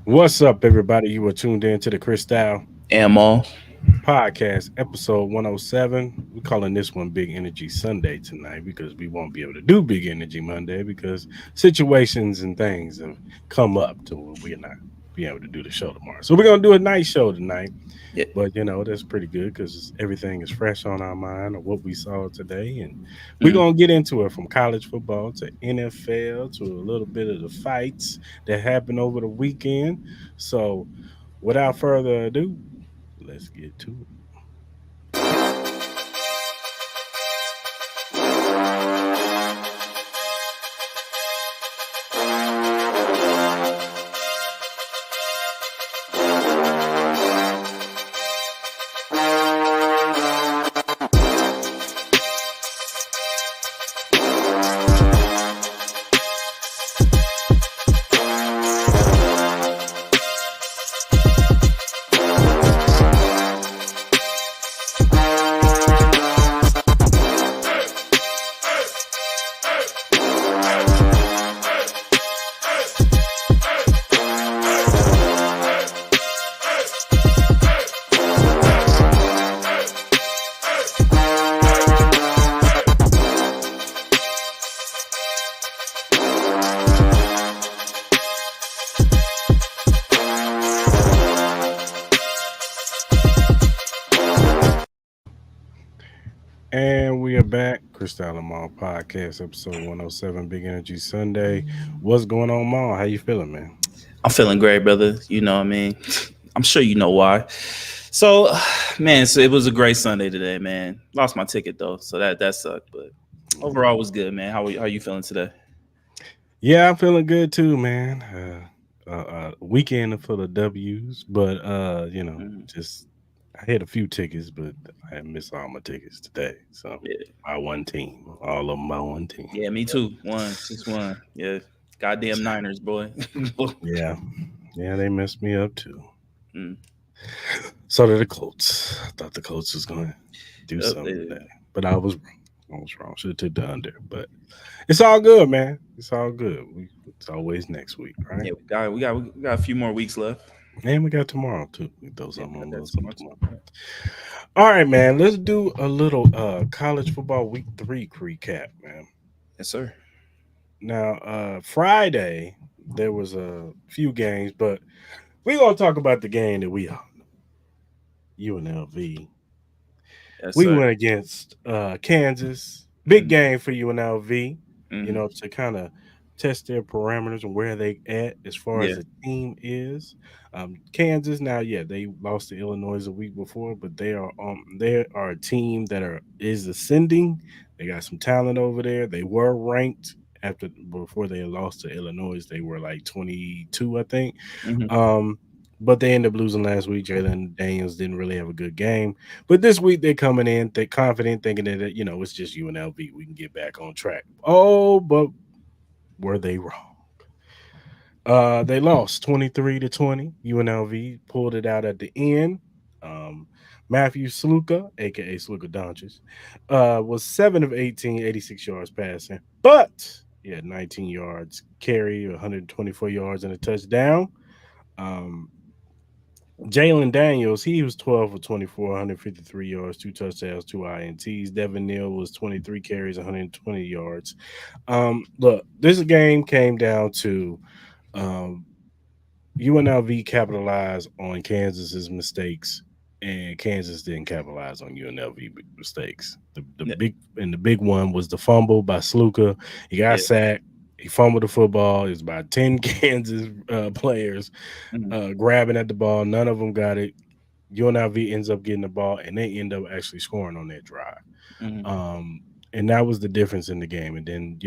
What's up, everybody? You were tuned in to the Cris Ammo. podcast, episode 107. We're calling this one Big Energy Sunday tonight because we won't be able to do Big Energy Monday because situations and things have come up to where we're not be able to do the show tomorrow. So we're gonna do a night show tonight. Yeah. But that's pretty good because everything is fresh on our mind of what we saw today, and we're Mm. gonna get into it from college football to NFL to a little bit of the fights that happened over the weekend. So, without further ado, let's get to it. And we are back. Crystal Mall Podcast, episode 107, Big Energy Sunday. What's going on, Mall? How you feeling, man? I'm feeling great, brother. You know what I mean? I'm sure you know why. So, man, so it was a great Sunday today, man. Lost my ticket though, so that sucked. But overall was good, man. How you feeling today? Yeah, I'm feeling good too, man. Weekend full of W's, but Mhm. just I had a few tickets, but I missed all my tickets today. So Yeah, my one team, all of them, my one team. yeah, me too. 1-6-1. Yeah, goddamn Niners, boy. Yeah, yeah, they messed me up too. Mm. So did the Colts. I thought the Colts was going to do Yep, something yeah, today, but I was wrong. I was wrong. Should have took the under, but it's all good, man. It's all good. It's always next week, right? yeah, we got a few more weeks left. And we got tomorrow too. We throw Yeah, something we got on a that little too something much. tomorrow. All right, man. Let's do a little college football week 3 recap, man. Yes, sir. Now, Friday there was a few games, but we're gonna talk about the game that we all know, UNLV. Yes, We sir. went against Kansas. Big Mm. game for UNLV, Hmm. to kind of test their parameters and where they at as far as Yeah. the team is. Kansas now, yeah, they lost to Illinois a week before, but they are a team that is ascending. They got some talent over there. They were ranked after before they lost to Illinois. They were like 22, I think. Hmm. Um, but they ended up losing last week. Jalen Daniels didn't really have a good game. But this week they're coming in, they're confident, thinking that it's just UNLV. We can get back on track. Oh, but were they wrong? They lost 23-20. UNLV pulled it out at the end. Um, Matthew Sluka, aka Sluka Doncic, was 7 of 18, 86 yards passing, but he had 19 yards carry, 124 yards and a touchdown. Um, Jalen Daniels, he was 12 for 24, 153 yards, two touchdowns, two INTs. Devin Neal was 23 carries, 120 yards. Look, this game came down to um, UNLV capitalized on Kansas's mistakes, and Kansas didn't capitalize on UNLV mistakes. Yeah. The big one was the fumble by Sluka. He got Yeah. sacked. He fumbled the football. It was about 10 Kansas players Mhm. grabbing at the ball. None of them got it. UNLV ends up getting the ball, and they end up actually scoring on that drive. Mhm. Um, and that was the difference in the game. And then,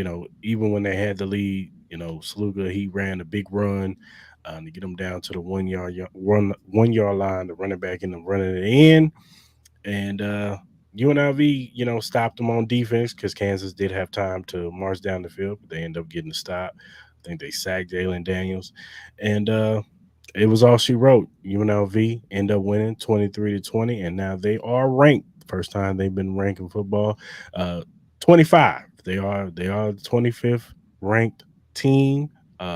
even when they had the lead, Sluga, he ran a big run to get them down to the 1 yard line. The running back and the running it in, and UNLV, stopped them on defense because Kansas did have time to march down the field, but they end up getting the stop. I think they sacked Jalen Daniels, and it was all she wrote. UNLV end up winning 23-20, and now they are ranked. First time they've been ranked in football. 25. They are the 25th ranked team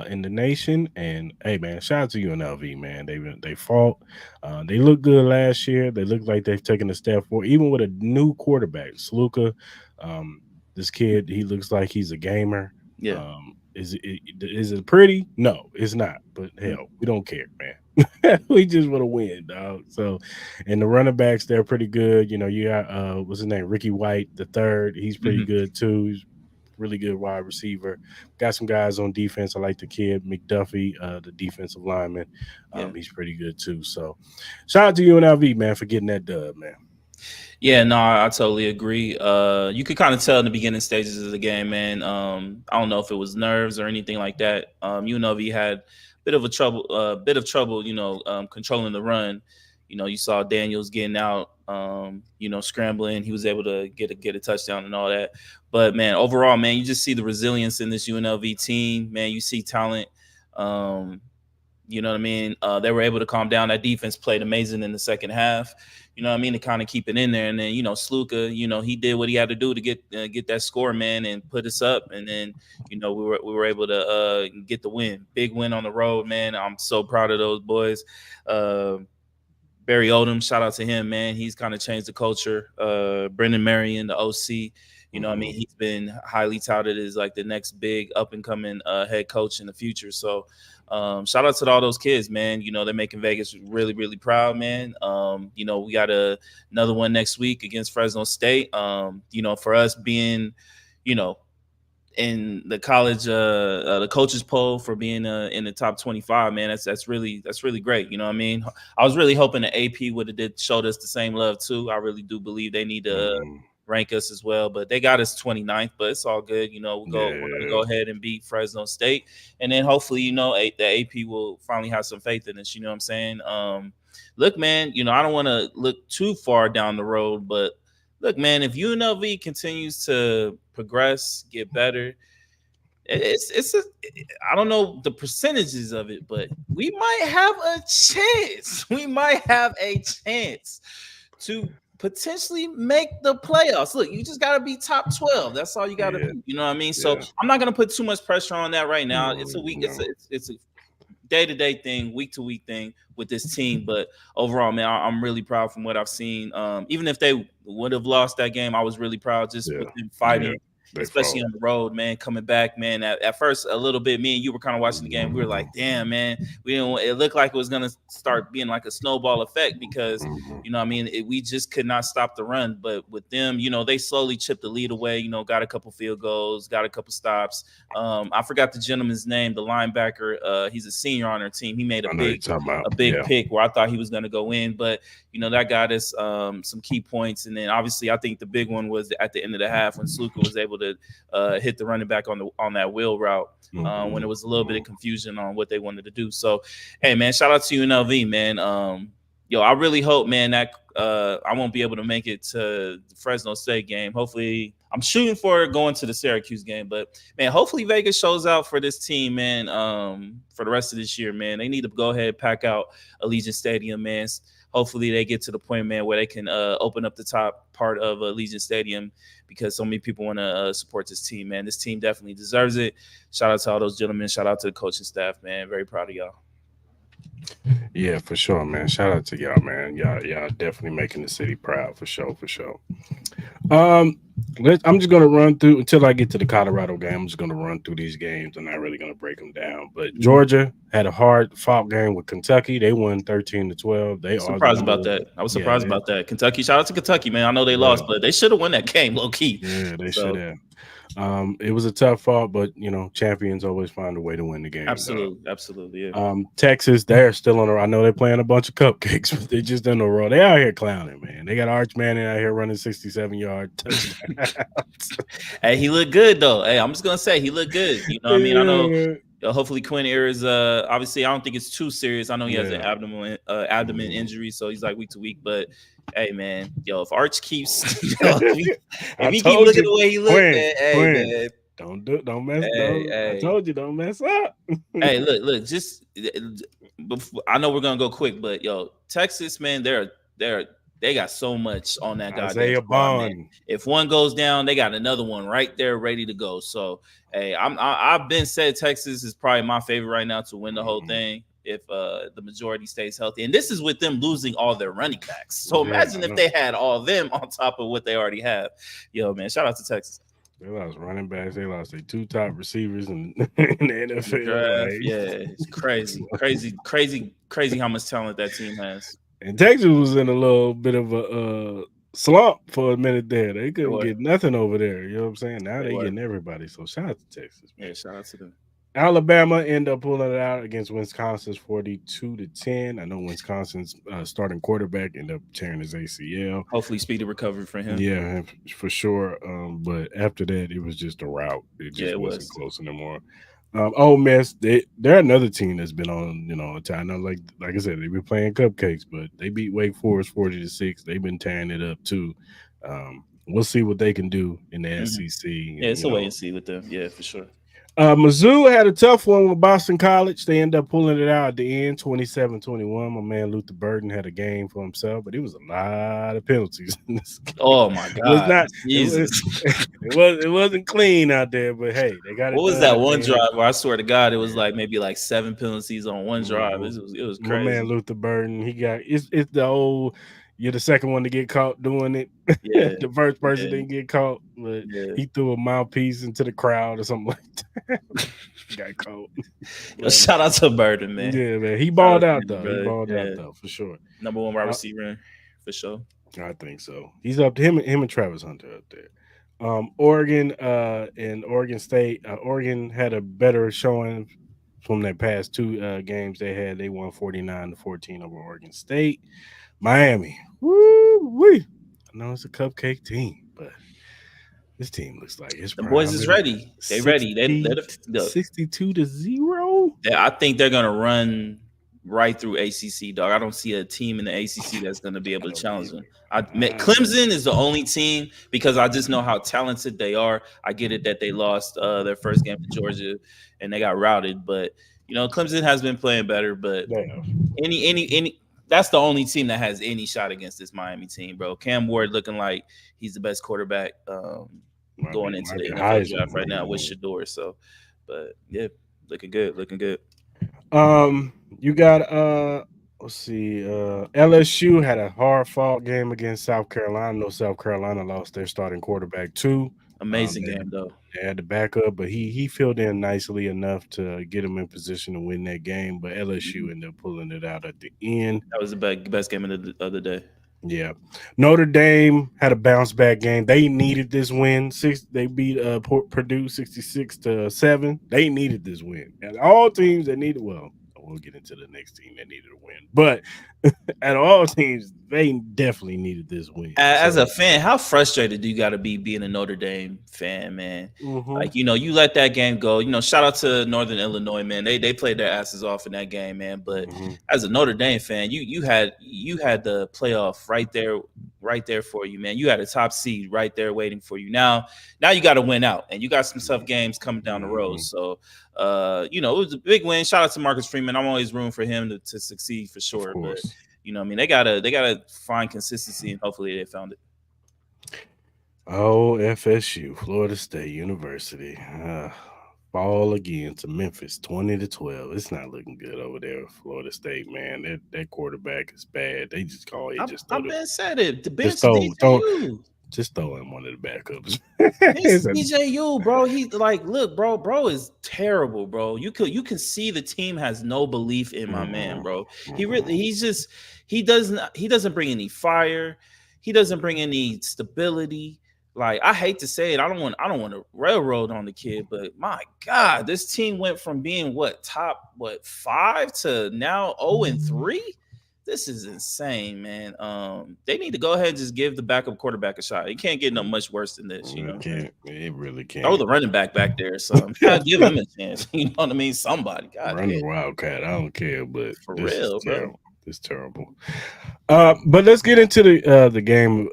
in the nation. And hey, man, shout out to UNLV, man. They fought. They looked good last year. They look like they've taken a step forward, even with a new quarterback, Sluka. Um, this kid, he looks like he's a gamer. Yeah. Is it pretty? No, it's not. But hell, we don't care, man. We just want to win, dog. So, and the running backs, they're pretty good. You know, you got what's his name, Ricky White the third. He's pretty Hmm. good too. He's really good wide receiver. Got some guys on defense. I like the kid McDuffie, the defensive lineman. Yeah. He's pretty good too. So, shout out to UNLV, man, for getting that dub, man. Yeah, no, I totally agree. You could kind of tell in the beginning stages of the game, man. I don't know if it was nerves or anything like that. UNLV had bit of trouble, controlling the run. You know, you saw Daniels getting out, scrambling. He was able to get a touchdown and all that. But man, overall, man, you just see the resilience in this UNLV team. Man, you see talent. Um, you know what I mean? They were able to calm down. That defense played amazing in the second half. You know what I mean? To kind of keep it in there. And then, Sluka, he did what he had to do to get that score, man, and put us up. And then, we were able to get the win. Big win on the road, man. I'm so proud of those boys. Uh, Barry Odom, shout out to him, man. He's kind of changed the culture. Brendan Marion, the OC, I mean, Mhm. he's been highly touted as like the next big up and coming head coach in the future. So, shout out to all those kids, man. They're making Vegas really, really proud, man. We got another one next week against Fresno State. For us being, you know, in the college the coaches poll for being in the top 25, man, that's really great. You know what I mean? I was really hoping the AP would have did showed us the same love too. I really do believe they need to Mhm. rank us as well, but they got us 29th, but it's all good. We're going to Yeah. go ahead and beat Fresno State, and then hopefully, the AP will finally have some faith in us. You know what I'm saying? Look, man, I don't want to look too far down the road, but look, man, if UNLV continues to progress, get better, it's a, I don't know the percentages of it, but we might have a chance. We might have a chance to potentially make the playoffs. Look, you just got to be top 12. That's all you got to Yeah. be. You know what I mean? So Yeah. I'm not going to put too much pressure on that right now. It's a week. No. It's a day to day thing, week to week thing with this team. But overall, man, I'm really proud from what I've seen. Even if they would have lost that game, I was really proud just with Yeah. them Yeah. fighting, They especially fought. on the road, man, coming back, man. At first, a little bit, me and you were kind of watching the game. We were like, damn, man, we didn't. It looked like it was gonna start being like a snowball effect because Mhm. what I mean, we just could not stop the run. But with them, they slowly chipped the lead away. Got a couple field goals, got a couple stops. I forgot the gentleman's name, the linebacker. He's a senior on our team. He made I know you're talking about. a big Yeah. pick where I thought he was going to go in, but that got us some key points. And then obviously, I think the big one was at the end of the half when Sluka was able to hit the running back on that wheel route. When Mhm. there was a little bit of Mhm. confusion on what they wanted to do. So, hey, man, shout out to UNLV, man. Yo, I really hope, man, that I won't be able to make it to the Fresno State game. Hopefully, I'm shooting for going to the Syracuse game, but man, hopefully Vegas shows out for this team, man. For the rest of this year, man, they need to go ahead and pack out Allegiant Stadium, man. Hopefully, they get to the point, man, where they can open up the top part of Allegiant Stadium because so many people want to support this team, man. This team definitely deserves it. Shout out to all those gentlemen. Shout out to the coaching staff, man. Very proud of y'all. Yeah, for sure, man. Shout out to y'all, man. Y'all definitely making the city proud for sure, for sure. Um, I'm just gonna run through until I get to the Colorado game. I'm just gonna run through these games. I'm not really gonna break them down. But Mhm. Georgia had a hard fought game with Kentucky. They won 13-12. They are the Surprised about number. that. I was Yeah, surprised about that. Kentucky, shout out to Kentucky, man. I know they yeah, lost, but they should have won that game, low key. yeah. They should So have. It was a tough fought, but champions always find a way to win the game, dog. absolutely, absolutely, yeah. Texas, they're still on the. I know they're playing a bunch of cupcakes, but they just in the row. They out here clowning, man. They got Arch Manning out here running 67-yard touchdowns. Hey, he looked good though. Hey, I'm just gonna say he looked good. You know what I mean? I know. Yeah, Hopefully, Quinn Ayers. Obviously, I don't think it's too serious. I know he has an yeah. abdomen Mhm. injury, so he's like week to week. But hey, man, yo, if Arch keeps, if I he keep told looking you, the way he looked, Quinn, man, hey, Quinn, man, don't mess, hey, don't. I hey, told you, don't mess up. hey, look, just before, I know we're gonna go quick, but yo, Texas, man, they're They got so much on that goddamn Isaiah squad, man. Bond. If one goes down, they got another one right there ready to go. So, hey, I've been said Texas is probably my favorite right now to win the whole Mhm. thing if the majority stays healthy. And this is with them losing all their running backs. So Yeah, imagine I if know. they had all of them on top of what they already have. Yo, man, shout out to Texas. They lost running backs. They lost their two top receivers in the The NFL. draft, Like, yeah, it's crazy, crazy, crazy, crazy how much talent that team has. and Texas was in a little bit of a slump for a minute there. They They couldn't were, get nothing over there. You know what I'm saying? Now they they were. getting everybody. So shout out to Texas, man. Yeah, shout out to them. Alabama end up pulling it out against Wisconsin's 42-10. I know Wisconsin's starting quarterback ended up tearing his ACL. Hopefully, speedy recovery for him. Yeah, for sure. But after that, it was just a rout. It Yeah, just it wasn't was. close anymore. Ole Miss, they're another team that's been on, a time. I know, like I said, they've been playing cupcakes, but they beat Wake Forest 40-6. They've been tearing it up too. We'll see what they can do in the Mhm. SEC, Yeah, and it's a wait and see with them. Yeah, for sure. Mizzou had a tough one with Boston College. They ended up pulling it out at the end, 27-21. My man Luther Burden had a game for himself, but it was a lot of penalties in this game. Oh my It was God, not Jesus! it wasn't clean out there, but hey, they got What it was done that at one the end. drive where I swear to God it was Yeah. like maybe like 7 penalties on one drive? Mhm. It was My man crazy. Luther Burden, he got it's the old you're the second one to get caught doing it. Yeah, The first person yeah, didn't get caught, but yeah. he threw a mouthpiece into the crowd or something like that. Got caught. Yo, But shout out to Burden, man. yeah, man, he Shout out balled to out him, though. He bro. balled out Yeah, though for sure. number one wide Uh, receiver for sure. I think so. He's up to him and Travis Hunter up there. Oregon and Oregon State. Oregon had a better showing from their past two games they had. They won 49-14 over Oregon State. Miami. Woo wee. I know it's a cupcake team, but this team looks like it's The boys prime. is It is ready. They ready. 60, 62-0. I think they're gonna run right through ACC, dog. I don't see a team in the ACC that's gonna be I able to don't challenge them. either. I met I don't. Clemson is the only team because I just know how talented they are. I get it that they lost their first game to Georgia and they got routed, but Clemson has been playing better. But Damn. any that's the only team that has any shot against this Miami team, bro. Cam Ward looking like he's the best quarterback going into Might the be NFL draft right now with Heisman. Shador. So, but yeah, looking good, looking good. You got let's see, LSU had a hard fought game against South Carolina. No, South Carolina lost their starting quarterback too. Amazing They, game though. they had to back up, but he filled in nicely enough to get him in position to win that game. But LSU Mhm. ended up pulling it out at the end. That was the best game of the other day. Yeah, Notre Dame had a bounce back game. They needed this win. They beat Purdue 66-7. They needed this win, and all teams that needed. Well, we'll get into the next team that needed a win, but at all teams, they definitely needed this win. As So, a fan, how frustrated do you got to be being a Notre Dame fan, man? mhm. Like you let that game go. Shout out to Northern Illinois, man. They played their asses off in that game, man. But Mhm. as a Notre Dame fan, you had the playoff right there for you, man. You had a top seed right there waiting for you. Now you got to win out, and you got some tough games coming down the road. Mhm. So, it was a big win. Shout out to Marcus Freeman. I'm always rooting for him to succeed for Of sure. But course. I mean, they gotta find consistency, and hopefully they found it. Oh, FSU, Florida State University. Fall again to Memphis, 20-12. It's not looking good over there, Florida State, man. That quarterback is bad. They just call it, I've been said it. The just bench throw throw DJU. just throw in one of the backups. It's It's a- DJU, bro. He like, look, bro is terrible, bro. You can see the team has no belief in my man, Mhm, bro. mhm. He doesn't bring any fire. He doesn't bring any stability. Like, I hate to say it, I don't want to railroad on the kid, but my God, this team went from being top 5 to now 0-3. This is insane, man. They need to go ahead and just give the backup quarterback a shot. It can't get no much worse than this. You know It what I'm saying? can't. It really Throw can't. the running back there, son. Give him a chance. You know what I mean? Somebody. God Run damn. the Wildcat. I don't care, but For this is real, bro. terrible. This is terrible. But let's get into the game.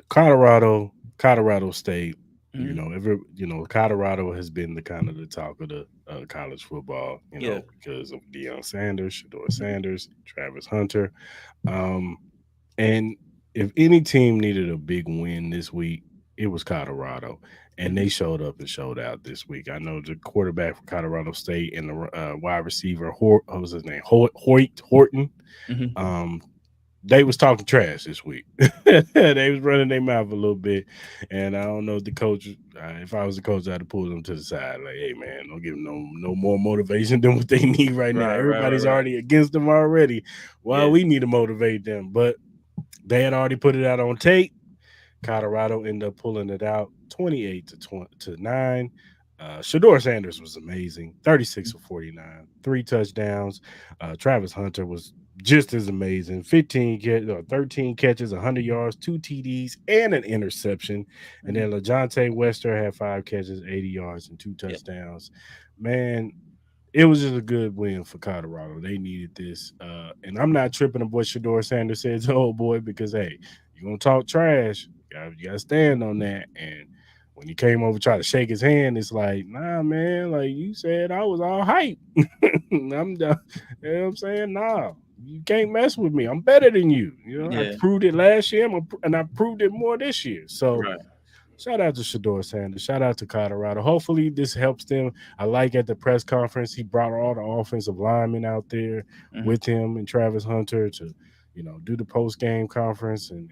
Colorado State. Mhm. Colorado has been the kind of the talk of the college football. Yeah. Because of Deion Sanders, Shador Sanders, Travis Hunter, um, and if any team needed a big win this week, it was Colorado, and they Mhm, showed up and showed out this week. I know the quarterback for Colorado State and the wide receiver, what was his name, Hoyt Horton. mhm. Um, they was talking trash this week. They was running their mouth a little bit, and I don't know if the coach. If I was the coach, I'd have pulled them to the side, like, "Hey, man, don't give them no more motivation than what they need right now. Right, right, right, Everybody's right. already against them already. Well, Yeah. we need to motivate them." But they had already put it out on tape. Colorado ended up pulling it out 28 to 20 to 9. Shador Sanders was amazing. 36 for 49, 3 touchdowns. Travis Hunter was just as amazing. 13 catches, 100 yards, 2 TDs, and an interception. And Mhm. then LaJohntay Wester had 5 catches, 80 yards, and two Yeah. touchdowns. Man, it was just a good win for Colorado. They needed this. And I'm not tripping on what Shador Sanders said to old boy because, hey, you're going to talk trash. You gotta stand on that. And when he came over, try to shake his hand, it's like, nah, man, like you said, I was all hype. I'm done. You know what I'm saying? Nah, you can't mess with me. I'm better than you. You know, I Yeah. proved it last year, and I proved it more this year. So Right. shout out to Shador Sanders. Shout out to Colorado. Hopefully, this helps them. I like at the press conference, he brought all the offensive linemen out there Mhm. with him and Travis Hunter to, do the post game conference. And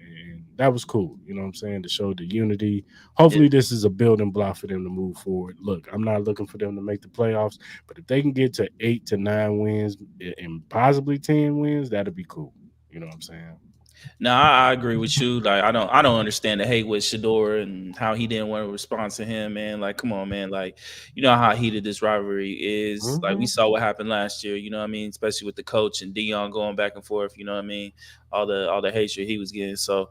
that was cool. You know what I'm saying? To show the unity. Yeah. Hopefully, this is a building block for them to move forward. Look, I'm not looking for them to make the playoffs, but if they can get to 8 to 9 wins and possibly 10 wins, that'd be cool. You know what I'm saying? No, I agree with you. Like, I don't understand the hate with Shador and how he didn't want to respond to him, man. Like, come on, man. Like, you know how heated this rivalry is. Like, we Hmm. saw what happened last year. You know what I mean? Especially with the coach and Dion going back and forth. You know what I mean? All the hatred he was getting. So,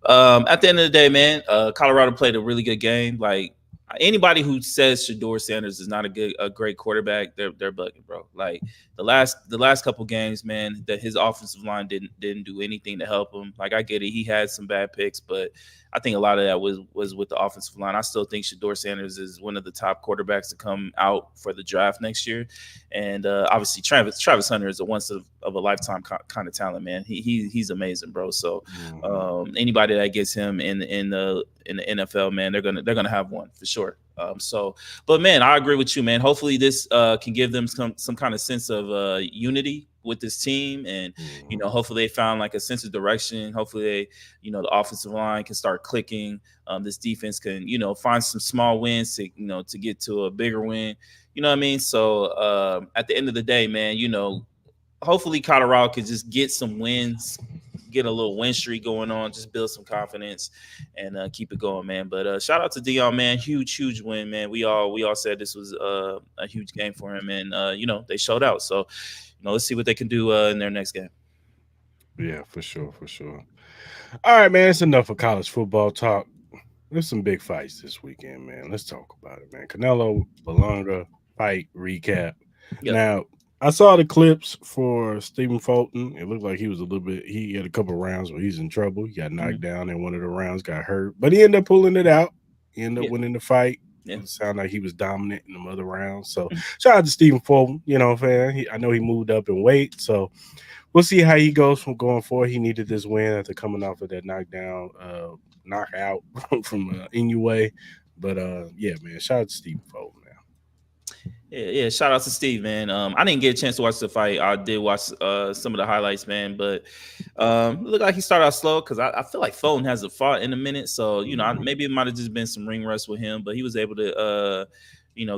at the end of the day, man, Colorado played a really good game. Like, anybody who says Shador Sanders is not a great quarterback, they're bugging, bro. Like, the last couple games, man, that his offensive line didn't do anything to help him. Like, I get it, he had some bad picks, but I think a lot of that was with the offensive line. I still think Shador Sanders is one of the top quarterbacks to come out for the draft next year, and obviously Travis Hunter is a once of a lifetime kind of talent, man. He's amazing, bro. So, Hmm. anybody that gets him in the NFL, man, they're gonna have one for sure. So, but man, I agree with you, man. Hopefully, this can give them some kind of sense of unity with this team, and Hmm. hopefully they found like a sense of direction. Hopefully, the offensive line can start clicking. This defense can find some small wins to get to a bigger win. You know what I mean? So at the end of the day, man, hopefully Colorado could just get some wins, get a little win streak going on, just build some confidence and keep it going, man. But shout out to Dion, man. Huge win, man. We all said this was a huge game for him, and they showed out. So let's see what they can do in their next game. Yeah, for sure, for sure. All right, man. It's enough of college football talk. There's some big fights this weekend, man. Let's talk about it, man. Canelo Belonga fight recap. Yep. Now, I saw the clips for Stephen Fulton. It looked like he was a little bit. He had a couple rounds where he's in trouble. He got knocked Mhm. down in one of the rounds, got hurt, but he ended up pulling it out. He ended up Yeah. winning the fight. Yeah. It sounded like he was dominant in the other rounds. So shout out to Stephen Fulton. You know, fan. I know he moved up in weight, so we'll see how he goes from going forward. He needed this win after coming off of that knockout from Inoue. But yeah, man, shout out to Stephen Fulton now. Yeah. Shout out to Steve, man. I didn't get a chance to watch the fight. I did watch some of the highlights, man. But it looked like he started out slow because I feel like Foden hasn't fought in a minute. So Mhm. maybe it might have just been some ring rust with him, but he was able to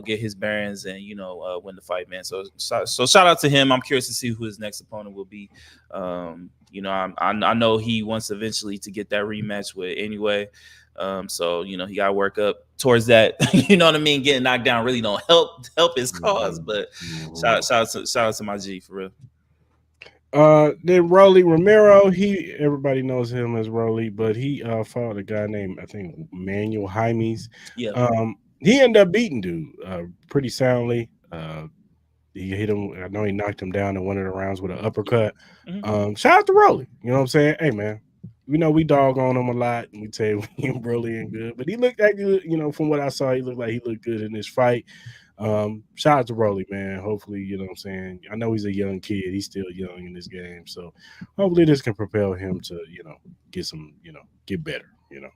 get his bearings and win the fight, man. So shout out to him. I'm curious to see who his next opponent will be. I know he wants eventually to get that rematch with anyway. So he got to work up towards that. You know what I mean? Getting knocked down really don't help his cause. Mhm. But Mhm. shout out to my G for real. Then Rolly Romero, everybody knows him as Rolly, but he fought a guy named I think Manuel Jaimes. Yeah. He ended up beating dude pretty soundly. He hit him. I know he knocked him down in one of the rounds with an uppercut. Mhm. Shout out to Rolly. You know what I'm saying? Hey man, we know we dog on him a lot, and we tell you Rolly ain't good, but he looked that good. You know, from what I saw, he looked like he looked good in this fight. Shout out to Rolly, man. Hopefully, you know what I'm saying. I know he's a young kid. He's still young in this game. So hopefully this can propel him to, get some, get better, and Nah,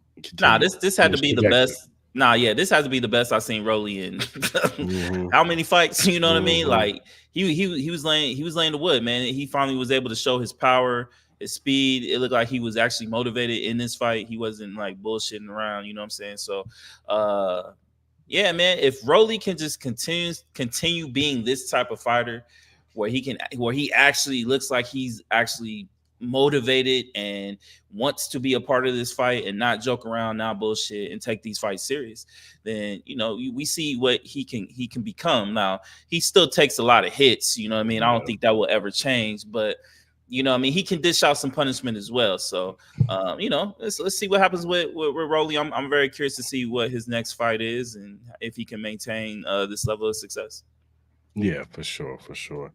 continue this on had to this be the trajectory. best. Nah, yeah, this has to be the best I've seen Rolly in Hmm. how many fights? You know what I mean? Hmm. Like he was laying the wood, man. He finally was able to show his power, his speed. It looked like he was actually motivated in this fight. He wasn't like bullshitting around. You know what I'm saying? So, yeah, man. If Rolly can just continue being this type of fighter, where he actually looks like he's actually motivated and wants to be a part of this fight and not joke around, not bullshit, and take these fights serious, then we see what he can become. Now he still takes a lot of hits. You know what I mean? I don't Yeah. think that will ever change, but I mean, he can dish out some punishment as well. So, let's see what happens with Rolly. I'm very curious to see what his next fight is and if he can maintain this level of success. Yeah, for sure, for sure.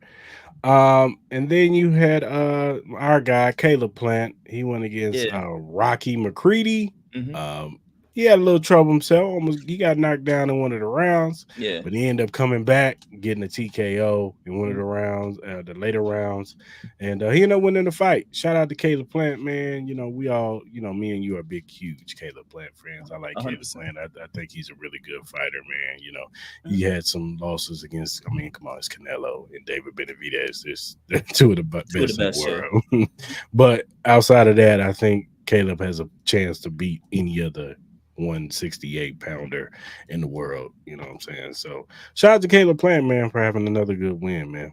And then you had our guy Caleb Plant. He went against Yeah. Rocky McCready. Hmm. Um, he had a little trouble himself. Almost he got knocked down in one of the rounds, Yeah. but he ended up coming back, getting a TKO in one of Mhm. the rounds, the later rounds, and he ended up winning the fight. Shout out to Caleb Plant, man. We all, me and you are big, huge Caleb Plant friends. I like Caleb 100%. Plant. I think he's a really good fighter, man. He had some losses against. I mean, come on, it's Canelo and David Benavidez. There's they're two of the Two of the best in the best, yeah. world. But outside of that, I think Caleb has a chance to beat any other 168 pounder in the world. You know what I'm saying? So shout out to Caleb Plant, man, for having another good win, man.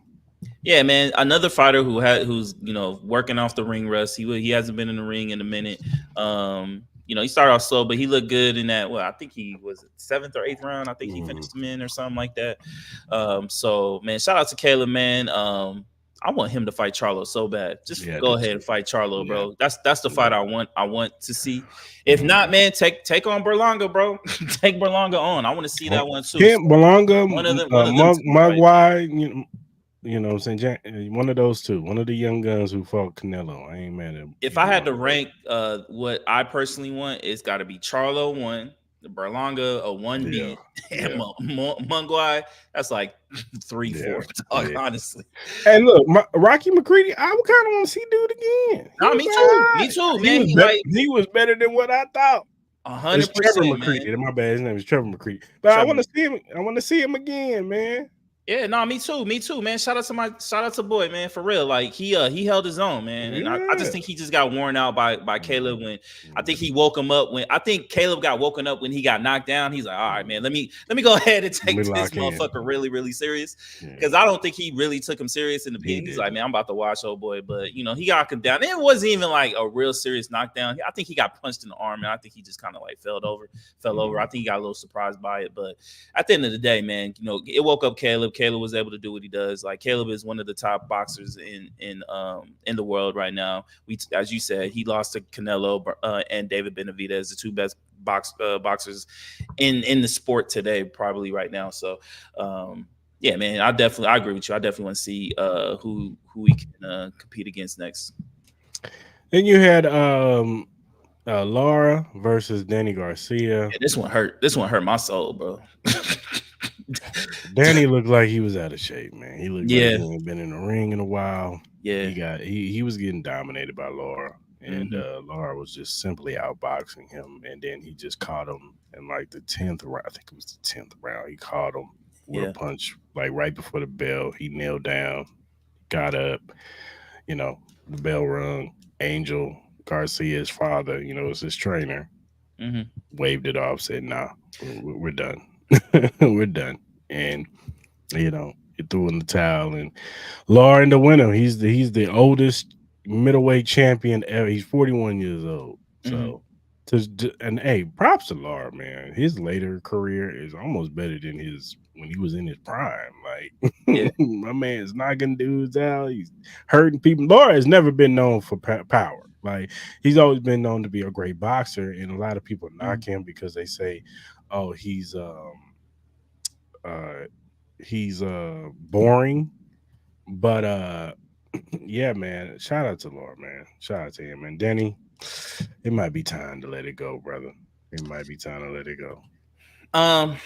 Yeah, man. Another fighter who's working off the ring rust. He hasn't been in the ring in a minute. He started off slow, but he looked good in that. Well, I think he was seventh or eighth round. I think he Mhm. finished him in or something like that. So man, shout out to Caleb, man. I want him to fight Charlo so bad. Just Yeah, I go do ahead and too. fight Charlo, Yeah, bro. That's the fight yeah. I want to see. If not, Mhm. man, take on Berlanga, bro. Take Berlanga on. I want to see Oh, that one too. Him, So Belonga, one of them Mug, two fights. Mugwai, what I'm saying? One of those two, one of the young guns who fought Canelo. I ain't mad at If I either had one to of those. rank what I personally want, it's got to be Charlo one, the Berlanga a one Yeah, B, and yeah, Mungwai. That's like three, yeah, four. Dog, yeah. honestly. And look, Rocky McCready, I would kind of want to see dude again. He No, was me all too. Me right. too, He man. was He better. like He was better than what I thought. a It's hundred Trevor percent, McCready. man. My bad. His name is Trevor McCready. But I want Trevor. to see him. I want to see him again, man. Yeah, no, me too. Me too, man. Shout out to boy, man, for real. Like he held his own, man. And I just Yeah. think he just got worn out by Caleb Mhm, when I think mhm, he woke him up when I think Caleb got woken up when he got knocked down. He's like, all right, man, mhm. let me go ahead and Let me take this lock in. motherfucker really, really serious. Yeah, Cause I don't think he really took him serious in the he beginning. He's like, didn't. man, I'm about to watch old boy. But he got him down. It wasn't even like a real serious knockdown. I think he got punched in the arm, and I think he just kind of like fell over. I Mhm. think he got a little surprised by it. But at the end of the day, man, it woke up Caleb. Caleb was able to do what he does. Like Caleb is one of the top boxers in the world right now. As you said, he lost to Canelo and David Benavidez, the two best boxers in the sport today, probably right now. So, yeah, man, I agree with you. I definitely want to see who we can compete against next. Then you had Laura versus Danny Garcia. Yeah, this one hurt. This one hurt my soul, bro. Danny looked like he was out of shape, man. He looked like Yeah, he ain't been in the ring in a while. yeah. He was getting dominated by Laura, and Hmm. Laura was just simply outboxing him. And then he just caught him in like the 10th round. I think it was the 10th round. He caught him with a Yeah. punch like right before the bell. He knelt down, got up. You know, the bell rung. Angel Garcia's father, was his trainer, Hmm. waved it off, said, "Nah, we're done. We're done." And he threw in the towel. And Lauren, the winner, he's the oldest middleweight champion ever. He's 41 years old. Hmm. So, and hey, props to Laura, man. His later career is almost better than his when he was in his prime. Like Yeah. my man's knocking dudes out. He's hurting people. Laura has never been known for power. Like he's always been known to be a great boxer, and a lot of people Mhm. knock him because they say, "Oh, uh he's boring." But yeah, man, shout out to Laura, man. Shout out to him. And Denny, it might be time to let it go, brother. It might be time to let it go. Um,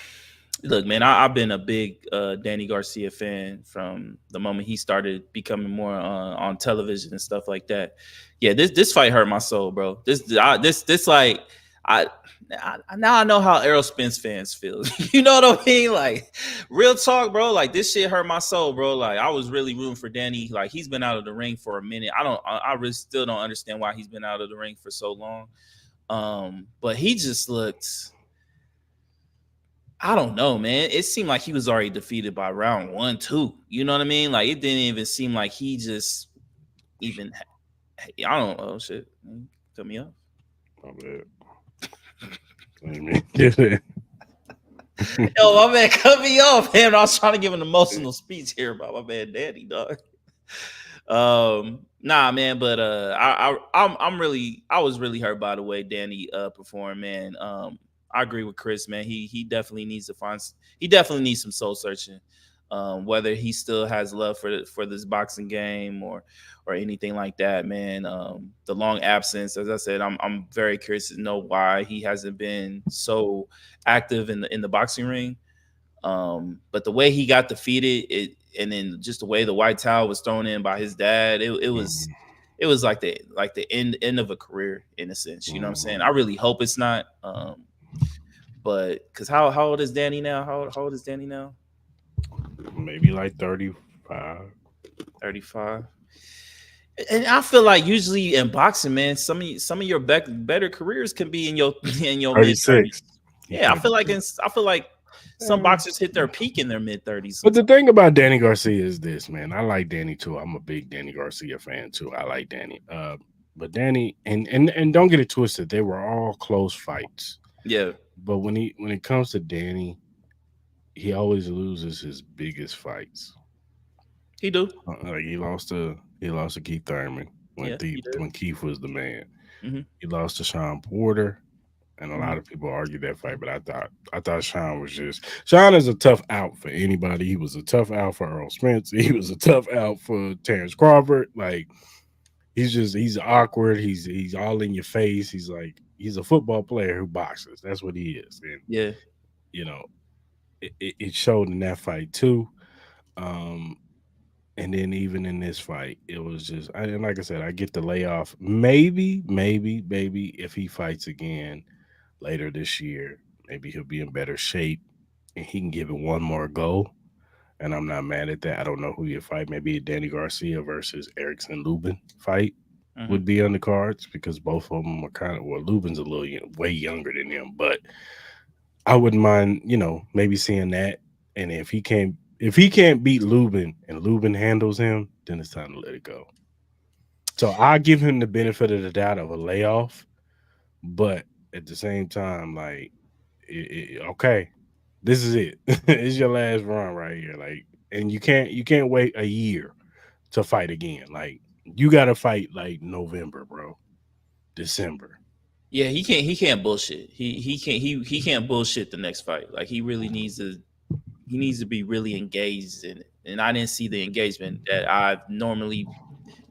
Look, man, I've been a big Danny Garcia fan from the moment he started becoming more on television and stuff like that. Yeah, this fight hurt my soul, bro. This like I, now I know how Errol Spence fans feel. You know what I mean? Like real talk, bro. Like this shit hurt my soul, bro. Like I was really rooting for Danny. Like he's been out of the ring for a minute. I really still don't understand why he's been out of the ring for so long. But he just looked. I don't know, man. It seemed like he was already defeated by round 1, 2. You know what I mean? Like it didn't even seem like he just even. I don't know. Shit, cut me off. My bad. Let me get it. Yo, my man, cut me off, man. I was trying to give an emotional speech here about my man Danny, dog. Nah, man, but I was really hurt by the way Danny performed, man. I agree with Chris, man. He definitely needs to he definitely needs some soul searching. Whether he still has love for this boxing game or anything like that, man. The long absence, as I said, I'm very curious to know why he hasn't been so active in the boxing ring. But the way he got defeated, and then just the way the white towel was thrown in by his dad, it was like the end of a career in a sense. You know what I'm saying? I really hope it's not. But because how old is Danny now? How old is Danny now? Maybe like 35. 35. And I feel like usually in boxing, man, some of your better careers can be in your in your mid 30s. 36. Yeah, I feel like some boxers hit their peak in their mid 30s. But the thing about Danny Garcia is this, man. I like Danny too. I'm a big Danny Garcia fan too. I like Danny. But Danny and don't get it twisted. They were all close fights. Yeah, But when it comes to Danny, he always loses his biggest fights. he do. Like he lost to Keith Thurman Yeah, he did. when Keith was the man. Mm-hmm. He lost to Sean Porter, and a Mm-hmm. lot of people argued that fight. But I thought Sean is a tough out for anybody. He was a tough out for Earl Spence. He was a tough out for Terrence Crawford. Like he's awkward. He's all in your face. He's a football player who boxes. That's what he is. And Yeah, you know it showed in that fight too. Um, and then even in this fight, it was just and like I said, I get the layoff. Maybe if he fights again later this year, maybe he'll be in better shape and he can give it one more go. And I'm not mad at that. I don't know who you fight. Maybe a Danny Garcia versus Erickson Lubin fight mm-hmm. would be on the cards because both of them are kind of well, Lubin's a little way younger than him, but I wouldn't mind, maybe seeing that. And if he can't beat Lubin and Lubin handles him, then it's time to let it go. So I give him the benefit of the doubt of a layoff, but at the same time, like, okay, this is it. It's your last run right here. Like, and you can't wait a year to fight again. Like, you got to fight like November, bro, December. Yeah, he can't bullshit. He can't bullshit the next fight. Like he needs to be really engaged in it. And I didn't see the engagement that I normally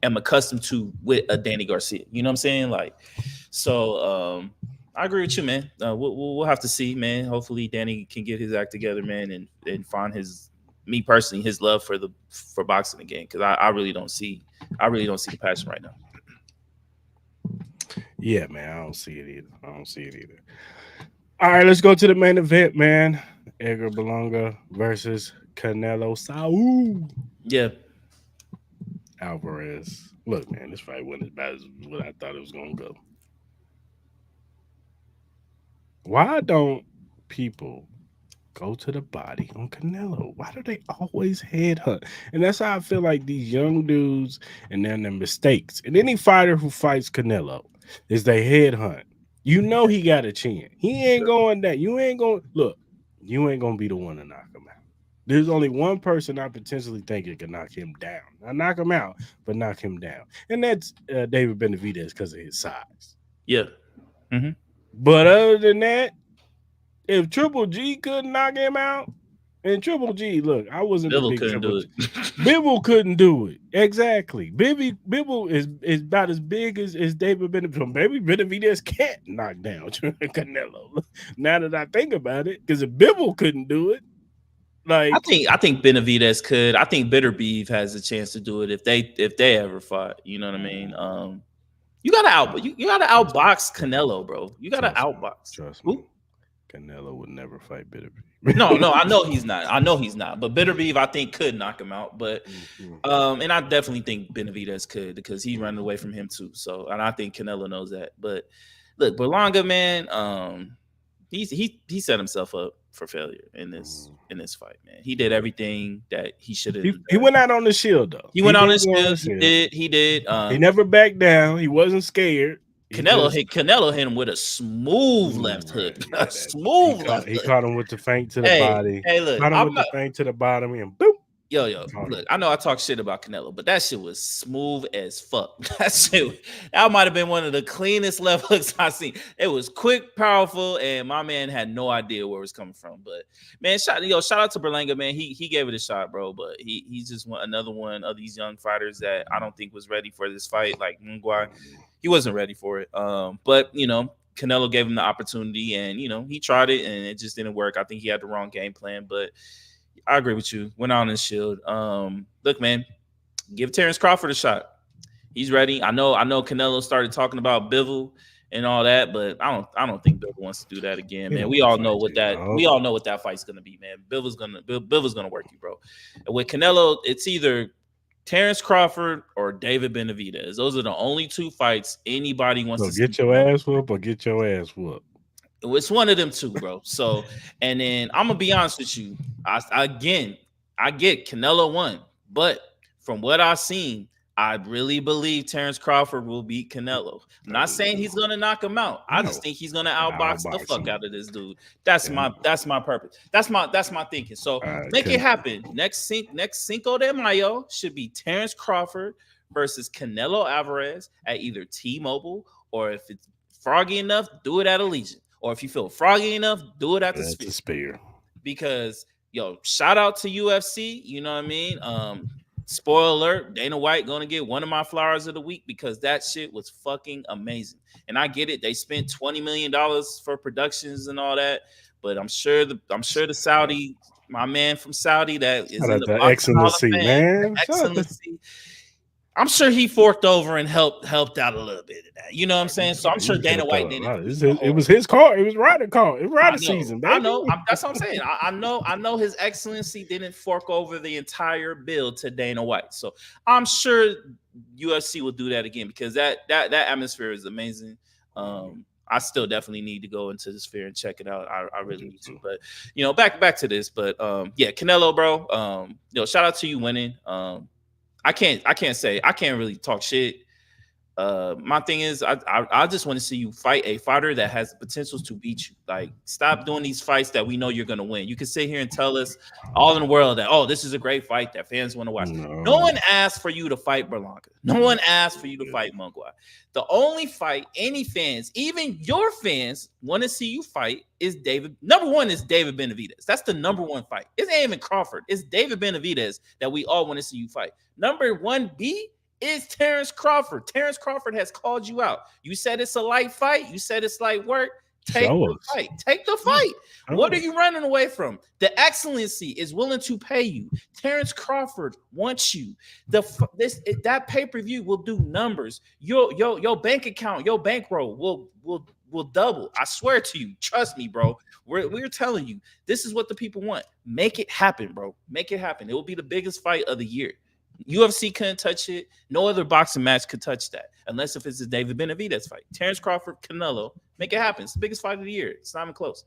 am accustomed to with a Danny Garcia. You know what I'm saying? Like, so I agree with you, man. We'll have to see, man. Hopefully, Danny can get his act together, man, and find me personally, his love for boxing again. Because I really don't see the passion right now. Yeah, man, I don't see it either. I don't see it either. All right, let's go to the main event, man. Edgar Belonga versus Canelo Saul Yeah, Alvarez. Look, man, this fight went as bad as what I thought it was gonna go. Why don't people go to the body on Canelo? Why do they always headhunt? And that's how I feel like these young dudes and then their mistakes. And any fighter who fights Canelo is they headhunt. You know he got a chin. He ain't going that. You ain't going look. You ain't gonna be the one to knock him out. There's only one person I potentially think it can knock him down. Not knock him out, but knock him down, and that's David Benavidez because of his size. yeah. Mm-hmm. But other than that, if Triple G couldn't knock him out, And Triple G, look, I wasn't the Bivol big couldn't Triple do G. it. Bibble couldn't do it. Exactly. Bibble is about as big as David Benavidez. Maybe Benavidez can't knock down Canelo. Now that I think about it, because if Bibble couldn't do it, like I think Benavidez could. I think Bitter Beef has a chance to do it if they ever fought. You know what I mean? You gotta trust me, outbox Canelo, bro. You gotta trust me, outbox. trust me. Who? Canelo would never fight Bitter. No, I know he's not. I know he's not. But Bitter Beef, I think, could knock him out. But and I definitely think Benavidez could because he running away from him too. So, and I think Canelo knows that. But look, Berlanga, man, he set himself up for failure in this fight, man. He did everything that he should have. He went out on the shield though. He went on did his go shield. the He did. He never backed down. He wasn't scared. Canelo hit him with a smooth left hook. A smooth left hook. He caught him with the feint to the body. Hey, look, Caught him with the feint to the bottom and boop. Yo, look, I know I talk shit about Canelo, but that shit was smooth as fuck. That might have been one of the cleanest left hooks I've seen. It was quick, powerful, and my man had no idea where it was coming from. But man, shout out to Berlanga, man. He gave it a shot, bro. But he's just another one of these young fighters that I don't think was ready for this fight. Like Mungwai, he wasn't ready for it. But Canelo gave him the opportunity, and he tried it, and it just didn't work. I think he had the wrong game plan, but I agree with you. Went on his shield. Look, man, give Terrence Crawford a shot. He's ready. I know Canelo started talking about Bivol and all that, but I don't think Bivol wants to do that again, man. We all know what that fight's gonna be, man. Bivol's gonna work you, bro. And with Canelo, it's either Terrence Crawford or David Benavidez. Those are the only two fights anybody wants to get your ass whooped or get your ass whooped. It's one of them two, bro. So, and then I'm gonna be honest with you. I get Canelo won, but from what I've seen, I really believe Terrence Crawford will beat Canelo. I'm not saying he's gonna knock him out. I just think he's gonna outbox the fuck out of this dude. That's my purpose. That's my thinking. So make it happen. Next Cinco de Mayo should be Terrence Crawford versus Canelo Alvarez at either T-Mobile, or if it's froggy enough, do it at Allegiant. Or if you feel froggy enough, do it at the Sphere. Because shout out to UFC. You know what I mean? Spoiler alert: Dana White gonna get one of my flowers of the week because that shit was fucking amazing. And I get it; they spent $20 million for productions and all that. But I'm sure the Saudi, my man from Saudi, that is in the excellency, man. Excellency. I'm sure he forked over and helped out a little bit of that. You know what I'm saying? So I'm sure Dana White did it. It was his call. It was Ryder call. It was Ryder season, baby. I know. That's what I'm saying. I know His Excellency didn't fork over the entire bill to Dana White. So I'm sure UFC will do that again because that atmosphere is amazing. I still definitely need to go into the Sphere and check it out. I really need to. But back to this. But Canelo, bro. Shout out to you winning. I can't really talk shit. My thing is, I just want to see you fight a fighter that has the potential to beat you. Like, stop doing these fights that we know you're going to win. You can sit here and tell us all in the world that, this is a great fight that fans want to watch. No one asked for you to fight Berlanga. No one asked for you to fight Mungwai. The only fight any fans, even your fans, want to see you fight is number one is David Benavidez. That's the number one fight. It's not even Crawford. It's David Benavidez that we all want to see you fight. Number 1B is Terrence Crawford. Terrence Crawford has called you out. You said it's a light fight. You said it's light work. Take the fight. Take the fight. What are you running away from? The Excellency is willing to pay you. Terrence Crawford wants you. That pay-per-view will do numbers. Your bank account, your bankroll will double. I swear to you. Trust me, bro. We're telling you, this is what the people want. Make it happen, bro. Make it happen. It will be the biggest fight of the year. UFC couldn't touch it. No other boxing match could touch that, unless if it's a David Benavidez fight. Terrence Crawford, Canelo, make it happen. It's the biggest fight of the year. It's not even close.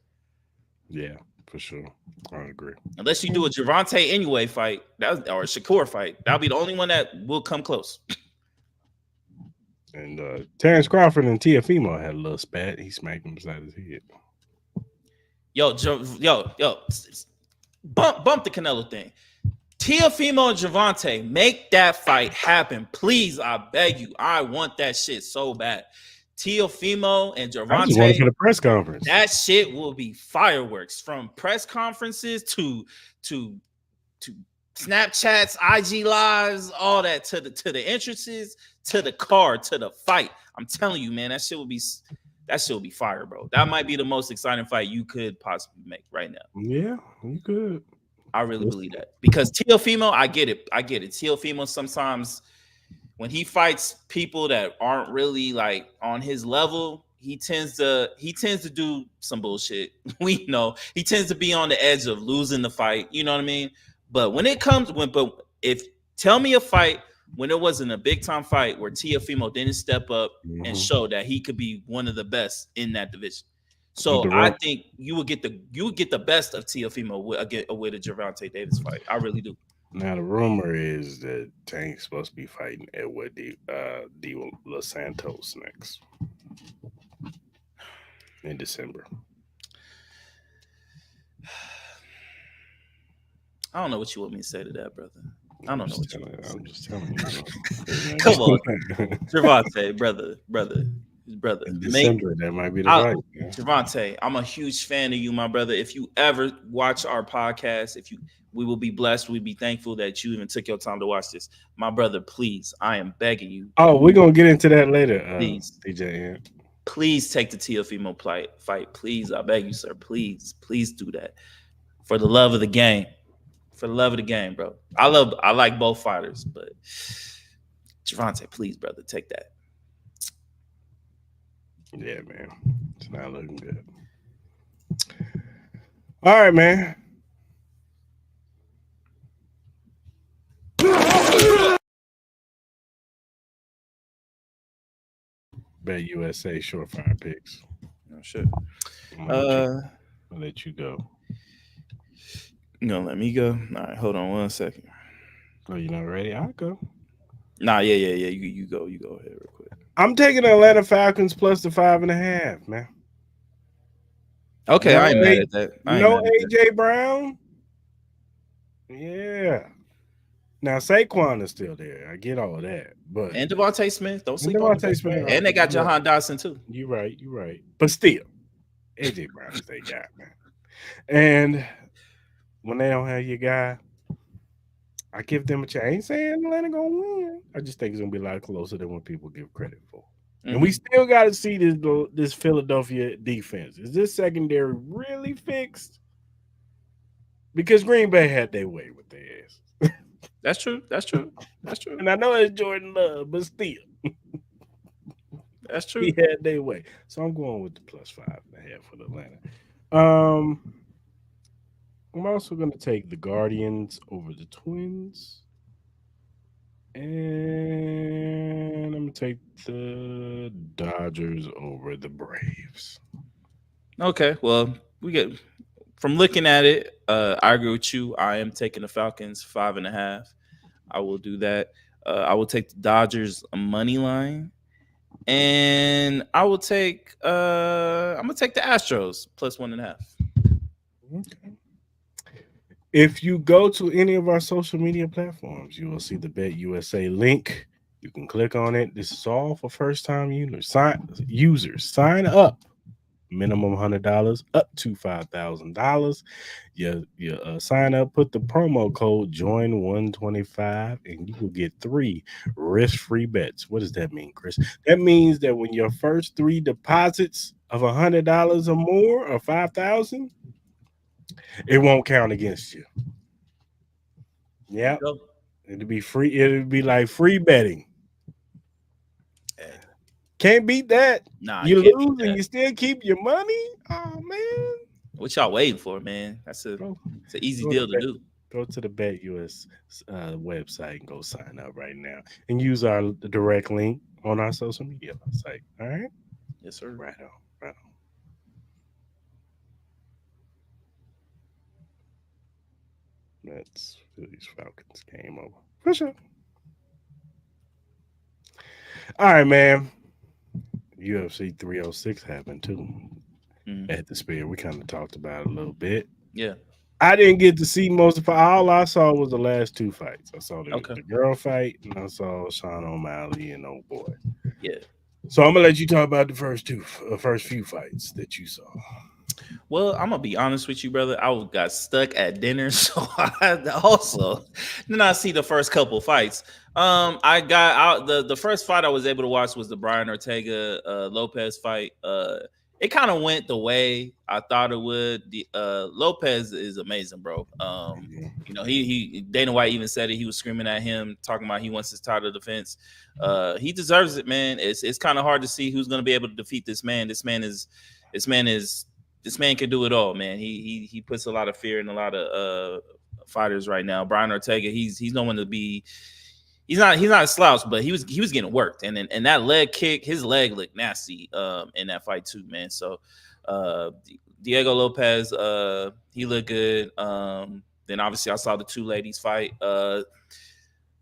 Yeah, for sure. I agree. Unless you do a Gervonta Inoue fight, or a Shakur fight, that'll be the only one that will come close. And Terrence Crawford and Teofimo had a little spat. He smacked him beside his head. Yo, bump the Canelo thing. Teofimo and Gervonta, make that fight happen. Please, I beg you. I want that shit so bad. Teofimo and I just wanted Gervonta, for the press conference. that shit will be fireworks from press conferences to to Snapchats, IG lives, all that to the entrances, to the card, to the fight. I'm telling you, man, that shit will be fire, bro. That might be the most exciting fight you could possibly make right now. Yeah, you could. I really believe that because Teofimo, I get it. Teofimo sometimes when he fights people that aren't really like on his level, he tends to do some bullshit. We know he tends to be on the edge of losing the fight. You know what I mean? But when it comes but if tell me a fight when it wasn't a big time fight where Teofimo didn't step up and Mm-hmm. show that he could be one of the best in that division. With So the I rope. think you would get the best of Teofimo with a Gervonta Davis fight. I really do. Now the rumor is that Tank's supposed to be fighting Edward D. Los Santos next in December. I don't know what you want me to say to that, brother. I don't know what you want me to I'm say. just telling you. Come on, Bro. Gervonta, brother. In Make December, that might be the I, fight. Yeah. Gervonta, I'm a huge fan of you, my brother. If you ever watch our podcast, we will be blessed. We'd be thankful that you even took your time to watch this, my brother. Please, I am begging you, Oh, we're gonna get into that later, please, DJ. please take the Teofimo fight. Please, I beg you, sir. Please do that for the love of the game. For the love of the game, bro. I like both fighters, but Gervonta, please, brother, take that. Yeah, man, it's not looking good. All right, man. Bet USA short fire picks. Oh shit. I'm gonna let you. Uh, I'll let you go. you gonna let me go? All right, hold on 1 second. Oh, you not ready? I'll go. Nah, yeah. You go ahead real quick. I'm taking the Atlanta Falcons plus the 5.5, man. Okay, No, I ain't mad at that. I ain't no mad at that. AJ Brown. Yeah. Now Saquon is still there. I get all of that, but And Devontae Smith, don't and sleep on Devontae Devontae. Smith. And they got Jahan Dotson too. You're right. You're right. But still, AJ Brown is their guy, man. And when they don't have your guy, I give them a chance. I ain't saying Atlanta gonna win. I just think it's gonna be a lot closer than what people give credit for. And we still got to see this Philadelphia defense. Is this secondary really fixed? Because Green Bay had their way with their ass. That's true. And I know it's Jordan Love, but still, That's true. he had their way. So I'm going with the plus 5.5 for Atlanta. I'm also going to take the Guardians over the Twins. And I'm going to take the Dodgers over the Braves. Okay, well, we get from looking at it. I agree with you. I am taking the Falcons 5.5. I will do that. I will take the Dodgers a money line, and I will take. I'm gonna take the Astros plus 1.5. Okay. If you go to any of our social media platforms, you will see the Bet USA link. You can click on it. This is all for first time users. Sign up. Minimum $100 up to $5,000. You sign up, put the promo code JOIN125, and you will get 3 risk-free bets. What does that mean, Chris? That means that when your first 3 deposits of $100 or more or 5,000, it won't count against you. Yeah, it'll be free. It'll be like free betting. Can't beat that. Nah, You can't beat lose and that. you still keep your money. Oh man! What y'all waiting for, man? It's an easy Go to deal to Bet, do. go to the Bet US website and go sign up right now, and use our direct link on our social media site. All right. Yes, sir. Right on. Right on. That's Phillies Falcons game over for sure. All right, man. UFC 306 happened too at the Spear. We kind of talked about it a little bit. Yeah. I didn't get to see most of it. All I saw was the last 2 fights. I saw the girl fight and I saw Sean O'Malley and old boy. Yeah. So I'm gonna let you talk about the first few fights that you saw. Well, I'm gonna be honest with you, brother. Got stuck at dinner, so I had to also did not see the first couple fights. I got out the first fight I was able to watch was the Brian Ortega Lopez fight. It kind of went the way I thought it would. The Lopez is amazing, bro. He Dana White even said it. He was screaming at him, talking about he wants his title defense. He deserves it, man. It's kind of hard to see who's gonna be able to defeat this man. This man is this man can do it all, man. He puts a lot of fear in a lot of fighters right now. Brian Ortega, he's no one to be. He's not a slouch, but he was getting worked, and that leg kick, his leg looked nasty in that fight too, man. So uh, Diego Lopez, he looked good. Then obviously I saw the two ladies fight.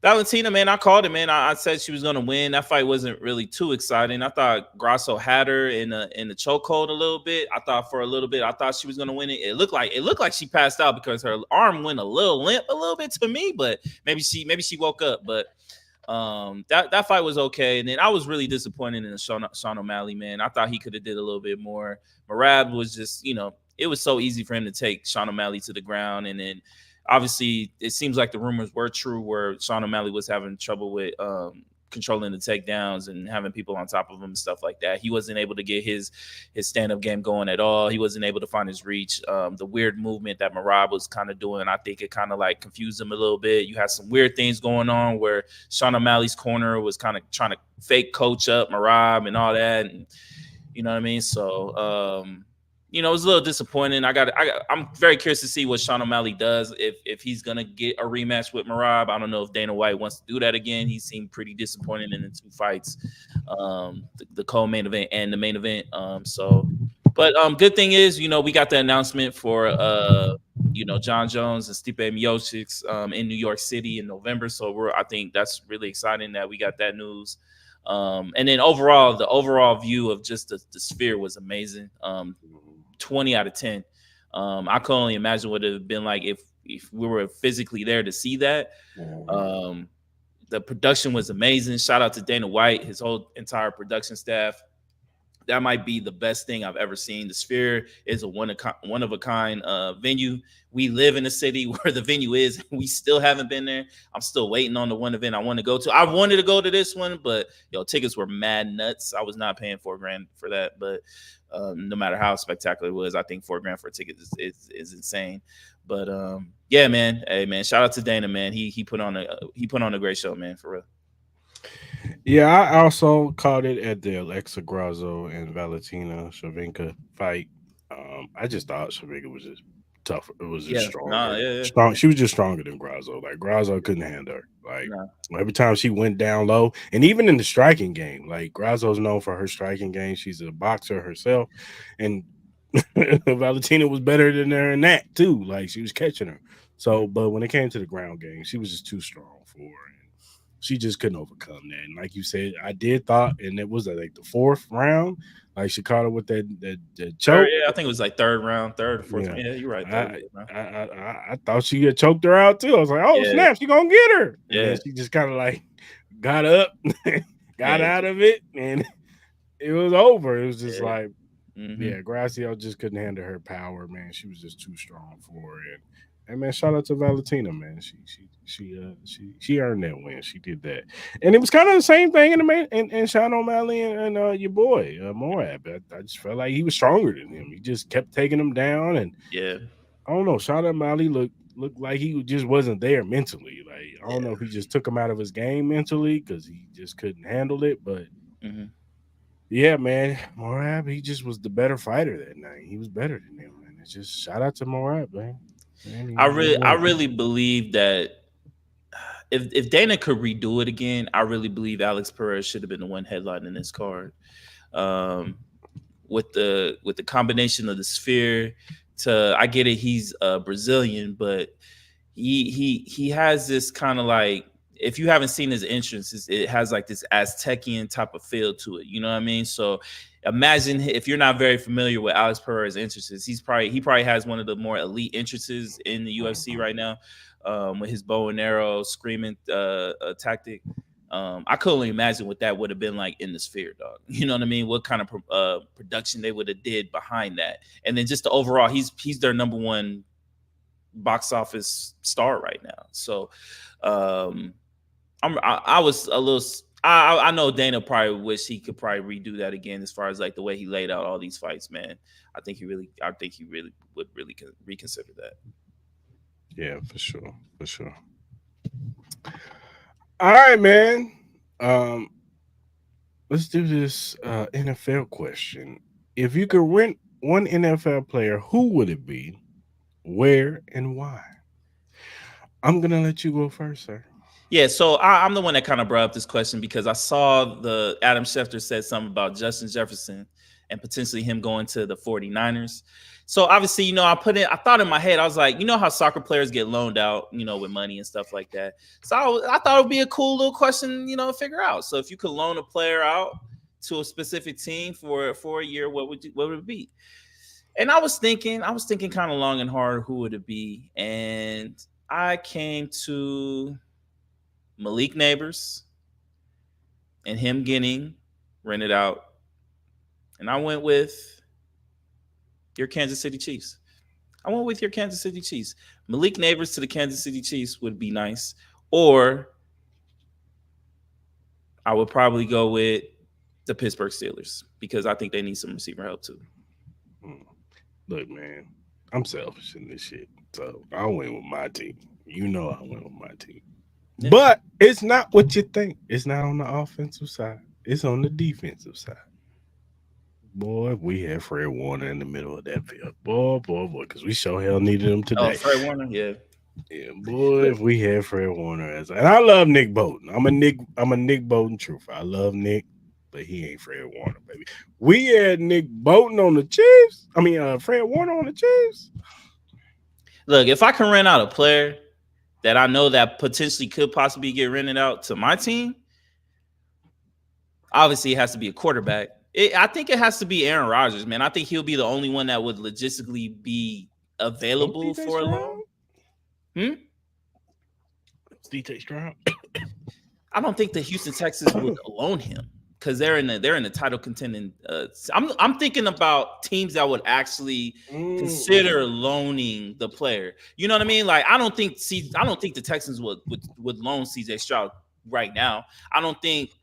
Valentina, man, I called it, man. I said she was gonna win. That fight wasn't really too exciting. I thought Grasso had her in the chokehold a little bit. I thought for a little bit, I thought she was gonna win it. It looked like she passed out because her arm went a little limp a little bit to me, but maybe she woke up. But that fight was okay. And then I was really disappointed in Sean O'Malley, man. I thought he could have did a little bit more. Marab was just, it was so easy for him to take Sean O'Malley to the ground, and then obviously it seems like the rumors were true where Sean O'Malley was having trouble with controlling the takedowns and having people on top of him and stuff like that. He wasn't able to get his stand-up game going at all. He wasn't able to find his reach. The weird movement that Marab was kind of doing, I think it kind of like confused him a little bit. You had some weird things going on where Sean O'Malley's corner was kind of trying to fake coach up Marab and all that, and you know what I mean? So it was a little disappointing. I'm very curious to see what Sean O'Malley does if he's gonna get a rematch with Marab. I don't know if Dana White wants to do that again. He seemed pretty disappointed in the two fights, the co-main event and the main event. But good thing is, we got the announcement for John Jones and Stipe Miocic in New York City in November. So I think that's really exciting that we got that news. And then the overall view of just the sphere was amazing. 20 out of 10. I can only imagine what it would have been like if we were physically there to see that. The production was amazing. Shout out to Dana White, his whole entire production staff. That might be the best thing I've ever seen. The Sphere is a one of a kind venue. We live in a city where the venue is. We still haven't been there. I'm still waiting on the one event I want to go to. I wanted to go to this one, but tickets were mad nuts. I was not paying $4,000 for that. But no matter how spectacular it was, I think $4,000 for a ticket is insane. But yeah, man. Hey, man. Shout out to Dana, man. He put on a great show, man. For real. Yeah, I also caught it at the Alexa Grasso and Valentina Shevchenko fight. I just thought Shevchenko was just tougher. It was just Yeah. Nah. stronger. Yeah. Strong. She was just stronger than Grasso. Like Grasso couldn't handle her. Like Nah. every time she went down low, and even in the striking game, like Grasso's known for her striking game. She's a boxer herself, and Valentina was better than her in that too. Like she was catching her. So, but when it came to the ground game, she was just too strong for her. She just couldn't overcome that. And like you said, I did thought, and it was like the fourth round, like she caught her with that choke. Yeah, I think it was like third round, third or fourth Yeah, round. Yeah, you're right. I thought she had choked her out too. I was like, oh Yeah, snap, she gonna get her. And yeah, then she just kind of like got up, got yeah, out of it, and it was over. It was just yeah. like, Mm-hmm. yeah, Gracio just couldn't handle her power, man. She was just too strong for her. And man, shout out to Valentina, man. She earned that win. She did that, and it was kind of the same thing in the main and Sean O'Malley and your boy Moab. I just felt like he was stronger than him. He just kept taking him down, and Yeah, I don't know. Sean O'Malley looked like he just wasn't there mentally. Like I don't yeah. know if he just took him out of his game mentally because he just couldn't handle it, but. Mm-hmm. Yeah, man, Moab, he just was the better fighter that night. He was better than him, man. It's just shout out to Moab, man. Man, he I won. really believe that if Dana could redo it again, I really believe Alex Perez should have been the one headlining this card. Um, with the combination of the sphere I get it, he's Brazilian, but he has this kind of like, if you haven't seen his entrance, it has like this Aztecian type of feel to it. You know what I mean? So imagine if you're not very familiar with Alex Perez's entrances, he probably has one of the more elite entrances in the UFC right now, with his bow and arrow screaming tactic. I couldn't only imagine what that would have been like in the sphere, dog. You know what I mean? What kind of production they would have did behind that, and then just the overall, he's their number one box office star right now. So, um, I was a little. I know Dana probably wish he could probably redo that again as far as like the way he laid out all these fights, man. I think he really would really reconsider that. Yeah, for sure, for sure. All right, man. Um, let's do this NFL question. If you could rent one NFL player, who would it be? Where and why? I'm gonna let you go first, sir. Yeah, so I'm the one that kind of brought up this question because I saw the Adam Schefter said something about Justin Jefferson and potentially him going to the 49ers. So obviously, I thought in my head, I was like, how soccer players get loaned out, with money and stuff like that. So I thought it would be a cool little question, to figure out. So if you could loan a player out to a specific team for a year, what would it be? And I was thinking kind of long and hard, who would it be? And I came to Malik Neighbors and him getting rented out. And I went with your Kansas City Chiefs. I went with your Kansas City Chiefs. Malik Neighbors to the Kansas City Chiefs would be nice. Or I would probably go with the Pittsburgh Steelers because I think they need some receiver help too. Mm. Look, man, I'm selfish in this shit, so I went with my team. You know, I went with my team. Yeah. But it's not what you think. It's not on the offensive side. It's on the defensive side. Boy, if we had Fred Warner in the middle of that field. Boy, because we sure hell needed him Oh, today. Fred Warner, yeah. Yeah, boy, if we had Fred Warner and I love Nick Bolton. I'm a Nick Bolton truther. I love Nick, but he ain't Fred Warner, baby. We had Nick Bolton on the Chiefs. Fred Warner on the Chiefs. Look, if I can rent out a player that I know that potentially could possibly get rented out to my team, obviously it has to be a quarterback. I think it has to be Aaron Rodgers, man. I think he'll be the only one that would logistically be available for a loan. DJ Stroud. I don't think the Houston Texans would loan him because they're in the title contending. I'm thinking about teams that would actually consider loaning the player. You know what I mean? Like I don't think the Texans would loan CJ Stroud right now. I don't think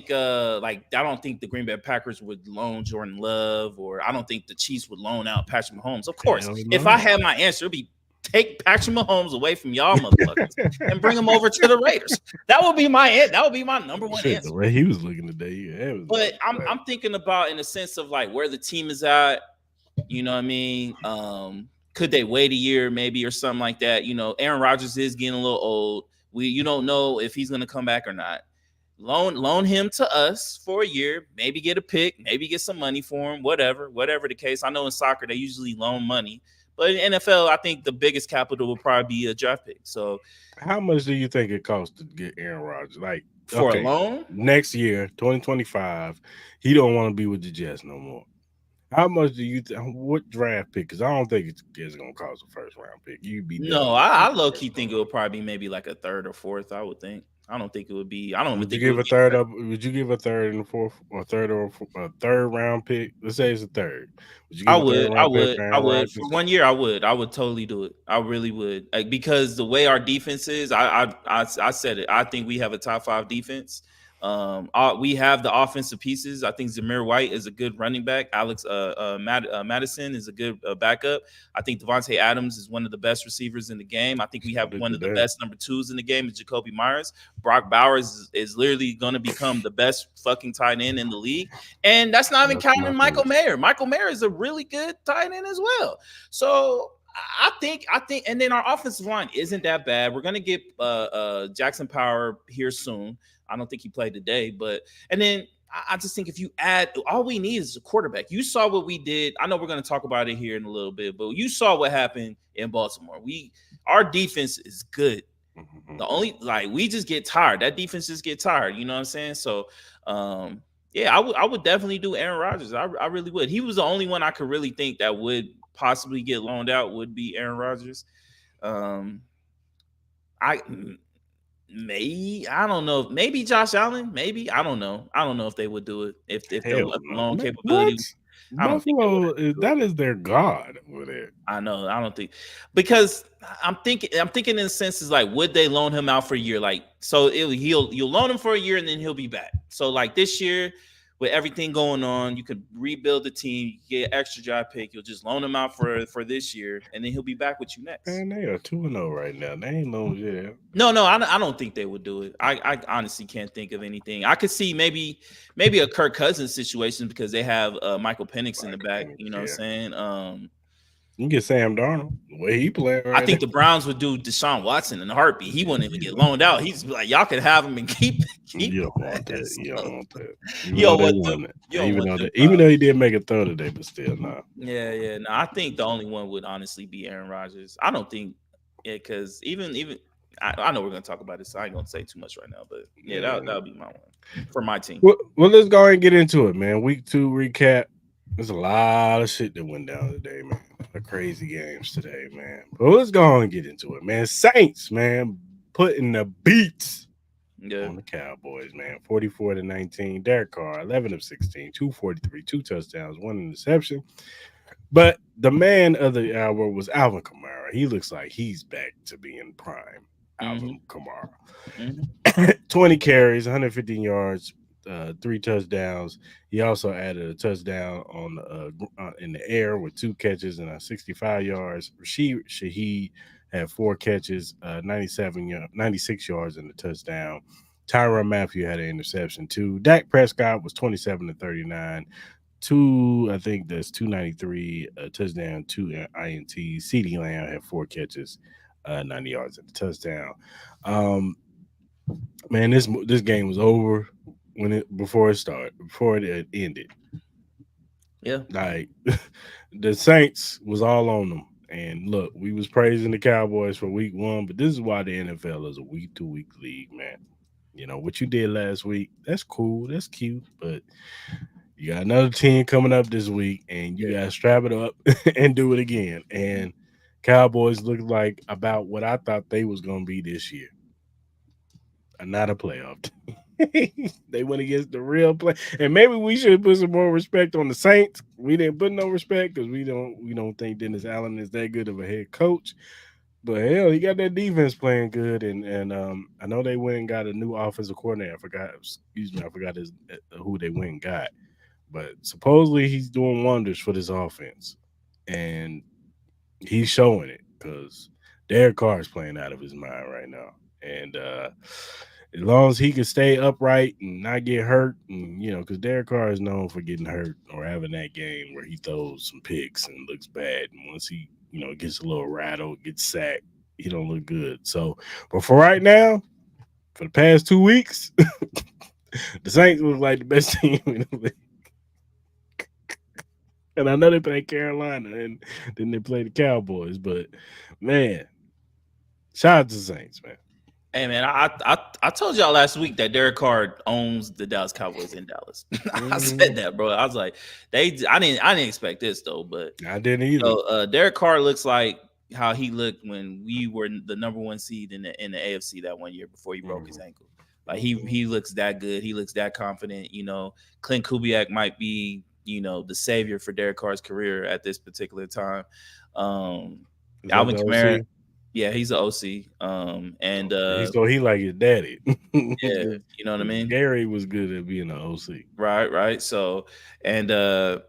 the Green Bay Packers would loan Jordan Love, or I don't think the Chiefs would loan out Patrick Mahomes. Of course, if I had my answer, it'd be take Patrick Mahomes away from y'all motherfuckers and bring him over to the Raiders. That would be my number one answer. The way he was looking today, yeah. But I'm thinking about in the sense of like where the team is at. You know what I mean? Could they wait a year maybe or something like that? Aaron Rodgers is getting a little old. You don't know if he's going to come back or not. Loan him to us for a year, maybe get a pick, maybe get some money for him, whatever the case. I know in soccer they usually loan money, but in NFL I think the biggest capital will probably be a draft pick. So how much do you think it costs to get Aaron Rodgers? Like for a loan next year, 2025, he don't want to be with the Jets no more. How much do you what draft pick? Because I don't think it's gonna cost a first round pick. I low key think it would probably be maybe like a third or fourth. I would think. I don't think it would be. I don't would think you give a third up. Would you give a third and fourth, or a third round pick? Let's say it's a third. Would you give I would. For 1 year, I would totally do it. I really would, because the way our defense is, I said it. I think we have a top 5 defense. We have the offensive pieces. I think Zamir White is a good running back. Alex Madison is a good backup. I think Devontae Adams is one of the best receivers in the game. I think we have one of the best number 2s in the game, is Jacoby Myers. Brock Bowers is literally going to become the best fucking tight end in the league, and that's not even counting Michael Mayer. Michael Mayer is a really good tight end as well. So I think, and then our offensive line isn't that bad. We're gonna get Jackson Power here soon. I don't think he played today, and then I just think if you add, all we need is a quarterback. You saw what we did. I know we're going to talk about it here in a little bit, but you saw what happened in Baltimore. Our defense is good. The only we just get tired. That defense just get tired. You know what I'm saying? So, yeah, I would definitely do Aaron Rodgers. I really would. He was the only one I could really think that would possibly get loaned out would be Aaron Rodgers. Maybe I don't know. Maybe Josh Allen. Maybe I don't know. I don't know if they would do it if the Hell no, loan man. capability. What? I don't think they would Buffalo do it. that is their god over there. I know. I don't think because I'm thinking in the sense is like would they loan him out for a year? Like so you'll loan him for a year and then he'll be back. So like this year with everything going on, you could rebuild the team, you get extra draft pick. You'll just loan him out for this year and then he'll be back with you next. Man, they are 2-0 right now. They ain't no yeah. No, I don't think they would do it. I honestly can't think of anything. I could see maybe a Kirk Cousins situation because they have Michael Penix in the Like back. You know what I'm yeah. saying? You get Sam Darnold the way he playing I right now. think the Browns would do Deshaun Watson in a heartbeat. He wouldn't even get loaned out. He's like, y'all can have him and keep You his don't want that. ass. You don't want that. Even You though don't they want them. won it. You don't want them Even though problems. he did make a throw today, but still no. Yeah. No, I think the only one would honestly be Aaron Rodgers. I don't think because even I know we're gonna talk about this. So I ain't gonna say too much right now, but yeah, Yeah. that would be my one for my team. Well, let's go ahead and get into it, man. Week 2 recap. There's a lot of shit that went down today, man. The crazy games today, man. But let's go on and get into it, man. Saints, man, putting the beats Yeah. on the Cowboys, man. 44-19. Derek Carr, 11 of 16, 243, 2 touchdowns, 1 interception. But the man of the hour was Alvin Kamara. He looks like he's back to being prime. hmm Alvin Kamara. hmm 20 carries, 115 yards, 3 touchdowns. He also added a touchdown on in the air with 2 catches and 65 yards. Rashid Shaheed had 4 catches, 96 yards and a touchdown. Tyrann Matthew had an interception too. Dak Prescott was 27-39. I think that's 293, a touchdown, 2 INTs. CD Lamb had 4 catches, 90 yards and a touchdown. Um, Man, this game was over before it ended. Yeah. Like the Saints was all on them. And look, we was praising the Cowboys for week 1, but this is why the NFL is a week to week league, man. You know what you did last week, that's cool, that's cute, but you got another team coming up this week, and you Yeah. got to strap it up and do it again. And Cowboys look like about what I thought they was gonna be this year, not a playoff team. They went against the real play, and maybe we should put some more respect on the Saints. We didn't put no respect because we don't think Dennis Allen is that good of a head coach. But hell, he got that defense playing good, and I know they went and got a new offensive coordinator. I forgot who they went and got, but supposedly he's doing wonders for this offense, and he's showing it because Derek Carr is playing out of his mind right now, and as long as he can stay upright and not get hurt, and because Derek Carr is known for getting hurt or having that game where he throws some picks and looks bad, and once he gets a little rattled, gets sacked, he don't look good. So, but for right now, for the past 2 weeks, the Saints look like the best team in the league. And I know they play Carolina and then they play the Cowboys, but man, shout out to the Saints, man. Hey man, I told y'all last week that Derek Carr owns the Dallas Cowboys in Dallas. I said Mhm. that, bro. I was like, I didn't expect this though, but I didn't either. Derek Carr looks like how he looked when we were the number 1 seed in the AFC that one year before he broke his Mhm. ankle. Like he looks that good. He looks that confident. Clint Kubiak might be the savior for Derek Carr's career at this particular time. Um, Is that Alvin the Kamara, OC? yeah, he's an OC. And He like his daddy. yeah, you know what I mean. Gary was good at being an OC. Right. So, and I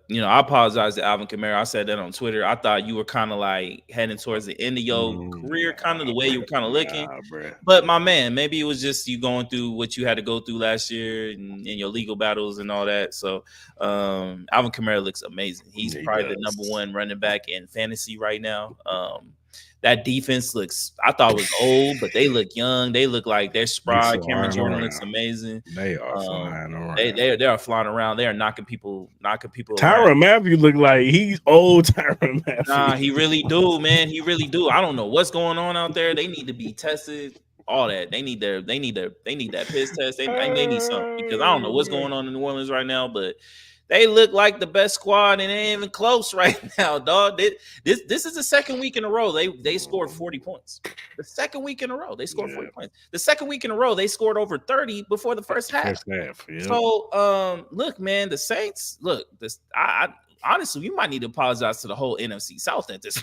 apologize to Alvin Kamara. I said that on Twitter. I thought you were kind of like heading towards the end of your career, kind of the Nah, way you bruh. were kind of looking. Nah, bruh. But my man, maybe it was just you going through what you had to go through last year and your legal battles and all that. So, Alvin Kamara looks amazing. He's He probably the number does. 1 running back in fantasy right now. That defense looks, I thought was old, but they look young. They look like they're They spry. Cameron flying Jordan looks around. amazing. They are Um, flying they around. they they are flying around. They are knocking people around. Tyron Matthew look like he's old Tyron Matthew. Nah, he really do, man. He really do. I don't know what's going on out there. They need to be tested. All that they need that piss test. They need something because I don't know what's Man. going on in New Orleans right now. But They look like the best squad, and they ain't even close right now, dog. This is the second week in a row they scored 40 points. The second week in a row they scored Yeah, 40 points. The second week in a row they scored over 30 before the first half. first half. Yep. So, look, man, the Saints. Look, this. Honestly, we might need to apologize to the whole NFC South at this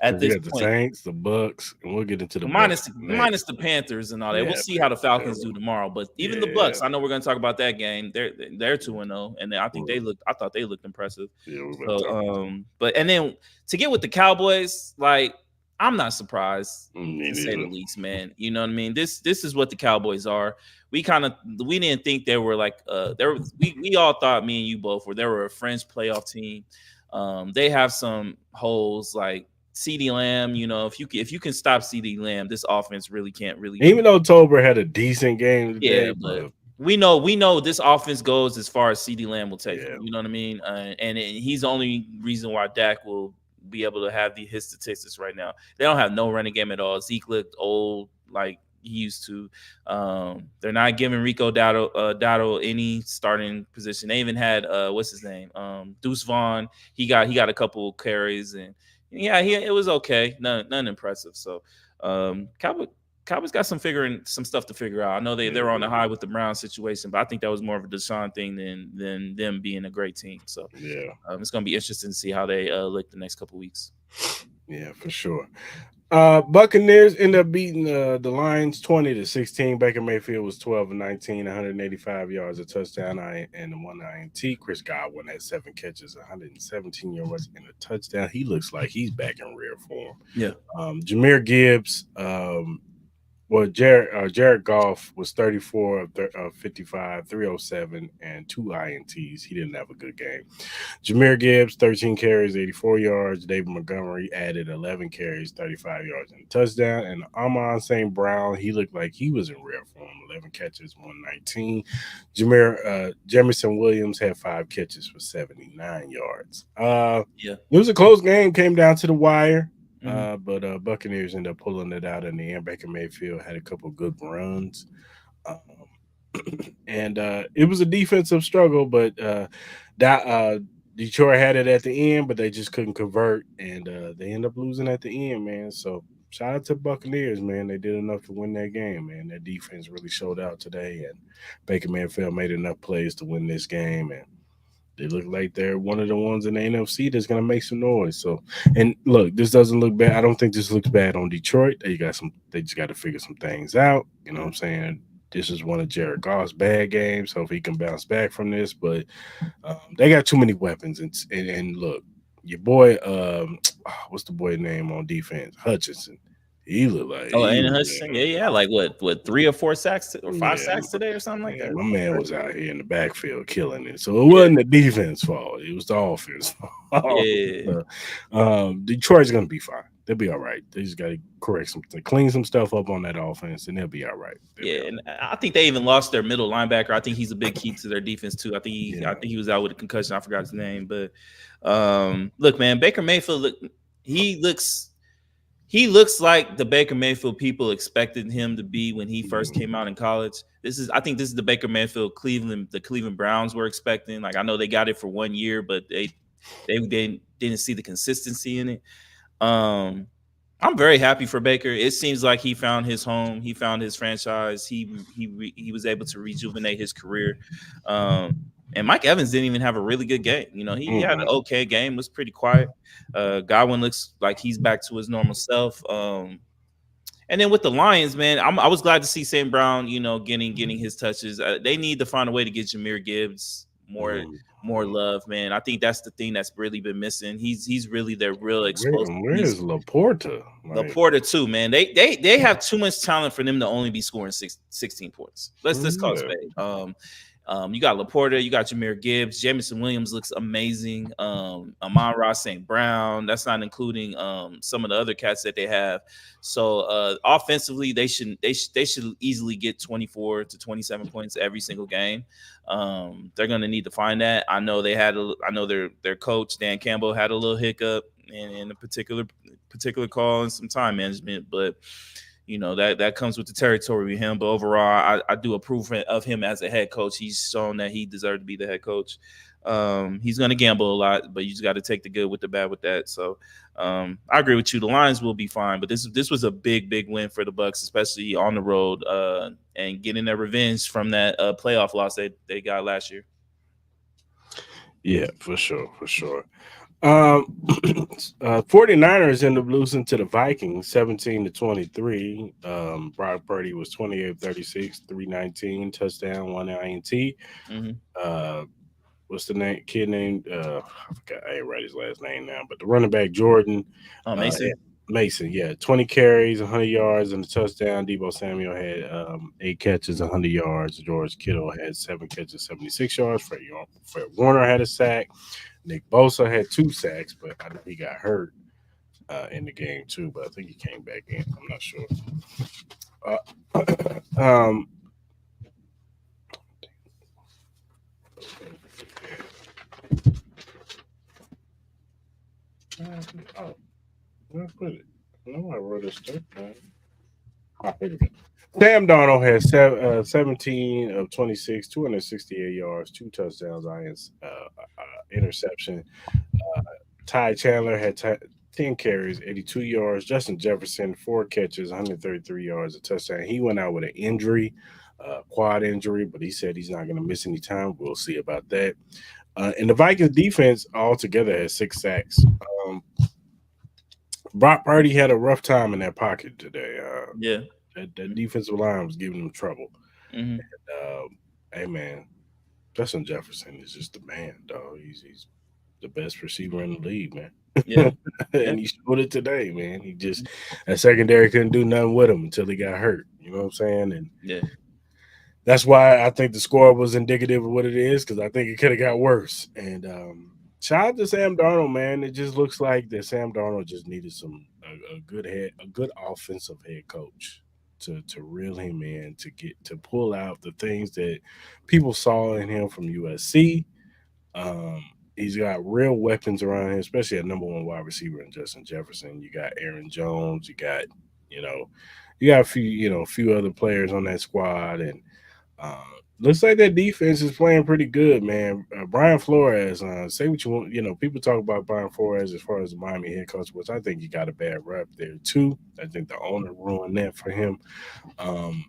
at Because you this got the point. Saints, the Bucks, and we'll get into the Bucks Minus next. the Panthers and all that. We'll Yeah, see how the Panthers Falcons terrible. do tomorrow. But even the Yeah, Bucks, I know we're going to talk about that game. They're 2-0, and I think well, I thought they looked impressive. yeah, we're going to So, talk about but and then to get with the Cowboys, like I'm not surprised me to say the neither. least, man. You know what I mean? This is what the Cowboys are. We didn't think they were like we all thought, me and you both, were they were a French playoff team. They have some holes like CD Lamb. You know, if you can stop CD Lamb, this offense really can't really do. Even though Tober had a decent game Yeah, today, but but we know this offense goes as far as CD Lamb will take yeah, them. You know what I mean? And he's the only reason why Dak will be able to have his statistics right now. They don't have no running game at all. Zeke looked old like he used to. They're not giving Rico Dowdle any starting position. They even had what's his name? Deuce Vaughn. He got a couple carries, and yeah, it was okay. None impressive. So Cowboys got some stuff to figure out. I know yeah, they're on the high with the Brown situation, but I think that was more of a Deshaun thing than them being a great team. So yeah, it's going to be interesting to see how they look the next couple weeks. yeah, for sure. Buccaneers end up beating the Lions 20-16. Baker Mayfield was 12 and 19, 185 yards, a touchdown, and one INT. Chris Godwin had 7 catches, 117 yards, and a touchdown. He looks like he's back in rare form. Yeah. Jameer Gibbs, Jared Goff was 34 of 55, 307, and 2 INTs. He didn't have a good game. Jameer Gibbs, 13 carries, 84 yards. David Montgomery added 11 carries, 35 yards, and a touchdown. And Amon St. Brown, he looked like he was in rare form, 11 catches, 119. Jamison Williams had 5 catches for 79 yards. Yeah. It was a close game, came down to the wire. Mhm. But Buccaneers ended up pulling it out in the end. Baker Mayfield had a couple good runs. Um, and it was a defensive struggle, but Detroit had it at the end, but they just couldn't convert, and they end up losing at the end, man. So shout out to Buccaneers, man. They did enough to win that game, man. Their defense really showed out today, and Baker Mayfield made enough plays to win this game, and they look like they're one of the ones in the NFC that's going to make some noise. So, and look, this doesn't look bad. I don't think this looks bad on Detroit. They just got to figure some things out. You know what I'm saying? This is one of Jared Goff's bad games. So if he can bounce back from this, but they got too many weapons. And look, your boy, what's the boy name on defense? Hutchinson. He looked like Oh, he and was Hudson, yeah, like what 3 or 4 sacks or five yeah, sacks today or something like yeah, that. my man was out here in the backfield killing it. So it wasn't the defense fault. It was the offense fault. Yeah. So, Detroit's gonna be fine. They'll be all right. They just gotta clean some stuff up on that offense, and they'll be all right. Yeah, and I think they even lost their middle linebacker. I think he's a big key to their defense too. I think he was out with a concussion. I forgot his name, but look, man, Baker Mayfield. He looks he looks like the Baker Mayfield people expected him to be when he first came out in college. I think this is the Baker Mayfield the Cleveland Browns were expecting. Like I know they got it for 1 year, but they didn't see the consistency in it. Um, I'm very happy for Baker. It seems like he found his home. He found his franchise. He was able to rejuvenate his career. And Mike Evans didn't even have a really good game. You know, he had an okay game. Was pretty quiet. Godwin looks like he's back to his normal self. And then with the Lions, man, I was glad to see St. Brown, you know, getting his touches. They need to find a way to get Jameer Gibbs more love, man. I think that's the thing that's really been missing. He's really their real explosive. Where is Laporta? Laporta too, man. They have too much talent for them to only be scoring 16 points. Let's call it spade. You got Laporta, you got Jameer Gibbs, Jamison Williams looks amazing. Amon-Ra St. Brown, that's not including some of the other cats that they have. So offensively, they should easily get 24 to 27 points every single game. They're gonna need to find that. I know their coach Dan Campbell had a little hiccup in a particular call and some time management, but that comes with the territory with him. But overall, I do approve of him as a head coach. He's shown that he deserved to be the head coach. He's going to gamble a lot, but you just got to take the good with the bad with that. So I agree with you. The Lions will be fine, but this was a big win for the Bucks, especially on the road, and getting their revenge from that playoff loss they got last year. Yeah, for sure, for sure. Um, 49ers ended up losing to the Vikings 17-23. Brock Purdy was 28-36, 319, touchdown, one INT. Hmm. Uh, what's the name? Kid named I forgot. I ain't write his last name now, but the running back Jordan Mason. had Mason, yeah, 20 carries, 100 yards, and a touchdown. Debo Samuel had 8 catches, 100 yards. George Kittle had 7 catches, 76 yards. Fred Warner had a sack. Nick Bosa had 2 sacks, but I know he got hurt in the game too. But I think he came back in. I'm not sure. Um, oh, where I put it? No, I wrote it stuff down. Oh, here we go. Sam Darnold had 17 of 26, 268 yards, 2 touchdowns, interception. Ty Chandler had 10 carries, 82 yards. Justin Jefferson, 4 catches, 133 yards, a touchdown. He went out with an injury, quad injury, but he said he's not going to miss any time. We'll see about that. And the Vikings defense altogether had 6 sacks. Um, Brock Purdy had a rough time in that pocket today. Yeah. That defensive line was giving him trouble. Hmm. Hey, man, Justin Jefferson is just the man, dog. He's the best receiver in the league, man. Yeah. Yeah. And he showed it today, man. He just that secondary couldn't do nothing with him until he got hurt. You know what I'm saying? And Yeah. that's why I think the score was indicative of what it is, because I think it could have got worse. And shout out to Sam Darnold, man. It just looks like that Sam Darnold just needed a good offensive head coach to reel him in, to pull out the things that people saw in him from USC. Um, he's got real weapons around him, especially at number one wide receiver in Justin Jefferson. You got Aaron Jones. You know, you got a few other players on that squad, and uh, looks like that defense is playing pretty good, man. Brian Flores, say what you want. People talk about Brian Flores as far as the Miami head coach, which I think he got a bad rep there too. I think the owner ruined that for him. Um,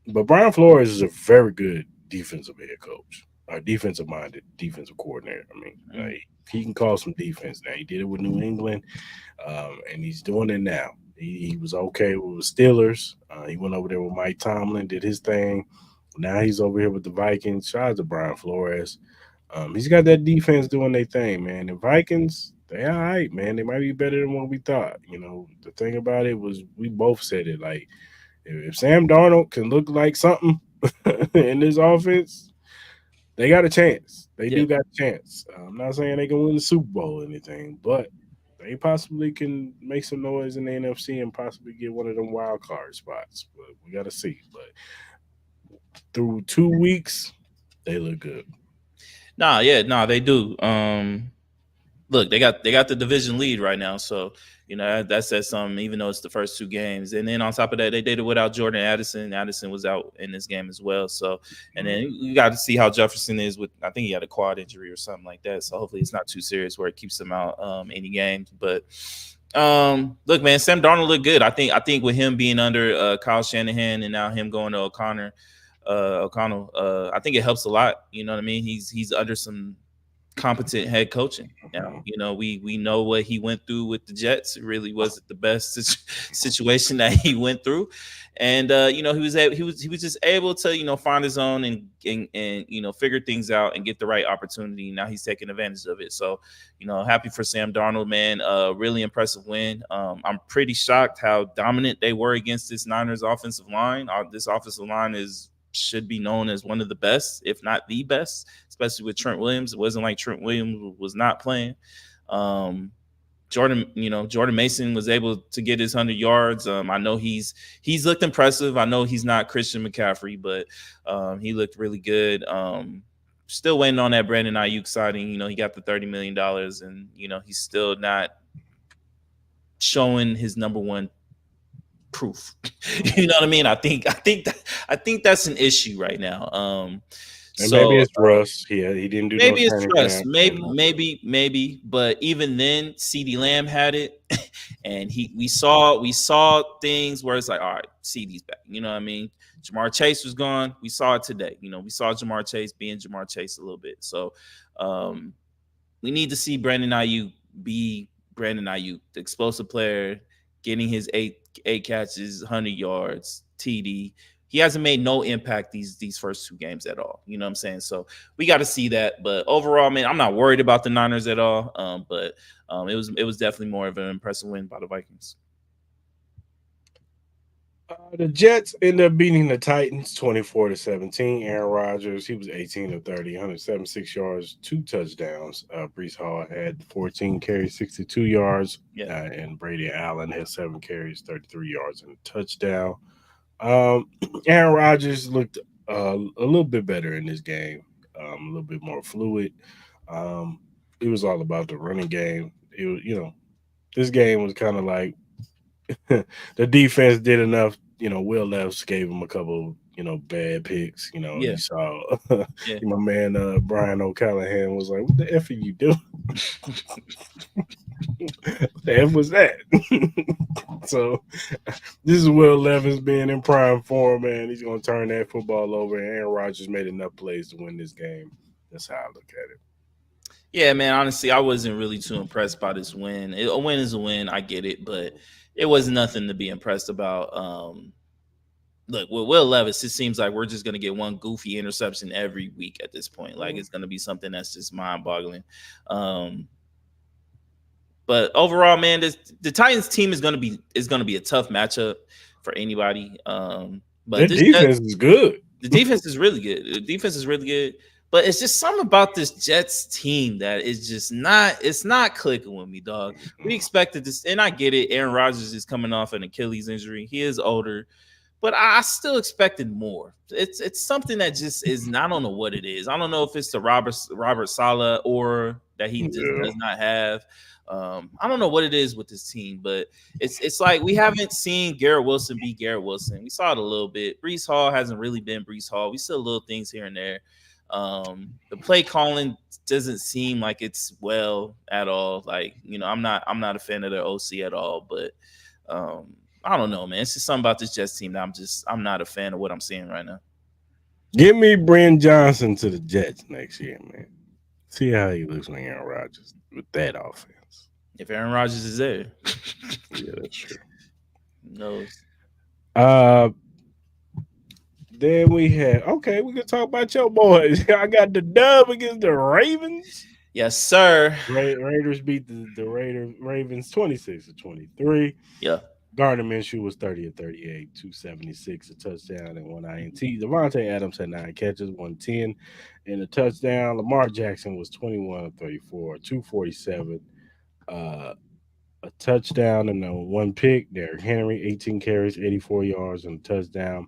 but Brian Flores is a very good defensive head coach, or defensive minded defensive coordinator. I mean, Hmm. he can call some defense now. He did it with New England, and he's doing it now. He was okay with the Steelers. He went over there with Mike Tomlin, did his thing. Now he's over here with the Vikings. Shout out to Brian Flores. He's got that defense doing their thing, man. The Vikings, they all right, man. They might be better than what we thought. The thing about it was we both said it. Like, if Sam Darnold can look like something in this offense, they got a chance. They Yeah. do got a chance. I'm not saying they can win the Super Bowl or anything, but they possibly can make some noise in the NFC and possibly get one of them wild card spots. But we got to see. But through 2 weeks, they look good. Nah. Yeah. Nah. They do. Look, they got the division lead right now, so that says something. Even though it's the first 2 games, and then on top of that, they did it without Jordan Addison. Addison was out in this game as well. So, and then you got to see how Jefferson is with. I think he had a quad injury or something like that. So hopefully it's not too serious where it keeps him out any games. But look, man, Sam Darnold looked good. I think with him being under Kyle Shanahan and now him going to O'Connell, I think it helps a lot. You know what I mean? He's under some competent head coaching. Now, we know what he went through with the Jets. It really wasn't the best situation that he went through, and he was just able to find his own and figure things out and get the right opportunity. Now he's taking advantage of it. So, happy for Sam Darnold, man. Really impressive win. I'm pretty shocked how dominant they were against this Niners offensive line. This offensive line should be known as one of the best, if not the best, especially with Trent Williams. It wasn't like Trent Williams was not playing. Jordan Mason was able to get his 100 yards. I know he's looked impressive. I know he's not Christian McCaffrey, but he looked really good. Still waiting on that Brandon Ayuk signing. He got the $30 million, and he's still not showing his number one proof. Mm. You know what I mean? I think that's an issue right now. And maybe So it's Russ. He didn't do no maybe it's training trust. camp. You Maybe, know. maybe, maybe. But even then, CD Lamb had it, and we saw things where it's like, all right, CD's back. You know what I mean? Jamar Chase was gone. We saw it today. We saw Jamar Chase being Jamar Chase a little bit. So um, we need to see Brandon Ayuk be Brandon Ayuk, the explosive player, getting his eight catches, 100 yards, TD. He hasn't made no impact these first two games at all. You know what I'm saying? So we got to see that. But overall, man, I'm not worried about the Niners at all. But it was definitely more of an impressive win by the Vikings. The Jets end up beating the Titans 24-17. Aaron Rodgers, he was 18 of 30, 176 yards, two touchdowns. Brees Hall had 14 carries, 62 yards. Yeah, And Brady Allen had 7 carries, 33 yards, and a touchdown. Um, Aaron Rodgers looked a little bit better in this game, a little bit more fluid. Um, it was all about the running game. It was, this game was kind of like the defense did enough. Will Levis gave him a couple, bad picks. You yeah, saw yeah. my man Brian O'Callahan was like, "What the f are you doing? What the f was that?" So this is Will Levis being in prime form, man. He's gonna turn that football over, and Aaron Rodgers made enough plays to win this game. That's how I look at it. Yeah, man. Honestly, I wasn't really too impressed by this win. A win is a win. I get it, but it was nothing to be impressed about. Look, with Will Levis, it seems like we're just gonna get one goofy interception every week at this point. Like it's gonna be something that's just mind-boggling. Um, but overall, man, the Titans team is gonna be a tough matchup for anybody. But Their this defense is good. the defense is really good. The defense is really good. But it's just something about this Jets team that is just not clicking with me, dog. We expected this, and I get it. Aaron Rodgers is coming off an Achilles injury. He is older, but I still expected more. It's something that just is. I don't know what it is. I don't know if it's the Robert Sala or that he just Yeah. does not have. I don't know what it is with this team, but it's like we haven't seen Garrett Wilson be Garrett Wilson. We saw it a little bit. Brees Hall hasn't really been Brees Hall. We still little things here and there. The play calling doesn't seem like it's well at all. Like I'm not a fan of their OC at all. But I don't know, man. It's just something about this Jets team that I'm not a fan of what I'm seeing right now. Give me Brent Johnson to the Jets next year, man. See how he looks when Aaron Rodgers with that offense. If Aaron Rodgers is there, Yeah, that's true. who knows? Uh, then we had we can talk about your boys. I got the dub against the Ravens. Yes, sir. Raiders beat the Ravens 26-23. Yeah. Gardner Minshew was 30 of 38, 276, a touchdown, and one INT. Devontae Adams had 9 catches, 110, and a touchdown. Lamar Jackson was 21 of 34, 247, uh, a touchdown, and a one pick. Derrick Henry, 18 carries, 84 yards, and a touchdown.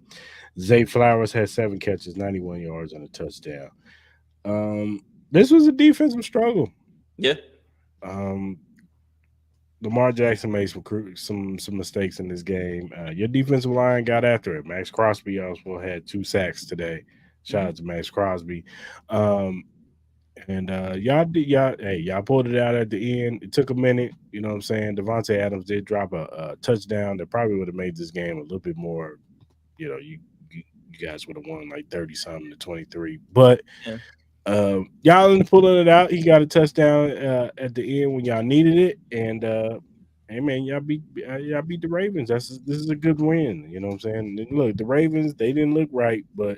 Zay Flowers had 7 catches, 91 yards, and a touchdown. This was a defensive struggle. Yeah. Um, Lamar Jackson made some mistakes in this game. Your defensive line got after it. Max Crosby also had 2 sacks today. Shout Mhm. out to Max Crosby. Um, and y'all pulled it out at the end. It took a minute. You know what I'm saying? Devontae Adams did drop a touchdown that probably would have made this game a little bit more. You guys would have won like 30 something to 23. But Yeah. y'all ended up pulling it out. He got a touchdown at the end when y'all needed it, and hey man, y'all beat the Ravens. This is a good win. You know what I'm saying? And look, the Ravens, they didn't look right, but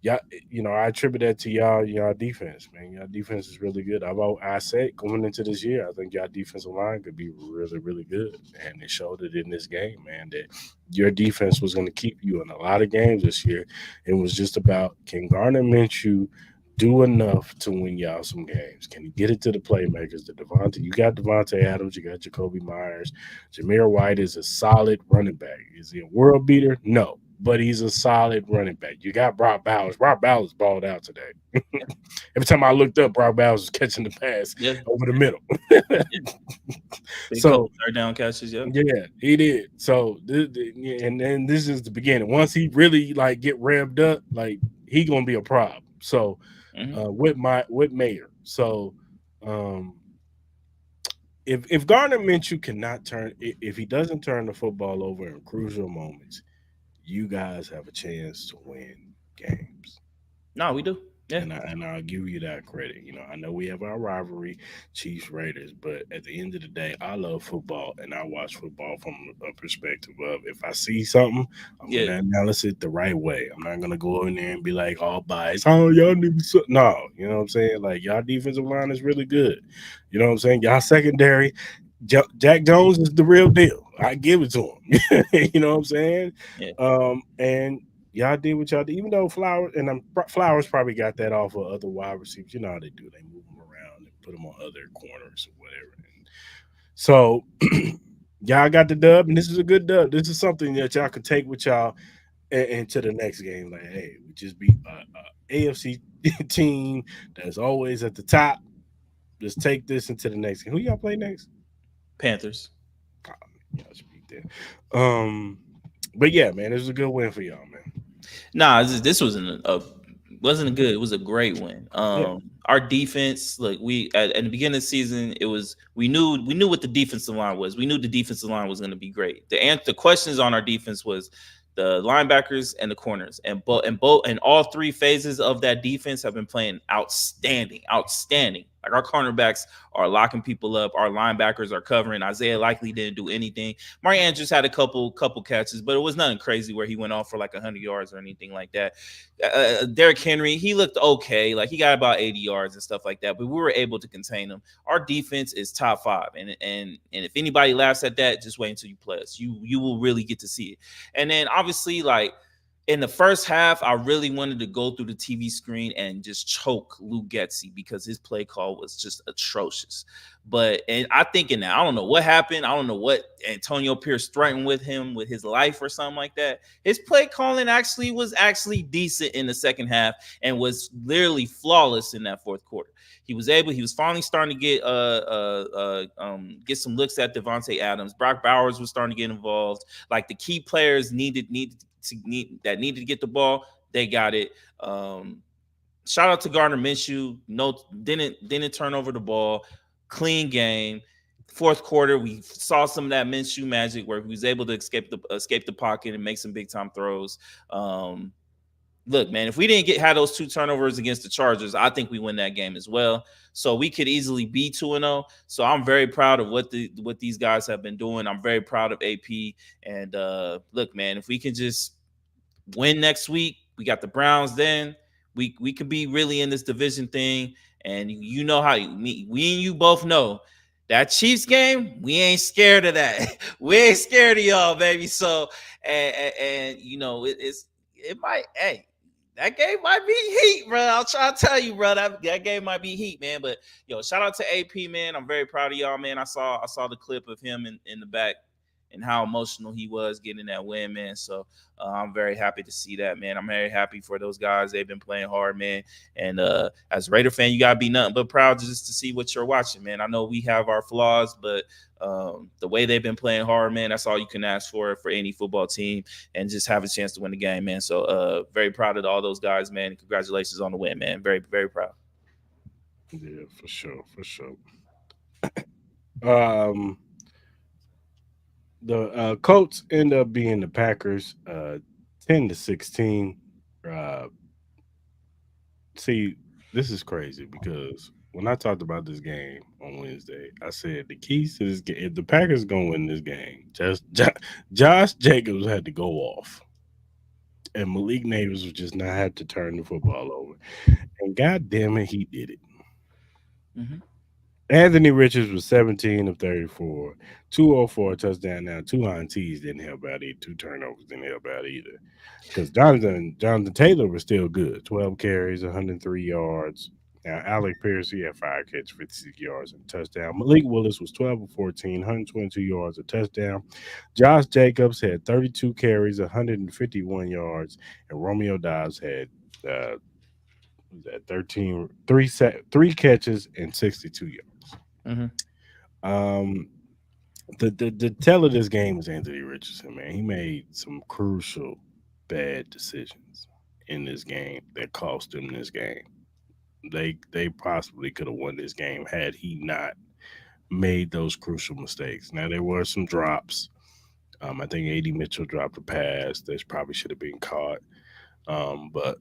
y'all, I attribute that to y'all defense, man. Y'all defense is really good. I said going into this year, I think y'all defensive line could be really, really good, and it showed it in this game, man. That your defense was going to keep you in a lot of games this year. It was just about, can Gardner Minshew do enough to win y'all some games? Can he get it to the playmakers? You got Devontae Adams, you got Jacoby Myers. Jameer White is a solid running back. Is he a world beater? No. but he's a solid running back. You got Brock Bowers. Brock Bowers balled out today. Every time I looked up, Brock Bowers was catching the pass Yeah, over the middle. yeah. Big couple So third down catches. Yep. yeah, he did. So yeah, and then this is the beginning. Once he really like get revved up, like he gonna be a problem. So Hmm. with Mayer. So um if Gardner Minshew cannot if he doesn't turn the football over in crucial moments, you guys have a chance to win games. No, we do. Yeah. And I'll give you that credit. You know, I know we have our rivalry, Chiefs Raiders, but at the end of the day, I love football and I watch football from a perspective of if I see something, I'm Yeah. gonna analyze it the right way. I'm not gonna go in there and be like all biased. Oh, y'all need no, you know what I'm saying? Like y'all defensive line is really good. You know what I'm saying? Y'all secondary, Jack Jones is the real deal. I give it to him. You know what I'm saying? Yeah. And y'all did what y'all did. Even though Flowers probably got that off of other wide receivers. You know how they do. They move them around and put them on other corners or whatever. And so y'all got the dub, and this is a good dub. This is something that y'all can take with y'all into the next game. Like, hey, we just beat a AFC team that's always at the top. Just take this into the next game. Who y'all play next? Panthers. Oh, y'all should beat them. But yeah, man, it was a good win for y'all, man. Nah, this wasn't a good. It was a great win. Yeah. Our defense, like we at the beginning of the season, it was we knew what the defensive line was. We knew the defensive line was going to be great. The questions on our defense was the linebackers and the corners, and all three phases of that defense have been playing outstanding, outstanding. Like our cornerbacks are locking people up. Our linebackers are covering. Isaiah likely didn't do anything. Mark Andrews had a couple catches, but it was nothing crazy where he went off for like 100 yards or anything like that. Derrick Henry, he looked okay. Like he got about 80 yards and stuff like that, but we were able to contain him. Our defense is top five, and if anybody laughs at that, just wait until you play us. You will really get to see it. And then obviously, like in the first half, I really wanted to go through the TV screen and just choke Luke Getsy because his play call was just atrocious. And I think in that, I don't know what happened. I don't know what Antonio Pierce threatened with him with his life or something like that. His play calling was actually decent in the second half and was literally flawless in that fourth quarter. He was finally starting to get some looks at Devontae Adams. Brock Bowers was starting to get involved. Like the key players needed to get the ball. They got it. Shout out to Gardner Minshew. No, didn't turn over the ball. Clean game. Fourth quarter, we saw some of that Minshew magic where he was able to escape the pocket and make some big time throws. Look, man, if we didn't had those two turnovers against the Chargers, I think we win that game as well. So we could easily be 2-0. So I'm very proud of what these guys have been doing. I'm very proud of AP. And look, man, if we can just win next week, we got the Browns. Then we could be really in this division thing. And you know how we and you both know that Chiefs game, we ain't scared of that. We ain't scared of y'all, baby. So and you know it might that game might be heat, bro. I'll try to tell you, bro. That game might be heat, man. But shout out to AP, man. I'm very proud of y'all, man. I saw the clip of him in the back and how emotional he was getting that win, man. So I'm very happy to see that, man. I'm very happy for those guys. They've been playing hard, man. And as a Raider fan, you gotta be nothing but proud just to see what you're watching, man. I know we have our flaws, but the way they've been playing hard, man, that's all you can ask for any football team, and just have a chance to win the game, man. So very proud of all those guys, man. And congratulations on the win, man. Very, very proud. Yeah, for sure, for sure. Um, the Colts end up being the Packers, 10-16. Uh, see, this is crazy because when I talked about this game on Wednesday, I said the keys to this game, if the Packers gonna win this game, Josh Jacobs had to go off, and Malik Neighbors would just not have to turn the football over. And God damn it, he did it. Mm-hmm. Anthony Richards was 17 of 34, 204 touchdown. Now, two INTs didn't help out either. Two turnovers didn't help out either. Because Jonathan Taylor was still good. 12 carries, 103 yards. Now, Alec Pierce, he had 5 catches, 56 yards, and a touchdown. Malik Willis was 12 of 14, 122 yards, a touchdown. Josh Jacobs had 32 carries, 151 yards, and Romeo Dobbs had uh, was that 3 catches and 62 yards. Hmm. Um, the tell of this game is Anthony Richardson, man. He made some crucial bad decisions in this game that cost him this game. They possibly could have won this game had he not made those crucial mistakes. Now there were some drops. I think AD Mitchell dropped a pass that probably should have been caught. But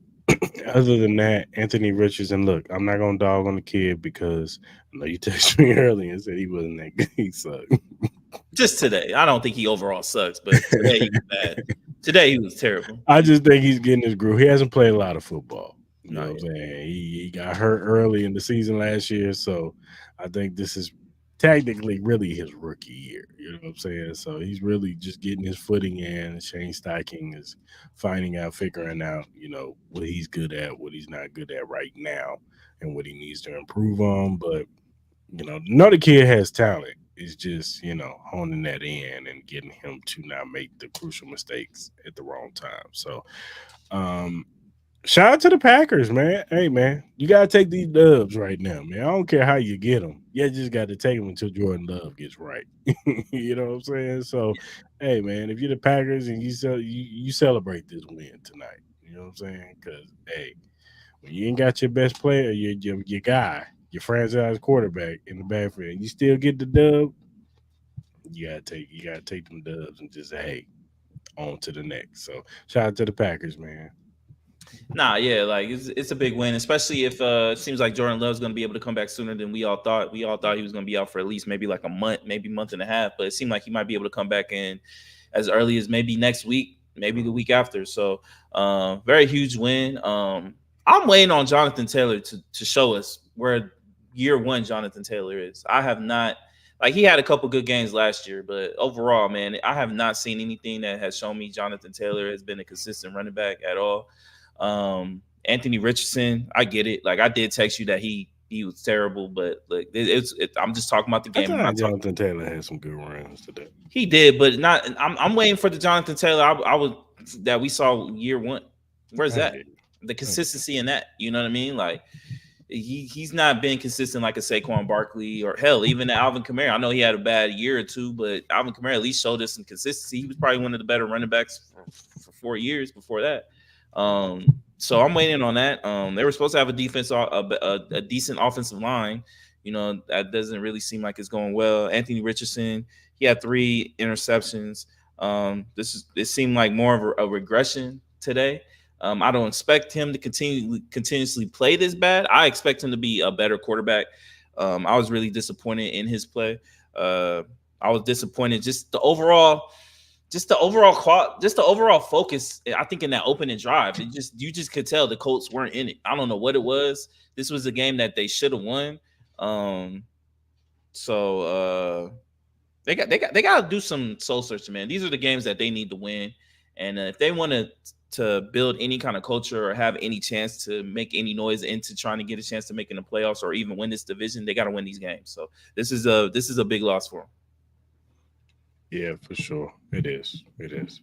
other than that, Anthony Richardson, look, I'm not gonna dog on the kid because I know you texted me earlier and said he wasn't that good. He sucked. Just today, I don't think he overall sucks, but today he was bad. Today he was terrible. I just think he's getting his groove. He hasn't played a lot of football. You know No, what I'm yeah. saying? He got hurt early in the season last year, so I think this is technically really his rookie year. You know what I'm saying? So he's really just getting his footing in. Shane Steichen is finding out, figuring out, what he's good at, what he's not good at right now, and what he needs to improve on. But another kid has talent. It's just, honing that in and getting him to not make the crucial mistakes at the wrong time. So, um, shout out to the Packers, man. Hey, man, you gotta take these dubs right now, man. I don't care how you get them. You just got to take them until Jordan Love gets right. You know what I'm saying? So, hey, man, if you're the Packers and you celebrate this win tonight, you know what I'm saying? Because hey, when you ain't got your best player, your guy, your franchise quarterback in the backfield, and you still get the dub, you gotta take them dubs and just say, hey, on to the next. So shout out to the Packers, man. Nah, yeah, like it's a big win, especially if it seems like Jordan Love's going to be able to come back sooner than we all thought. We all thought he was going to be out for at least maybe like a month, maybe month and a half, but it seemed like he might be able to come back in as early as maybe next week, maybe the week after. So, very huge win. I'm waiting on Jonathan Taylor to show us where year one Jonathan Taylor is. I have not. Like he had a couple good games last year, but overall, man, I have not seen anything that has shown me Jonathan Taylor has been a consistent running back at all. Anthony Richardson, I get it. Like I did text you that he was terrible, but like I'm just talking about the I game. I'm thought not talking. Jonathan Taylor had some good runs today. He did, but not. I'm waiting for the Jonathan Taylor I was that we saw year one. Where's I that? get it. The I get it. consistency in that. You know what I mean? Like he's not been consistent like a Saquon Barkley or hell even Alvin Kamara. I know he had a bad year or two, but Alvin Kamara at least showed us some consistency. He was probably one of the better running backs for 4 years before that. So I'm waiting on that. They were supposed to have a defense, a decent offensive line. You know that doesn't really seem like it's going well. Anthony Richardson, he had 3 interceptions. It seemed like more of a regression today. I don't expect him to continuously play this bad. I expect him to be a better quarterback. I was really disappointed in his play. Uh, I was disappointed just the overall focus. I think in that opening drive, you just could tell the Colts weren't in it. I don't know what it was. This was a game that they should have won. Um, so they got to do some soul searching, man. These are the games that they need to win, and if they want to build any kind of culture or have any chance to make any noise into trying to get a chance to make in the playoffs or even win this division, they got to win these games. So this is a big loss for them. Yeah, for sure. It is. It is.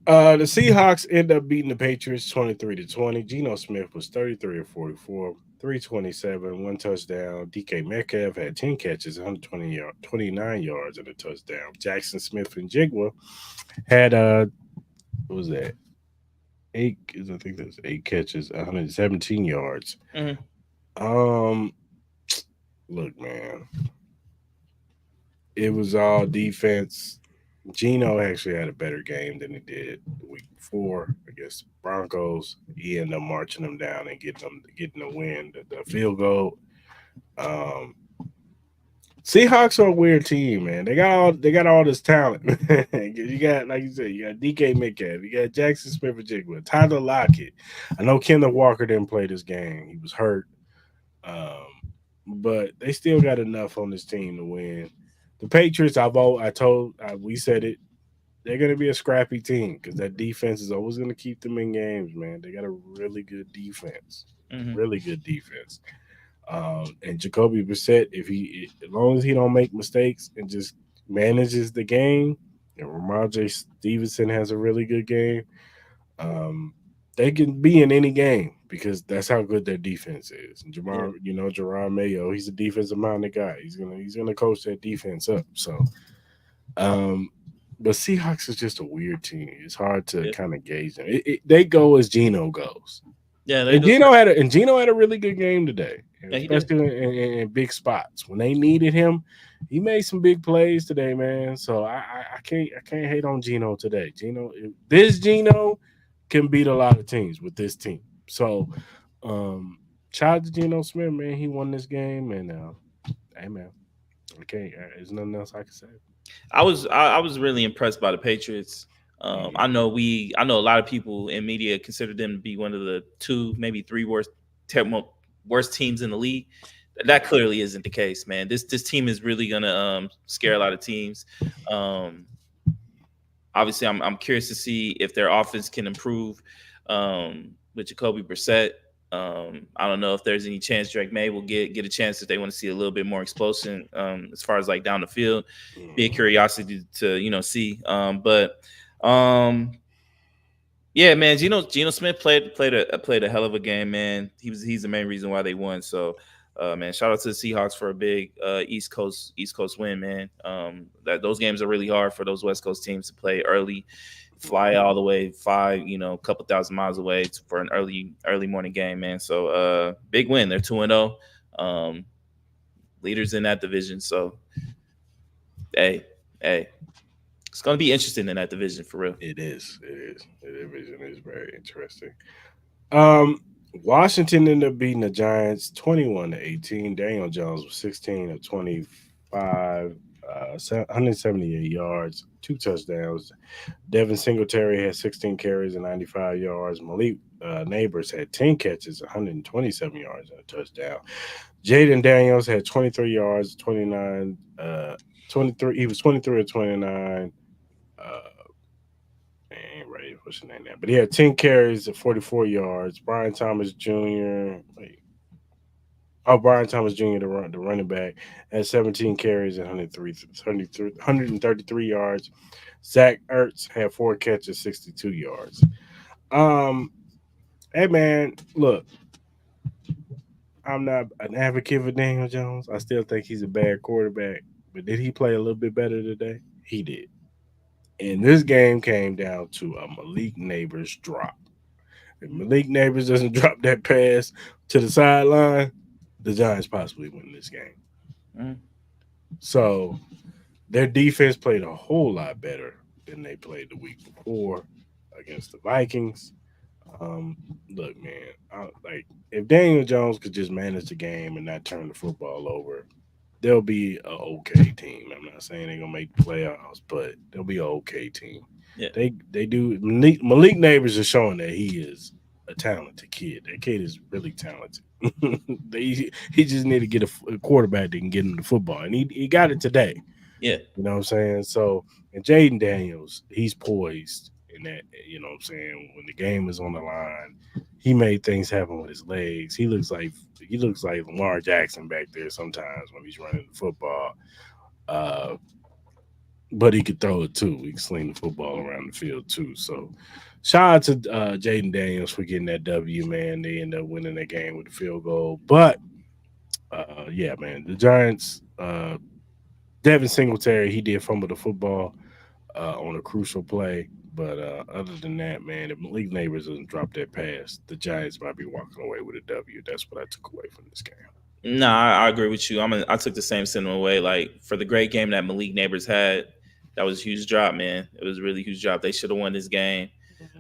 The Seahawks end up beating the Patriots 23-20. Geno Smith was 33 of 44, 327, one touchdown. DK Metcalf had 10 catches, 29 yards, and a touchdown. Jackson Smith and Jigwa had what was that? I think that's 8 catches, 117 yards. Mm-hmm. Um, look, man, it was all defense. Gino actually had a better game than he did the week before against the Broncos. He ended up marching them down and getting the win, the field goal. Um, Seahawks are a weird team, man. They got all this talent. You got, like you said, you got DK Metcalf, you got Jackson Smith and Jigba, Tyler Lockett. I know Kenneth Walker didn't play this game; he was hurt. Um, but they still got enough on this team to win. The Patriots, we said it. they're gonna be a scrappy team because that defense is always gonna keep them in games, man. They got a really good defense, Hmm. really good defense. And Jacoby Brissett, if he, as long as he don't make mistakes and just manages the game, and Ramondre Stevenson has a really good game, um, they can be in any game because that's how good their defense is. And Yeah. Jerron Mayo, he's a defensive minded guy. He's gonna coach that defense up. So, um, but Seahawks is just a weird team. It's hard to Yeah. kind of gauge them. They go as Geno goes. Yeah. They And do. Gino had a really good game today, Yeah, he did. especially in big spots when they needed him. He made some big plays today, man. So I can't hate on Gino today. This Gino can beat a lot of teams with this team. So, um, shout out to Geno Smith, man. He won this game, and hey, man, I can't. There's nothing else I can say. I was really impressed by the Patriots. Mm, I know a lot of people in media consider them to be one of the two, maybe three worst teams in the league. That clearly isn't the case, man. This team is really gonna scare a lot of teams. Um, Obviously, I'm curious to see if their offense can improve with Jacoby Brissett. I don't know if there's any chance Drake May will get a chance if they want to see a little bit more explosion as far as like down the field. Be a mm. curiosity to see. But yeah, man, Geno Smith played a hell of a game, man. He's the main reason why they won. So, man, shout out to the Seahawks for a big East Coast win, man. That those games are really hard for those West Coast teams to play early, fly all the way a couple thousand miles away for an early morning game, man. So, big win. They're 2-0, leaders in that division. So, hey, hey, it's gonna be interesting in that division for real. It is. It is. The division is very interesting. Um, Washington ended up beating the Giants 21-18. Daniel Jones was 16 of 25, 178 yards, two touchdowns. Devin Singletary had 16 carries and 95 yards. Malik Neighbors had 10 catches, 127 yards, and a touchdown. Jaden Daniels had 23 yards, 29, 23. He was 23 of 29. I ain't ready to push the name down. But he had 10 carries at 44 yards. Brian Thomas Jr. Wait. Oh, Brian Thomas Jr., the running back, had 17 carries and 133 yards. Zach Ertz had four catches, 62 yards. Um, hey man, look, I'm not an advocate for Daniel Jones. I still think he's a bad quarterback. But did he play a little bit better today? He did. And this game came down to a Malik Neighbors drop. If Malik Neighbors doesn't drop that pass to the sideline, the Giants possibly win this game. Mm. So their defense played a whole lot better than they played the week before against the Vikings. Um, Look, man, like if Daniel Jones could just manage the game and not turn the football over, they'll be a okay team. I'm not saying they're gonna make the playoffs, but they'll be a okay team. Yeah, They do. Malik Neighbors is showing that he is a talented kid. That kid is really talented. He just need to get a quarterback that can get him the football, and he got it today. yeah, You know what I'm saying? So, and Jaden Daniels, he's poised in that. You know what I'm saying? When the game is on the line, he made things happen with his legs. He looks like Lamar Jackson back there sometimes when he's running the football. Uh, but he could throw it too. He can sling the football around the field too. So shout out to Jaden Daniels for getting that W, man. They end up winning that game with the field goal. But yeah, man, the Giants, Devin Singletary, he did fumble the football on a crucial play. But other than that, man, if Malik Neighbors doesn't drop that pass, the Giants might be walking away with a W. That's what I took away from this game. no, I agree with you. I took the same sentiment away. Like for the great game that Malik Neighbors had, that was a huge drop, man. It was a really huge drop. They should have won this game.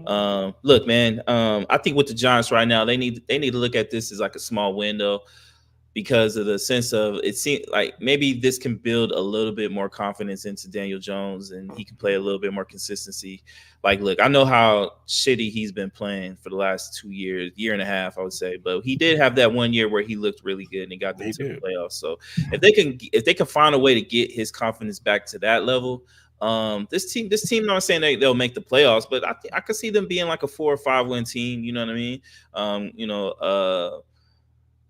Look, man. I think with the Giants right now, they need to look at this as like a small window because of the sense of it seems like maybe this can build a little bit more confidence into Daniel Jones and he can play a little bit more consistency. Like, look, I know how shitty he's been playing for the last 2 years, year and a half, I would say, but he did have that one year where he looked really good and he got them He to the did. playoffs. So if they can find a way to get his confidence back to that level, This team, not saying they'll make the playoffs, but I could see them being like a 4 or 5 win team. You know what I mean?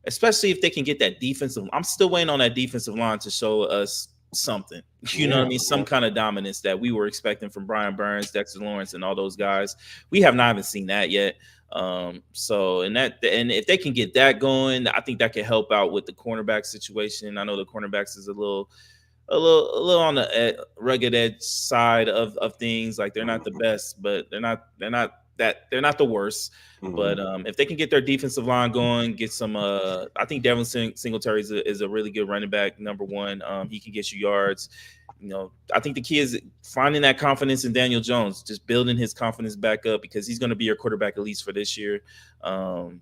Especially if they can get that defensive. I'm still waiting on that defensive line to show us something. You know what I Yeah, mean? Some kind of dominance that we were expecting from Brian Burns, Dexter Lawrence, and all those guys. We have not even seen that yet. And if they can get that going, I think that could help out with the cornerback situation. I know the cornerbacks is a little on the rugged edge side of things. Like they're not the best, but they're not the worst. But mhm. if they can get their defensive line going, get some. I think Devin Singletary is a really good running back. Number one, he can get you yards. I think the key is finding that confidence in Daniel Jones, just building his confidence back up because he's going to be your quarterback at least for this year. And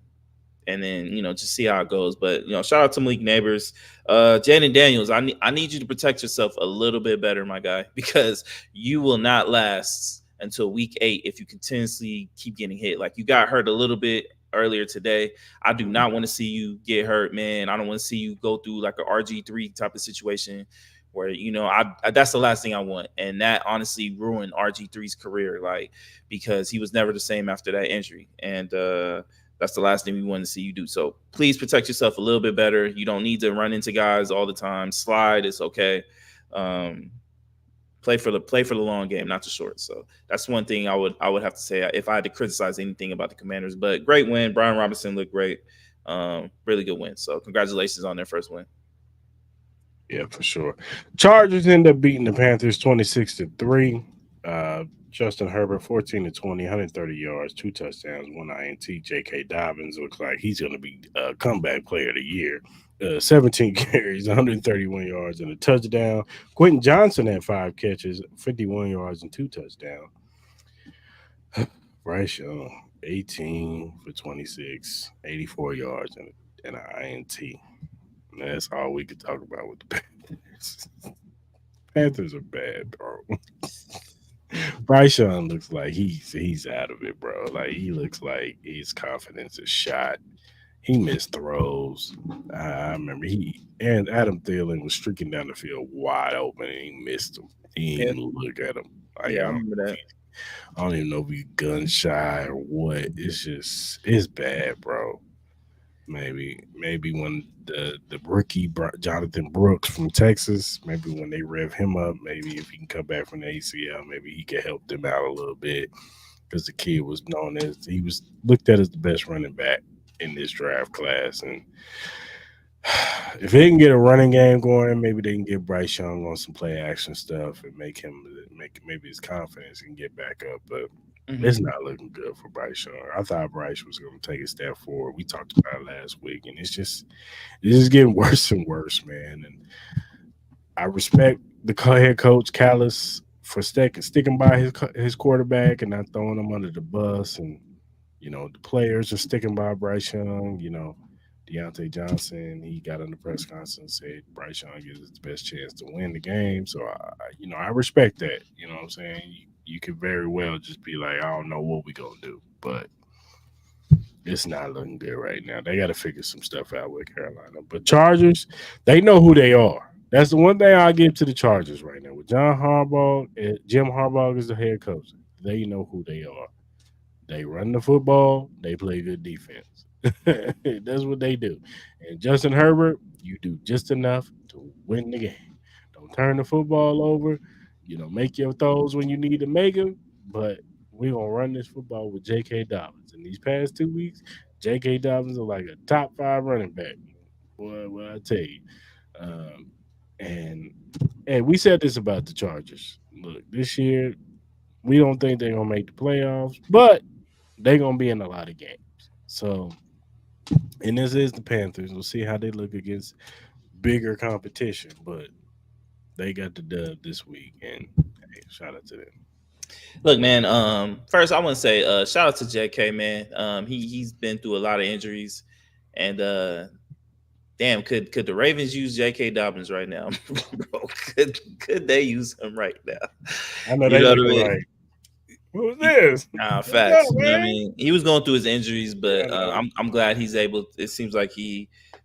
then just see how it goes. But shout out to Malik Neighbors, Jaden Daniels. I need you to protect yourself a little bit better, my guy, because you will not last until week 8 if you continuously keep getting hit. Like you got hurt a little bit earlier today. I do not want to see you get hurt, man. I don't want to see you go through like a RG3 type of situation where that's the last thing I want. And that honestly ruined RG3's career, like because he was never the same after that injury. And that's the last thing we want to see you do. So please protect yourself a little bit better. You don't need to run into guys all the time. Slide, it's okay. Um, play for the long game, not the short. So that's one thing I would have to say if I had to criticize anything about the Commanders. But great win. Brian Robinson looked great. Really good win. So congratulations on their first win. Yeah, for sure. Chargers end up beating the Panthers 26-3. Justin Herbert 14 to 20, 130 yards, 2 touchdowns, 1 INT. J.K. Dobbins looks like he's going to be a comeback player of the year. 17 carries, 131 yards, and a touchdown. Quentin Johnson had 5 catches, 51 yards, and 2 touchdowns. Bryce Young, 18 for 26, 84 yards, and an INT. And that's all we could talk about with the Panthers. Panthers are bad, bro. Bryce Young looks like he's out of it, bro. Like he looks like his confidence is shot. He missed throws. I remember he and Adam Thielen was streaking down the field wide open and he missed him. He Yeah, didn't even look at him. Like yeah, I remember that. I don't even know if he's gun shy or what. It's bad, bro. Maybe when the rookie Jonathan Brooks from Texas, maybe when they rev him up, maybe if he can come back from the ACL, maybe he can help them out a little bit because the kid was known as he was looked at as the best running back in this draft class, and if they can get a running game going, maybe they can get Bryce Young on some play action stuff and make maybe his confidence can get back up, but. Hmm. It's not looking good for Bryce Young. I thought Bryce was going to take a step forward. We talked about it last week, and it's just getting worse and worse, man. And I respect the head coach Callis for sticking by his quarterback and not throwing him under the bus. And the players are sticking by Bryce Young. Deontay Johnson, he got on the press conference and said Bryce Young is his best chance to win the game. So I respect that. You know what I'm saying? You could very well just be like, I don't know what we gonna do, but it's not looking good right now. They got to figure some stuff out with Carolina. But Chargers, they know who they are. That's the one thing I give to the Chargers right now. With John Harbaugh, Jim Harbaugh is the head coach. They know who they are. They run the football. They play good defense. That's what they do. And Justin Herbert, you do just enough to win the game. Don't turn the football over. Make your throws when you need to make them. But we're gonna run this football with J.K. Dobbins. In these past 2 weeks, J.K. Dobbins is like a top 5 running back. Boy, what I tell you. Um, and we said this about the Chargers. Look, this year we don't think they're gonna make the playoffs, but they're gonna be in a lot of games. So, and this is the Panthers. We'll see how they look against bigger competition, but they got the dub this week, and hey, shout out to them. Look, man. First I want to say shout out to JK, man. He's been through a lot of injuries, and damn, could the Ravens use J.K. Dobbins right now, bro? Could they use him right now? I know You they know what I looking mean? right. What was He, this? What's up, facts. You know what I man? mean? He was going through his injuries, Yeah, I but know. I'm glad he's able. It seems like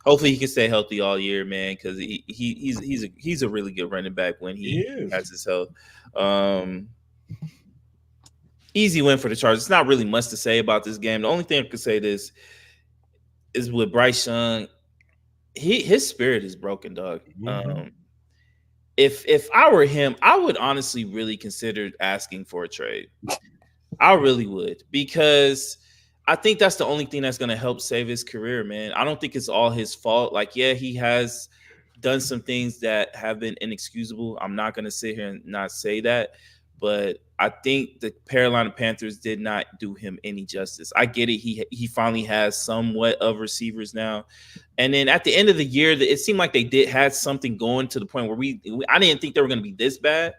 hopefully he can stay healthy all year, man, because he's a really good running back when He he is. has his health. Um, Easy win for the Chargers. It's not really much to say about this game. The only thing I could say this is with Bryce Young, his spirit is broken, dog. Hmm. If I were him, I would honestly really consider asking for a trade. I really would, because I think that's the only thing that's going to help save his career, man. I don't think it's all his fault. Like, yeah, he has done some things that have been inexcusable. I'm not going to sit here and not say that, but I think the Carolina Panthers did not do him any justice. I get it. He finally has somewhat of receivers now. And then at the end of the year, it seemed like they did had something going to the point where I didn't think they were going to be this bad,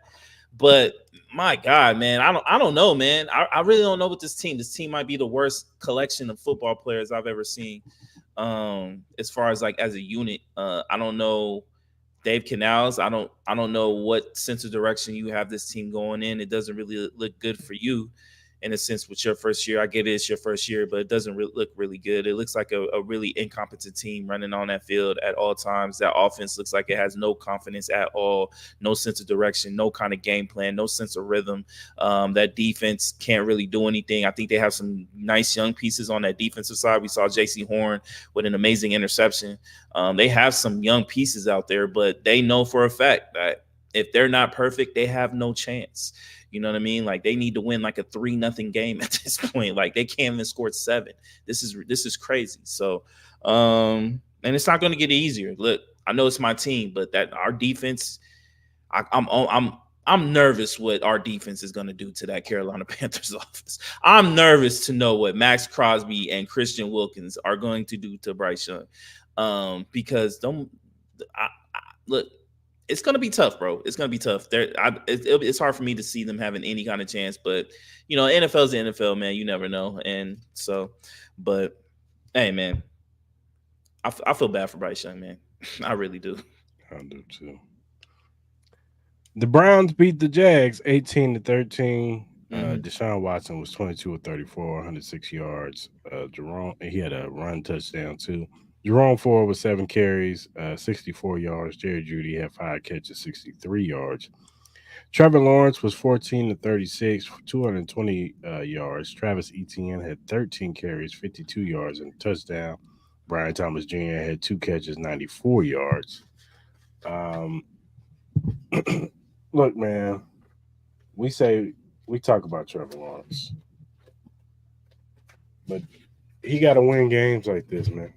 but my God, man, I don't know, man. I really don't know what this team. This team might be the worst collection of football players I've ever seen. As far as like as a unit, I don't know Dave Canals. I don't know what sense of direction you have this team going in. It doesn't really look good for you in a sense with your first year. I get it's your first year, but it doesn't look really good. It looks like a really incompetent team running on that field at all times. That offense looks like it has no confidence at all, no sense of direction, no kind of game plan, no sense of rhythm. That defense can't really do anything. I think they have some nice young pieces on that defensive side. We saw J.C. Horn with an amazing interception. They have some young pieces out there, but they know for a fact that if they're not perfect, they have no chance. You know what I mean? Like they need to win like a 3-0 game at this point. Like they can't even score 7. This is crazy. So and it's not going to get easier. Look, I know it's my team, but that our defense, I'm nervous what our defense is going to do to that Carolina Panthers offense. I'm nervous to know what Max Crosby and Christian Wilkins are going to do to Bryce Young, because don't look. It's gonna be tough, bro. It's gonna be tough. It's hard for me to see them having any kind of chance, but NFL is the NFL, man. You never know, and so, but hey, man, I feel bad for Bryce Young, man. I really do. I do too. The Browns beat the Jags 18-13. Hmm. Deshaun Watson was 22 of 34, 106 yards. Jerome, he had a run touchdown too. Jerome Ford was 7 carries, 64 yards. Jerry Judy had 5 catches, 63 yards. Trevor Lawrence was 14 to 36, 220 yards. Travis Etienne had 13 carries, 52 yards, and a touchdown. Brian Thomas Jr. had 2 catches, 94 yards. Um, Look, man, we say we talk about Trevor Lawrence, but he got to win games like this, man.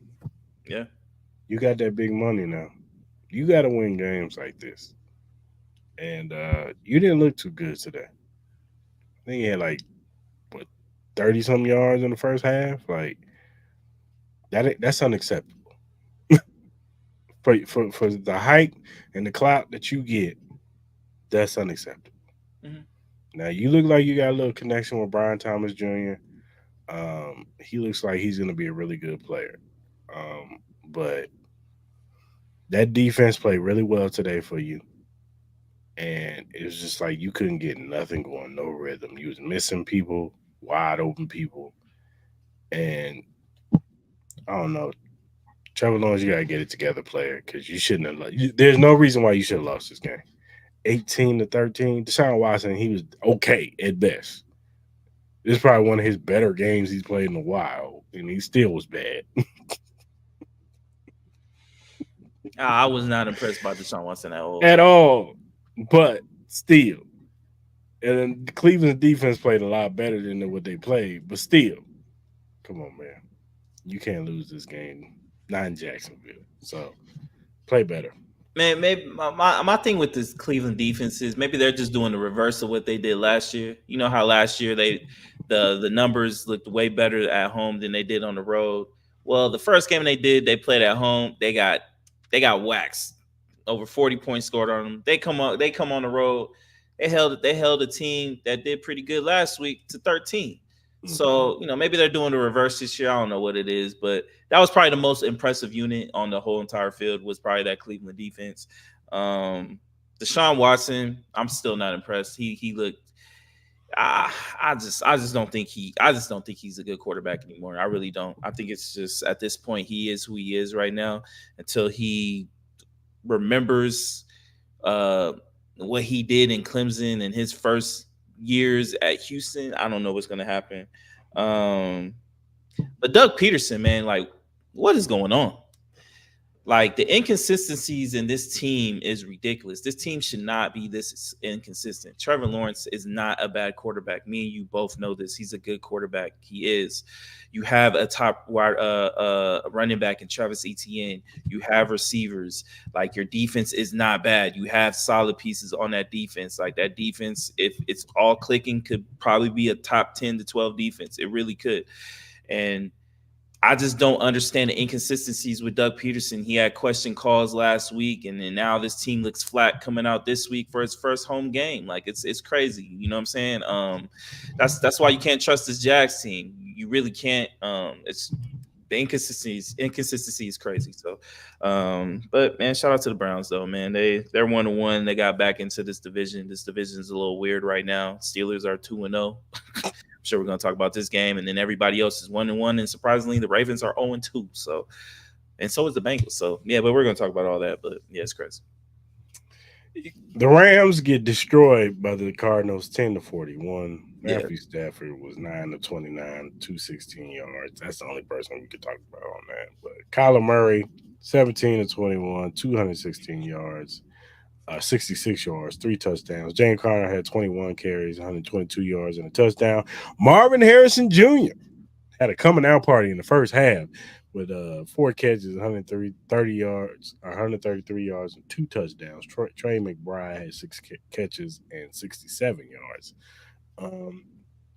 Yeah. You got that big money now. You got to win games like this, and you didn't look too good today. I think he had like what 30 some yards in the first half. Like that's unacceptable for the hype and the clout that you get. That's unacceptable. Hmm. Now you look like you got a little connection with Brian Thomas Jr. He looks like he's going to be a really good player. But that defense played really well today for you, and it was just like you couldn't get nothing going, no rhythm. You was missing people, wide open people, and I don't know. Trevor Lawrence, you gotta get it together, player, because you shouldn't have. There's no reason why you should have lost this game. 18-13. Deshaun Watson, he was okay at best. This is probably one of his better games he's played in a while, and he still was bad I was not impressed by Deshaun Watson at all. at all. But still, and then Cleveland's defense played a lot better than what they played. But still, come on, man, you can't lose this game. Not in Jacksonville, so play better. Man, maybe my thing with this Cleveland defense is maybe they're just doing the reverse of what they did last year. You know how last year the numbers looked way better at home than they did on the road. Well, the first game they played at home, they got waxed. Over 40 points scored on them. They come on the road. They held a team that did pretty good last week to 13. Mm-hmm. So, maybe they're doing the reverse this year. I don't know what it is, but that was probably the most impressive unit on the whole entire field was probably that Cleveland defense. Um, Deshaun Watson, I'm still not impressed. He looked. I just don't think he's a good quarterback anymore. I really don't. I think it's just at this point he is who he is right now until he remembers uh what he did in Clemson in his first years at Houston. I don't know what's gonna happen. Um but Doug Peterson, man, like what is going on? Like the inconsistencies in this team is ridiculous. This team should not be this inconsistent. Trevor Lawrence is not a bad quarterback. Me and you both know this. He's a good quarterback. He is. You have a top wide running back in Travis Etienne. You have receivers. Like your defense is not bad. You have solid pieces on that defense. Like that defense, if it's all clicking, could probably be a top 10 to 12 defense. It really could. And I just don't understand the inconsistencies with Doug Peterson. He had question calls last week, and then now this team looks flat coming out this week for his first home game. Like it's crazy. You know what I'm saying? That's why you can't trust this Jags team. You really can't. It's the inconsistency is crazy. So, but man, shout out to the Browns though, man. They're 1-1. They got back into this division. This division is a little weird right now. Steelers are 2-0. I'm sure we're going to talk about this game, and then everybody else is 1-1, and surprisingly, the Ravens are 0-2. So, and so is the Bengals. So, yeah, but we're going to talk about all that. But yeah, it's crazy. The Rams get destroyed by the Cardinals 10-41. Yeah. Matthew Stafford was 9-29, 216 yards. That's the only person we could talk about on that. But Kyler Murray, 17-21, 216 yards, 66 yards, 3 touchdowns. James Conner had 21 carries, 122 yards, and a touchdown. Marvin Harrison Jr. had a coming out party in the first half with 4 catches, 130 yards, 133 yards, and 2 touchdowns. Trey McBride had 6 catches and 67 yards. Um,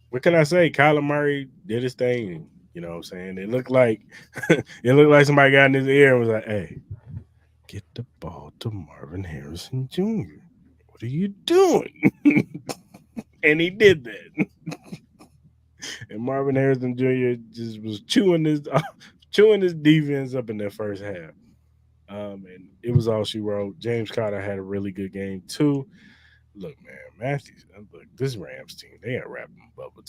what can I say? Kyler Murray did his thing. You know what I'm saying? It looked like somebody got in his ear and was like, "Hey, get the ball to Marvin Harrison Jr. What are you doing?" And he did that. And Marvin Harrison Jr. just was chewing his defense up in that first half. And it was all she wrote. James Conner had a really good game too. Look, man, Matthews. Look, this Rams team, they got wrapped in bubble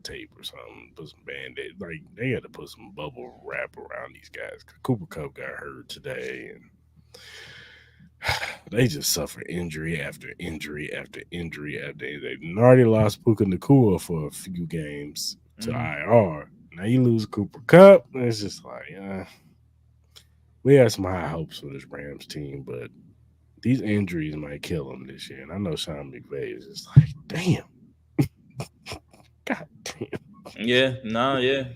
tape or something. Put some band-aid. Like they had to put some bubble wrap around these guys. Cooper Cup got hurt today, and they just suffer injury after injury after injury after injury. They already lost Puka Nakua for a few games to IR. Now you lose Cooper Cup. It's just like, we had some high hopes for this Rams team, but these injuries might kill them this year. And I know Sean McVay is just like, damn. God damn. Yeah. No. Yeah.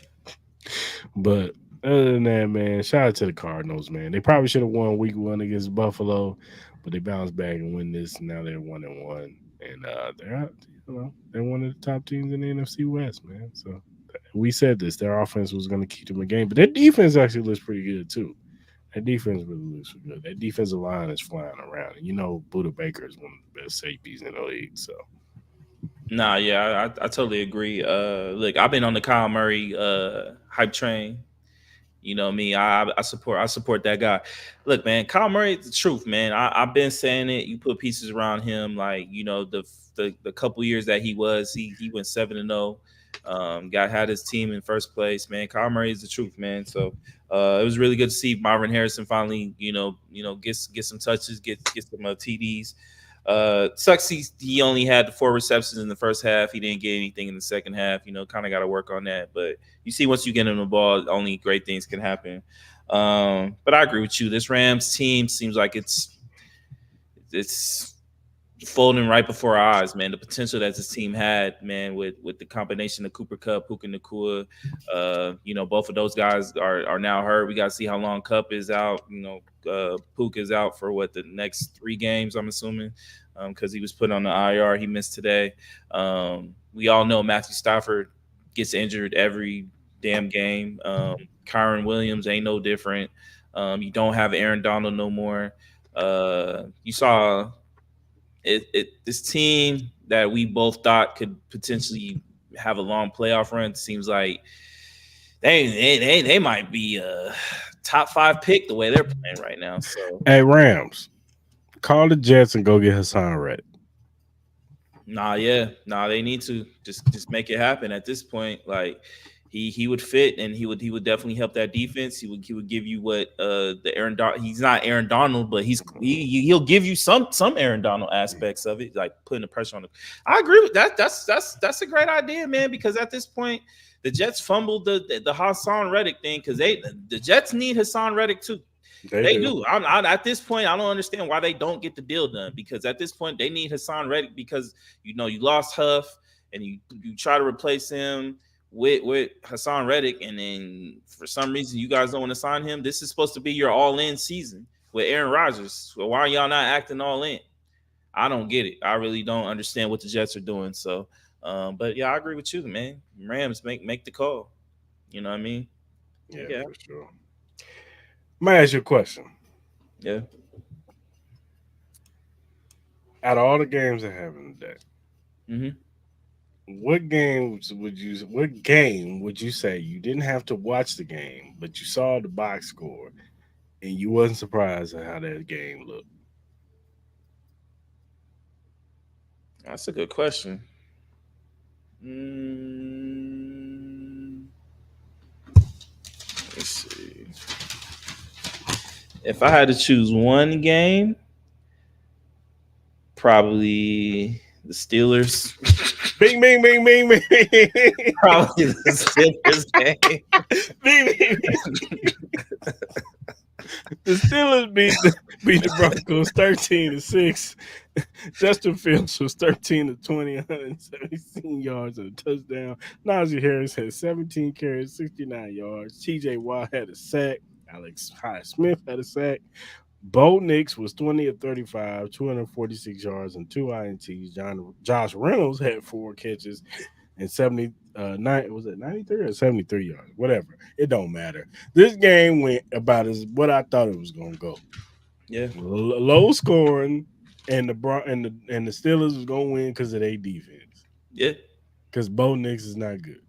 But other than that, man, shout out to the Cardinals, man. They probably should have won week 1 against Buffalo, but they bounced back and win this. And now they're 1-1, and they're out. They're one of the top teams in the NFC West, man. So we said this, their offense was going to keep them in game, but their defense actually looks pretty good too. That defense really looks good. That defensive line is flying around, and Buda Baker is one of the best safeties in the league. So Nah. Yeah. I totally agree. Look, I've been on the Kyle Murray hype train. You know me, I support that guy. Look, man, Kyle Murray, the truth, man. I've been saying it. You put pieces around him, like the couple years that he went 7-0. Got had his team in first place, man. Kyle Murray is the truth, man. So it was really good to see Marvin Harrison finally, get some touches, get some TDs. Sucks he only had 4 receptions in the first half. He didn't get anything in the second half. Kind of got to work on that. But you see, once you get him the ball, only great things can happen. But I agree with you. This Rams team seems like it's folding right before our eyes, man. The potential that this team had, man, with the combination of Cooper Cup, Puka Nakua, both of those guys are now hurt. We got to see how long Cup is out. Puka is out for the next 3 games, I'm assuming, because he was put on the IR. He missed today. We all know Matthew Stafford gets injured every damn game. Kyron Williams ain't no different. You don't have Aaron Donald no more. You saw this team that we both thought could potentially have a long playoff run seems like they might be a top 5 pick the way they're playing right now. So hey, Rams, call the Jets and go get Hassan Reddick. Nah, yeah, nah. They need to just make it happen at this point. Like he would fit, and he would definitely help that defense. He would give you what the He's not Aaron Donald, but he'll give you some Aaron Donald aspects of it, like putting the pressure on the. I agree with that. That's a great idea, man. Because at this point, the Jets fumbled the Hassan Reddick thing because the Jets need Hassan Reddick too. They They do. do. At this point, I don't understand why they don't get the deal done because at this point they need Hassan Reddick because you lost Huff and you try to replace him with Hassan Reddick and then for some reason you guys don't want to sign him. This is supposed to be your all in season with Aaron Rodgers. So why are y'all not acting all in? I don't get it. I really don't understand what the Jets are doing. So, but yeah, I agree with you, man. Rams make the call. You know what I mean? Yeah, Yeah, for sure. Let me ask you a question. yeah. Out of all the games that happened today, Mm-hmm. what game would you say you didn't have to watch the game, but you saw the box score and you wasn't surprised at how that game looked? That's a good question. Mm, let's see. If I had to choose one game, probably the Steelers. Bing, bing, bing, bing, bing, Probably the Steelers game. bing, bing. The Steelers beat the Broncos 13-6. Justin Fields was 13 to 20, 117 yards and a touchdown. Najee Harris had 17 carries, 69 yards. TJ Watt had a sack. Alex Smith had a sack. Bo Nix was 20 of 35, 246 yards and two INTs. Josh Reynolds had four catches and 79, was it 93 or 73 yards? Whatever. It don't matter. This game went about as what I thought it was gonna go. Yeah, Low scoring, and the Steelers was gonna win because of their defense. yeah. Because Bo Nix is not good.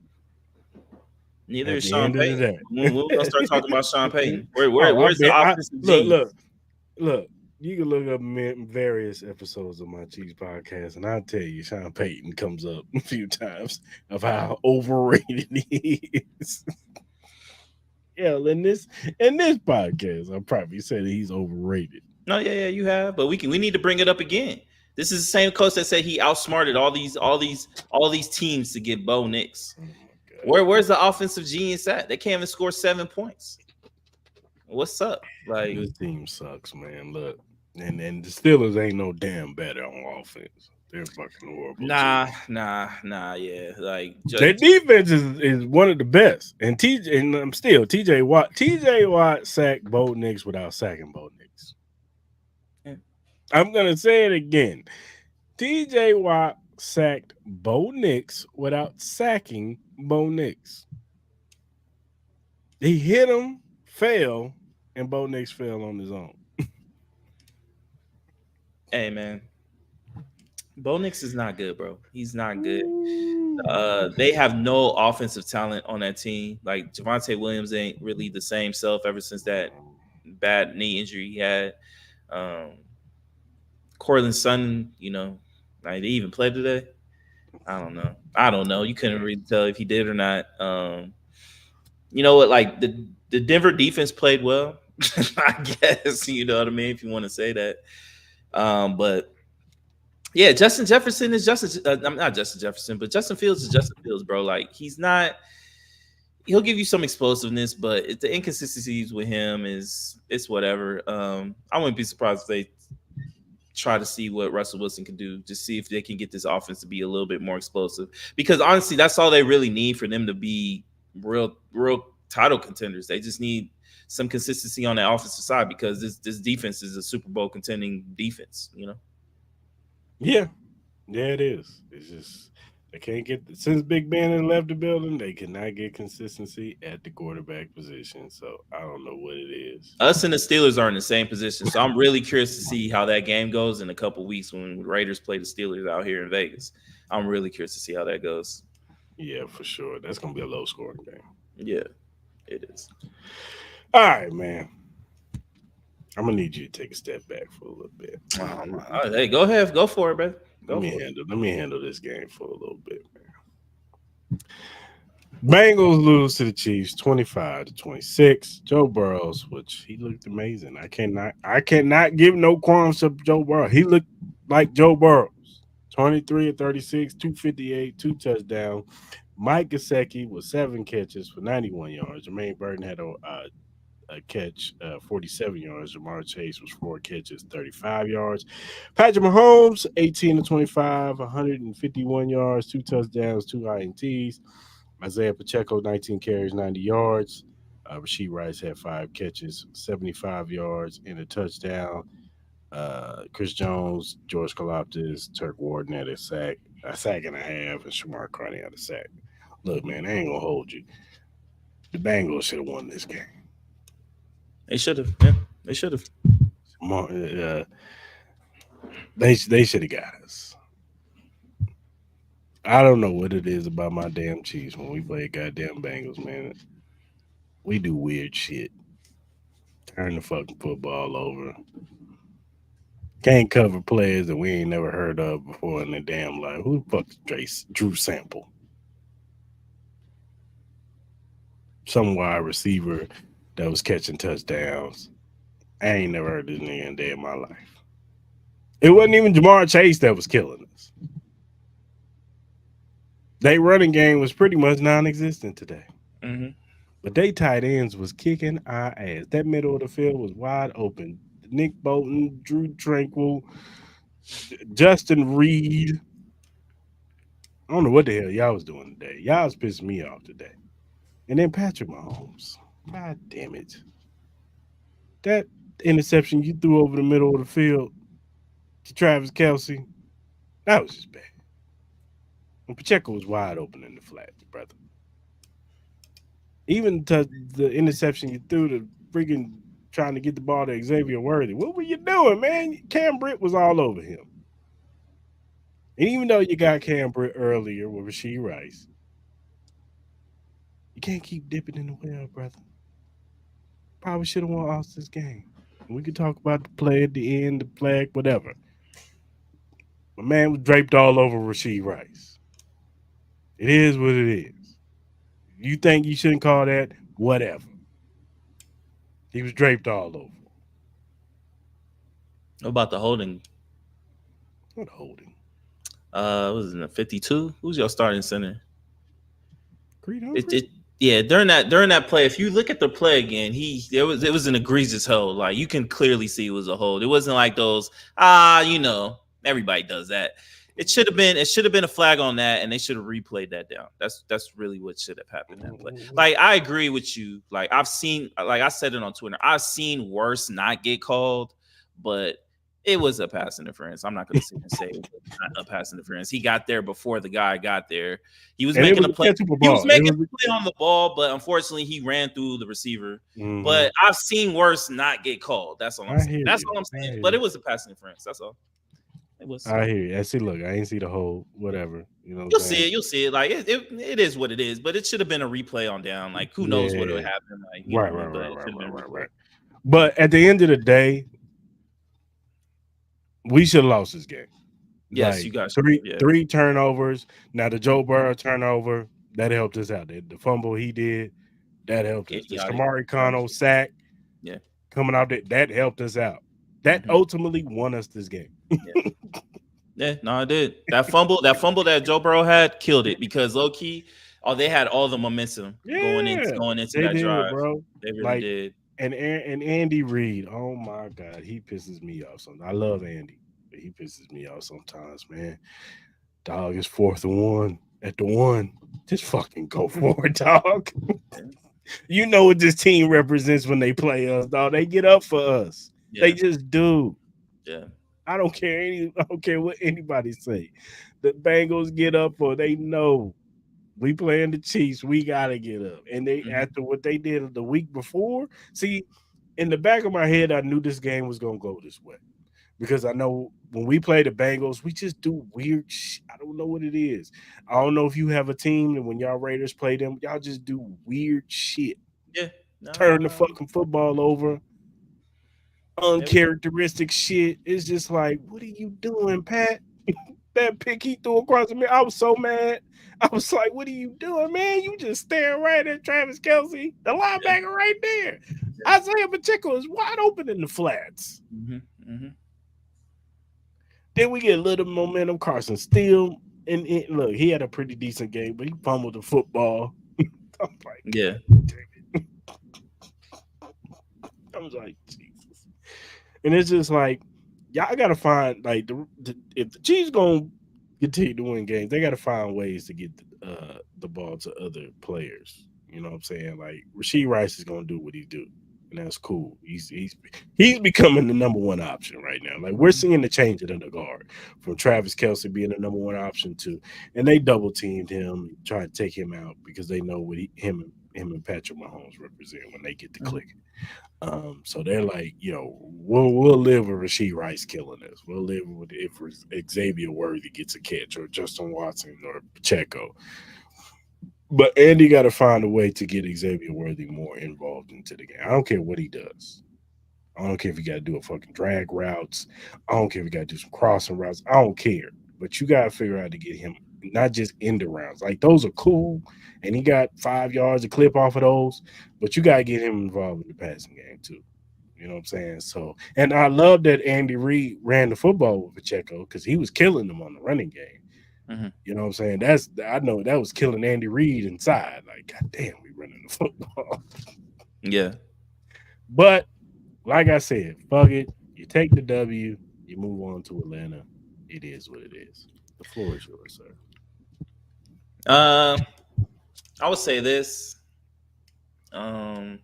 Neither At is the Sean end of Payton. the When we gonna start day. talking about Sean Payton? Oh, I Where's the bet. offensive Look, genius? look. You can look up various episodes of my Chiefs podcast, and I'll tell you, Sean Payton comes up a few times of how overrated he is. Yeah, in this podcast, I probably said he's overrated. No, yeah, yeah, you have, but we need to bring it up again. This is the same coach that said he outsmarted all these teams to get Bo Nix. Oh my god, Where's the offensive genius at? They can't even score 7 points. What's up? Like, this team sucks, man. Look, and the Steelers ain't no damn better on offense. They're fucking horrible too. nah, yeah. Like, Their defense is one of the best. And TJ and I'm still TJ Watt sacked Bo Nix without sacking Bo Nix. I'm gonna say it again. TJ Watt sacked Bo Nix without sacking Bo Nix. He hit him, fell, and Bo Nix fell on his own. hey man, Bo Nix is not good, bro. He's not good. Ooh. They have no offensive talent on that team. Like Javonte Williams ain't really the same self ever since that bad knee injury he had. Um, Cortland Sutton, like they even played today. I don't know. I don't know. You couldn't really tell if he did or not. You know what? Like the Denver defense played well. I guess you know what I mean. If you want to say that, but yeah, Justin Jefferson is Justin. I'm not Justin Jefferson, but Justin Fields is Justin Fields, bro. Like he's not. He'll give you some explosiveness, but the inconsistencies with him it's whatever. I wouldn't be surprised if they try to see what Russell Wilson can do, just see if they can get this offense to be a little bit more explosive. Because honestly, that's all they really need for them to be real title contenders. They just need some consistency on the offensive side because this defense is a Super Bowl contending defense. Yeah, yeah, it is. It's just they can't get since Big Ben has left the building. They cannot get consistency at the quarterback position. So I don't know what it is. Us and the Steelers are in the same position, so I'm really curious to see how that game goes in a couple weeks when the Raiders play the Steelers out here in Vegas. I'm really curious to see how that goes. Yeah, for sure. That's gonna be a low scoring game. Yeah, it is. All right, man. I'm gonna need you to take a step back for a little bit. Oh, my. Oh, hey, go ahead, go for it, bro. Go for it. Let me handle this game for a little bit, man. Bengals lose to the Chiefs 25-26. Joe Burrows, which he looked amazing. I cannot give no qualms to Joe Burrow. He looked like Joe Burrows. 23 and 36, 258, two touchdowns. Mike Gesicki was 7 catches for 91 yards. Jermaine Burton had a catch, 47 yards. Jamar Chase was 4 catches, 35 yards. Patrick Mahomes, 18 to 25, 151 yards, two touchdowns, two INTs. Isaiah Pacheco, 19 carries, 90 yards. Rasheed Rice had 5 catches, 75 yards, and a touchdown. Chris Jones, George Kaloptis, Turk Warden had a sack and a half, and Shamar Carney had a sack. Look, man, I ain't gonna hold you. The Bengals should have won this game. They should have. Yeah, they should have. They should have got us. I don't know what it is about my damn Chiefs when we play goddamn Bengals, man. We do weird shit. Turn the fucking football over. Can't cover players that we ain't never heard of before in their damn life. Who the fuck is Drew Sample? Some wide receiver that was catching touchdowns. I ain't never heard this nigga in a day of my life. It wasn't even Jamar Chase that was killing us. They running game was pretty much non-existent today. Mm-hmm. But they tight ends was kicking our ass. That middle of the field was wide open. Nick Bolton, Drew Tranquil, Justin Reed. I don't know what the hell y'all was doing today. Y'all was pissing me off today. And then Patrick Mahomes. God damn it. That interception you threw over the middle of the field to Travis Kelsey, that was just bad. And Pacheco was wide open in the flats, brother. Even to the interception you threw to freaking trying to get the ball to Xavier Worthy. What were you doing, man? Cam Britt was all over him. And even though you got Cam Britt earlier with Rasheed Rice, you can't keep dipping in the well, brother. Probably should have won Austin's game. We could talk about the play at the end, the flag, whatever. My man was draped all over Rasheed Rice. It is what it is. You think you shouldn't call that? Whatever. He was draped all over. What about the holding? What holding? Was it a 52? Who's your starting center? Creed It, Humphrey? it yeah, during that play, if you look at the play again, it was an egregious hold. Like you can clearly see it was a hold. It wasn't like those, everybody does that. It should have been a flag on that, and they should have replayed that down. That's really what should have happened in that play. Like I agree with you. Like I said it on Twitter. I've seen worse not get called, but it was a pass interference. I'm not going to sit and say it was not a pass interference. He got there before the guy got there. He was And it making was a a play. catchable He was ball. making a play on the ball, but unfortunately, he ran through the receiver. But I've seen worse not get called. That's all I'm I saying. hear That's you. all I'm I saying. hear But you. it was a pass interference. That's all. It was. I hear you. I see. Look, I ain't see the whole whatever. You know what You'll I'm see saying? it. You'll see it. Like it is what it is. But it should have been a replay on down. Like who knows what would Yeah. happen? Like you know Right, what I right, mean. But right, it right, should have right, been a right, replay. right. But at the end of the day, we should have lost this game. Yes, Like you guys. Yeah. three turnovers. Now the Joe Burrow turnover that helped us out. The fumble he did that helped us. The Idiotic. Shamari Connell sack Yeah. coming out that helped us out. That Mm-hmm. ultimately won us this game. Yeah. Yeah, no, it did. That fumble that Joe Burrow had killed it because low key, they had all the momentum Yeah, going into they that did, drive. bro. They really Like did. and Andy Reid. Oh my God, he pisses me off. Sometimes I love Andy, but he pisses me off sometimes, man. Dog is 4th and 1 at the one. Just fucking go for it, dog. Yeah, You know what this team represents when they play us, dog. They get up for us. They yeah, just do. yeah. I don't care what anybody say. The Bengals get up for they know we playing the Chiefs. We gotta get up. And they Mm-hmm. after what they did the week before, see, in the back of my head, I knew this game was gonna go this way. Because I know when we play the Bengals, we just do weird shit. I don't know what it is. I don't know if you have a team and when y'all Raiders play them, y'all just do weird shit. Yeah. No, Turn the no. fucking football over. uncharacteristic shit. It's just like, what are you doing, Pat? That pick he threw across the middle, I was so mad. I was like, what are you doing, man? You just staring right at Travis Kelsey, the Yeah. linebacker right there. Yeah. Isaiah Pacheco is wide open in the flats. Mm-hmm. Mm-hmm. Then we get a little momentum. Carson Steele, and look, he had a pretty decent game, but he fumbled the football. I'm like, Yeah. damn it. I was like, Jesus. And it's just like, y'all got to find, like, if the Chiefs going to continue to win games, they got to find ways to get the ball to other players. You know what I'm saying? Like, Rasheed Rice is going to do what he do. And that's cool. He's becoming the number one option right now. Like, we're seeing the change in the guard from Travis Kelsey being the number one option to, and they double teamed him, trying to take him out because they know what him and Patrick Mahomes represent when they get to Mm-hmm. click. So they're like, we'll live with Rasheed Rice killing us. We'll live with if Xavier Worthy gets a catch or Justin Watson or Pacheco. But Andy got to find a way to get Xavier Worthy more involved into the game. I don't care what he does. I don't care if he got to do a fucking drag routes. I don't care if he got to do some crossing routes. I don't care. But you got to figure out to get him not just end the rounds. Like those are cool, and he got 5 yards a clip off of those. But you got to get him involved in the passing game too. You know what I'm saying? So, and I love that Andy Reid ran the football with Pacheco because he was killing them on the running game. Mm-hmm. You know what I'm saying? I know that was killing Andy Reid inside. Like, God damn, we running the football. Yeah. But like I said, fuck it. You take the W, you move on to Atlanta. It is what it is. The floor is yours, sir. Um, I would say this. Um,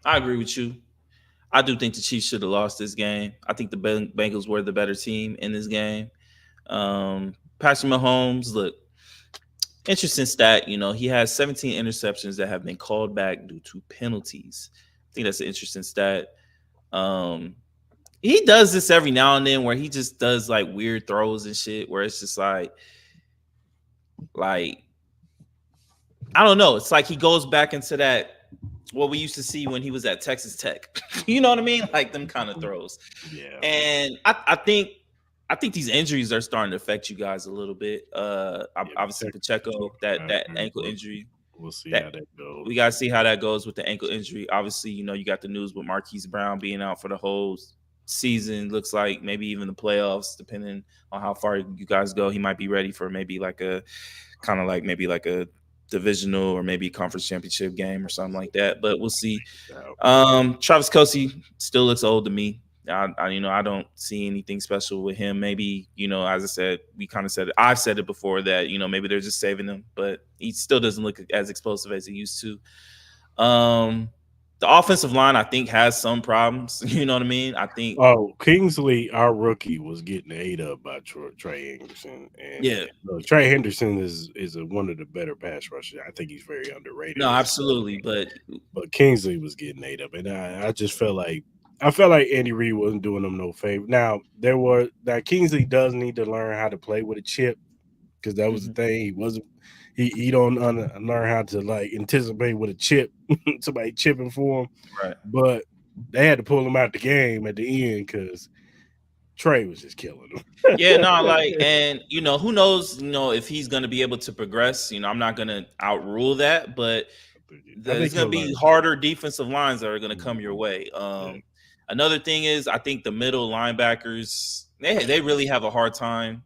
I agree with you. I do think the Chiefs should have lost this game. I think the Bengals were the better team in this game. Patrick Mahomes, look, interesting stat. He has 17 interceptions that have been called back due to penalties. I think that's an interesting stat. Um, he does this every now and then where he just does like weird throws and shit where it's just like I don't know. It's like he goes back into that what we used to see when he was at Texas Tech. You know what I mean? Like them kind of throws. Yeah. And I think these injuries are starting to affect you guys a little bit. Obviously Pacheco, that ankle injury. We'll see That how that goes. we gotta see how that goes with the ankle injury. Obviously, you got the news with Marquise Brown being out for the whole season. Looks like maybe even the playoffs, depending on how far you guys go. He might be ready for maybe like a kind of like maybe like a divisional or maybe conference championship game or something like that. But we'll see. Travis Kelsey still looks old to me. I don't see anything special with him. Maybe, as I said, we kind of said it. I've said it before that, maybe they're just saving him, but he still doesn't look as explosive as he used to. The offensive line, I think, has some problems. You know what I mean? I think. Oh, Kingsley, our rookie, was getting ate up by Trey Henderson, and Yeah. look, Trey Henderson is one of the better pass rushers. I think he's very underrated. No, absolutely, but Kingsley was getting ate up, and I just felt like Andy Reid wasn't doing them no favor. Now Kingsley does need to learn how to play with a chip because that was the thing. He wasn't. He don't learn how to like anticipate with a chip, somebody chipping for him. right. But they had to pull him out the game at the end because Trey was just killing him. Yeah, no, like, and who knows, if he's gonna be able to progress. I'm not gonna outrule that, but there's gonna be harder defensive lines that are gonna come your way. Another thing is, I think the middle linebackers they really have a hard time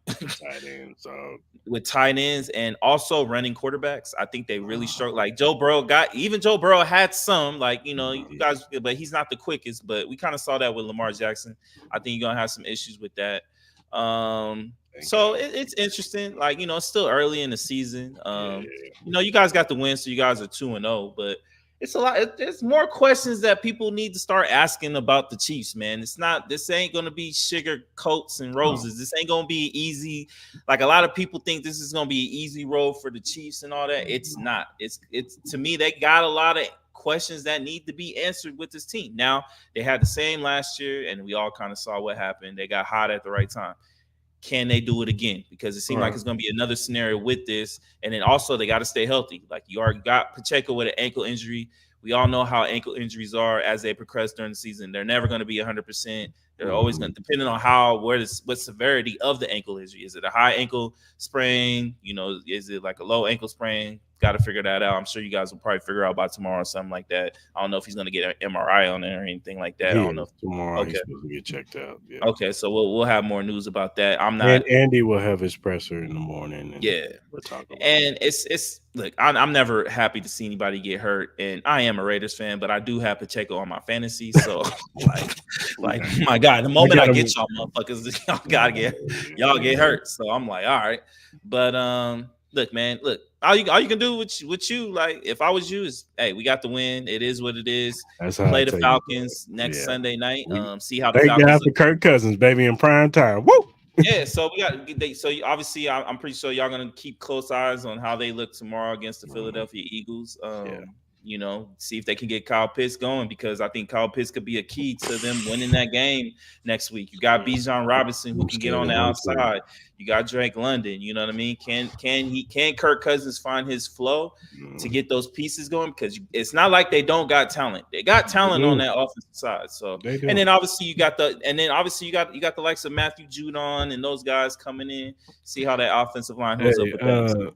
with tight ends and also running quarterbacks. I think they really struggle. Like Joe Burrow had some, like, you guys, but he's not the quickest. But we kind of saw that with Lamar Jackson. I think you're gonna have some issues with that. So it's interesting. Like, it's still early in the season. You guys got the win, so you guys are 2-0, but it's a lot. There's more questions that people need to start asking about the Chiefs, man. This ain't gonna be sugar coats and roses. This ain't gonna be easy. Like a lot of people think this is gonna be an easy road for the Chiefs and all that. It's not. It's to me, they got a lot of questions that need to be answered with this team. Now, they had the same last year, and we all kind of saw what happened. They got hot at the right time. Can they do it again? Because it seemed like it's going to be another scenario with this. And then also they got to stay healthy. Like you already got Pacheco with an ankle injury. We all know how ankle injuries are as they progress during the season. They're never going to be 100%. They're always going Mhm. to, depending on how, what severity of the ankle injury. Is it a high ankle sprain? Is it like a low ankle sprain? Got to figure that out. I'm sure you guys will probably figure out by tomorrow or something like that. I don't know if he's going to get an MRI on it or anything like that. I He don't know. is tomorrow. Okay. He's supposed to get checked out. Yeah, Okay. So we'll have more news about that. I'm and not. Andy will have his presser in the morning, and Yeah. we'll talk about it. And it's look, I'm never happy to see anybody get hurt, and I am a Raiders fan, but I do have Pacheco on my fantasy, so like, like Yeah. my God, the I moment I got get him. y'all motherfuckers, y'all get hurt. So I'm like, all right, but look, man, look, all you can do with you, like, if I was you, is hey, we got the win. It is what it is. That's how I Play the take it. Falcons next Yeah. Sunday night. We See how the thank Falcons God look. for Kirk Cousins, baby, in prime time. Woo! Yeah, so we got so obviously I'm pretty sure y'all gonna keep close eyes on how they look tomorrow against the Mhm. Philadelphia Eagles. Yeah. See if they can get Kyle Pitts going, because I think Kyle Pitts could be a key to them winning that game next week. You got Bijan Robinson who I'm can get scared on of the him too. outside. You got Drake London. You know what I mean? Can Kirk Cousins find his flow to Mhm. get those pieces going? Because it's not like they don't got talent. They got They talent on do. that offensive side. So They and do. then obviously you got the likes of Matthew Judon and those guys coming in. See how that offensive line holds up Hey, with that. So,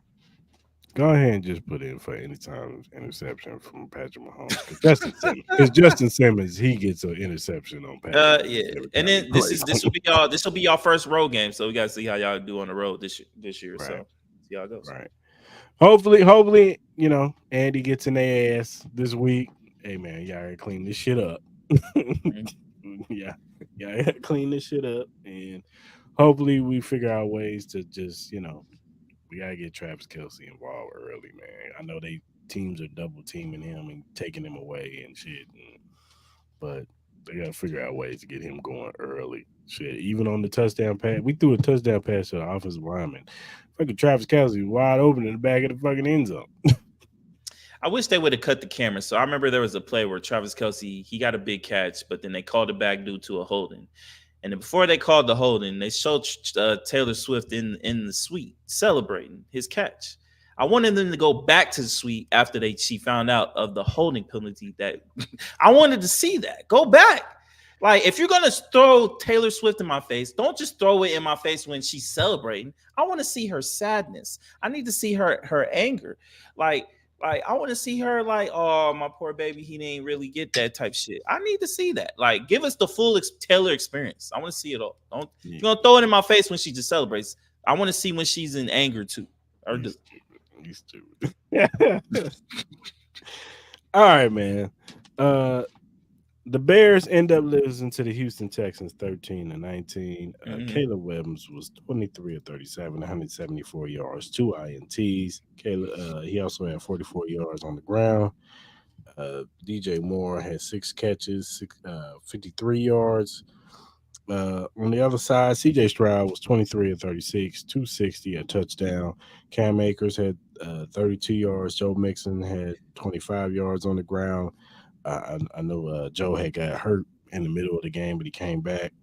go ahead and just put in for anytime interception from Patrick Mahomes because Justin Simmons he gets an interception on Patrick yeah, Mahomes every and time he then this plays. is this will be y'all first road game. So we got to see how y'all do on the road this year. Right, So see how it goes. right. Hopefully, Andy gets in their ass this week. Hey man, y'all gotta clean this shit up. Mhm. Yeah, y'all gotta clean this shit up, and hopefully we figure out ways to just we gotta get Travis Kelsey involved early, man. I know they teams are double teaming him and taking him away and shit, but they gotta figure out ways to get him going early. Shit, even on the touchdown pass, we threw a touchdown pass to the offensive lineman. Fucking Travis Kelsey wide open in the back of the fucking end zone. I wish they would have cut the camera. So I remember there was a play where Travis Kelsey he got a big catch, but then they called it back due to a holding. And then before they called the holding, they showed Taylor Swift in the suite celebrating his catch. I wanted them to go back to the suite after she found out of the holding penalty. That I wanted to see that. Go back. Like, if you're gonna throw Taylor Swift in my face, don't just throw it in my face when she's celebrating. I want to see her sadness. I need to see her anger. Like, I want to see her like, oh, my poor baby, he didn't really get that type shit. I need to see that. Like, give us the full Taylor experience. I want to see it all. Don't Yeah, you're gonna throw it in my face when she just celebrates. I want to see when she's in anger too. Or he's stupid. He's stupid. All right, man. Uh, the Bears end up losing to the Houston Texans 13-19. mm-hmm. Caleb Williams was 23 of 37, 174 yards, two INTs. Caleb, he also had 44 yards on the ground. DJ Moore had six catches, 53 yards. On the other side, CJ Stroud was 23 of 36, 260, a touchdown. Cam Akers had 32 yards. Joe Mixon had 25 yards on the ground. I know Joe had got hurt in the middle of the game, but he came back.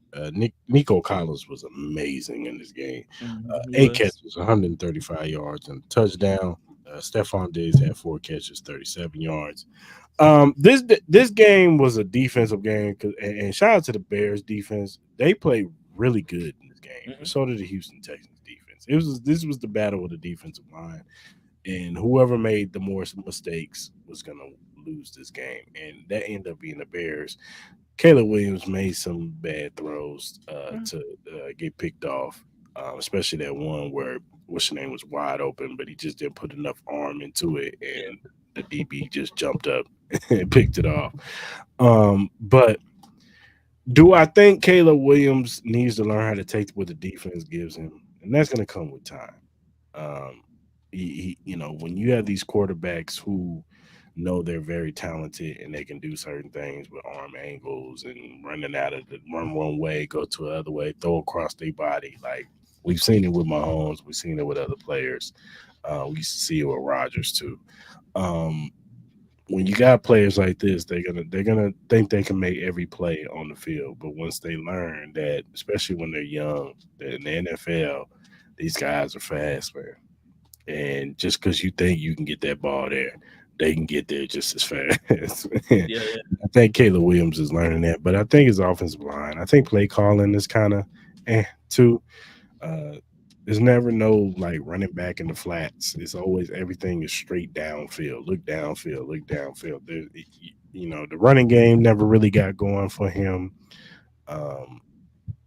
Nico Collins was amazing in this game. Mm-hmm. He Eight was. catches, 135 yards, and a touchdown. Stephon Diggs had four catches, 37 yards. This game was a defensive game, and shout out to the Bears defense. They played really good in this game, but Mm-hmm. so did the Houston Texans defense. This was the battle of the defensive line, and whoever made the more mistakes was gonna lose this game, and that ended up being the Bears. Caleb Williams made some bad throws to get picked off, especially that one where what's your name was wide open, but he just didn't put enough arm into it, Yeah. and the DB just jumped up and picked it off. But do I think Caleb Williams needs to learn how to take what the defense gives him, and that's going to come with time. Um, when you have these quarterbacks who know they're very talented and they can do certain things with arm angles and running out of the run one way, go to the other way, throw across their body. Like we've seen it with Mahomes, we've seen it with other players. We used to see it with Rodgers too. Um, when you got players like this, they're gonna think they can make every play on the field. But once they learn that, especially when they're young, that in the NFL, these guys are fast, man. And just because you think you can get that ball there, they can get there just as fast. I Yeah, think Caleb Williams is learning that, but I think his offensive line, I think play calling is kind of too. Uh, there's never no like running back in the flats. It's always everything is straight downfield. Look downfield. Look downfield. The running game never really got going for him. Um,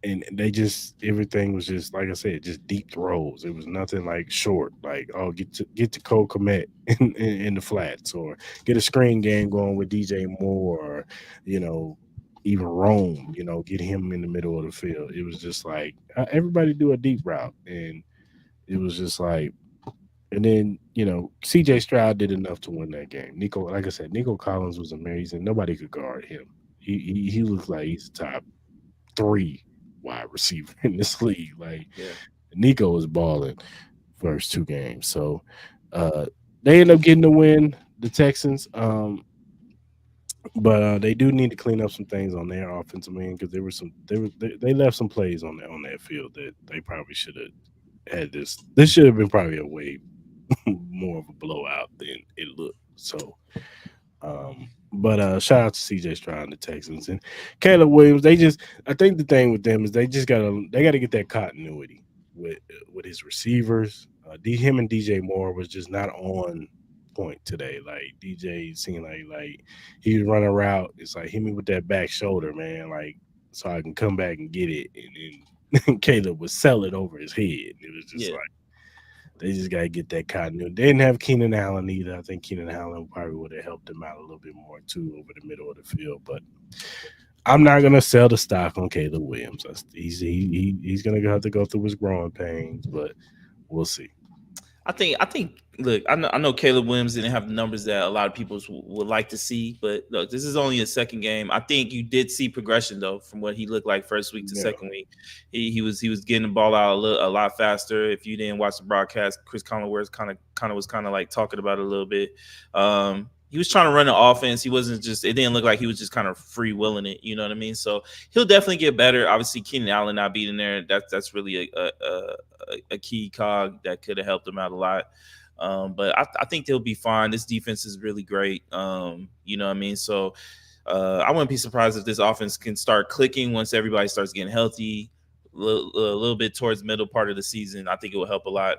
and they just everything was just like I said, just deep throws. It was nothing like short, like oh get to Cole Komet in the flats, or get a screen game going with DJ Moore, or you know even Rome, get him in the middle of the field. It was just like everybody do a deep route, and it was just like, and then CJ Stroud did enough to win that game. Nico, like I said, Nico Collins was amazing. Nobody could guard him. He looks like he's top three wide receiver in this league. Like yeah. Nico was balling first two games. So uh they end up getting the win, the Texans. But they do need to clean up some things on their offensive end, because there were some they left some plays on that field that they probably should have had. This should have been probably a way more of a blowout than it looked. So but shout out to CJ Stroud and the Texans and Caleb Williams. I think the thing with them is they gotta get that continuity with his receivers. Him and DJ Moore was just not on point today. Like DJ seemed like he was running a route. It's like hit me with that back shoulder, man. Like so I can come back and get it. And then Caleb would sell it over his head. It was just Yeah. like they just got to get that continuity. They didn't have Keenan Allen either. I think Keenan Allen probably would have helped them out a little bit more too over the middle of the field. But I'm not gonna sell the stock on Caleb Williams. He's gonna have to go through his growing pains, but we'll see. I think. Look, I know Caleb Williams didn't have the numbers that a lot of people would like to see, but look, this is only a second game. I think you did see progression though from what he looked like first week to Yeah, second week. He was getting the ball out a lot faster. If you didn't watch the broadcast, Chris Conlon kind of like talking about it a little bit. He was trying to run the offense. He wasn't just. It didn't look like he was just kind of free willing it. You know what I mean? So he'll definitely get better. Obviously, Keenan Allen not being there, that's really a key cog that could have helped him out a lot. But I think they'll be fine. This defense is really great. You know what I mean? So I wouldn't be surprised if this offense can start clicking once everybody starts getting healthy. A little bit towards the middle part of the season. I think it will help a lot.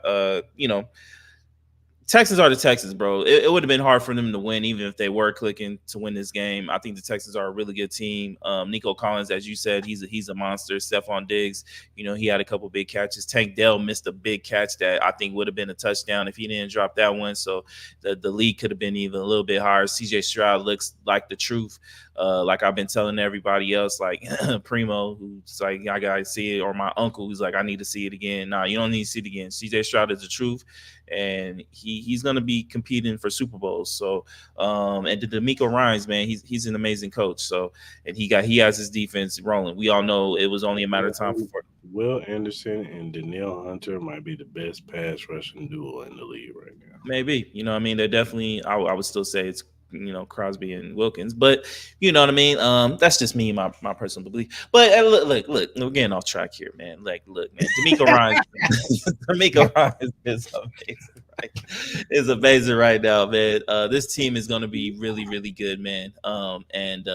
Texans are the Texans, bro. It would have been hard for them to win, even if they were clicking to win this game. I think the Texans are a really good team. Nico Collins, as you said, he's a monster. Stephon Diggs, he had a couple big catches. Tank Dell missed a big catch that I think would have been a touchdown if he didn't drop that one. So the lead could have been even a little bit higher. CJ Stroud looks like the truth. Like I've been telling everybody else, like Primo, who's like, I gotta see it, or my uncle, who's like, I need to see it again. Nah, you don't need to see it again. CJ Stroud is the truth, and he's gonna be competing for Super Bowls. So, and the D'Amico Ryans, man, he's an amazing coach. So, and he has his defense rolling. We all know it was only a matter of time for. Will Anderson and Danielle Hunter might be the best pass rushing duo in the league right now. Maybe, I mean, they're definitely. I would still say it's Crosby and Wilkins, but you know what I mean. That's just me, my personal belief. But look, we're getting off track here, man. Like, look, man, D'Amico Ryan, D'Amico Ryan is amazing, right? Is amazing right now, man. This team is going to be really, really good, man. And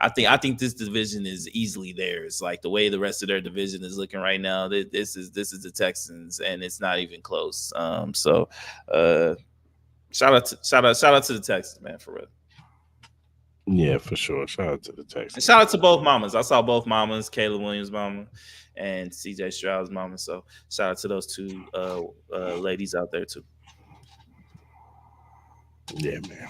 I think this division is easily theirs. Like the way the rest of their division is looking right now, this is the Texans, and it's not even close. So shout out to the Texans, man, for real. Yeah, for sure. Shout out to the And Texans. shout out to both mamas. I saw both mamas, Caleb Williams' mama and CJ Stroud's mama. So shout out to those two ladies out there too. Yeah, man.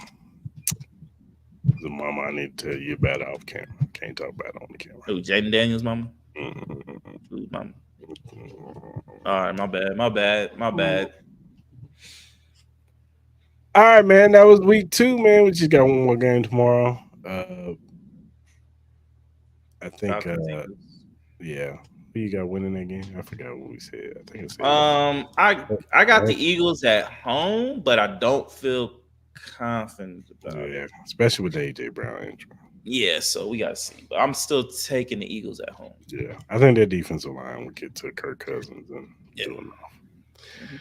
The mama I need to tell you about off camera. Can't talk about it on the camera. Who, Jaden Daniels' mama? Mm-hmm. Who's mama? All right, my bad. All right, man. That was week 2, man. We just got one more game tomorrow. I think, yeah. Who you got winning that game? I forgot what we said. I think it said. I got the Eagles at home, but I don't feel confident about it. Especially with the AJ Brown injury. Yeah, so we gotta see. But I'm still taking the Eagles at home. Yeah, I think their defensive line will get to Kirk Cousins and do enough. Mm-hmm.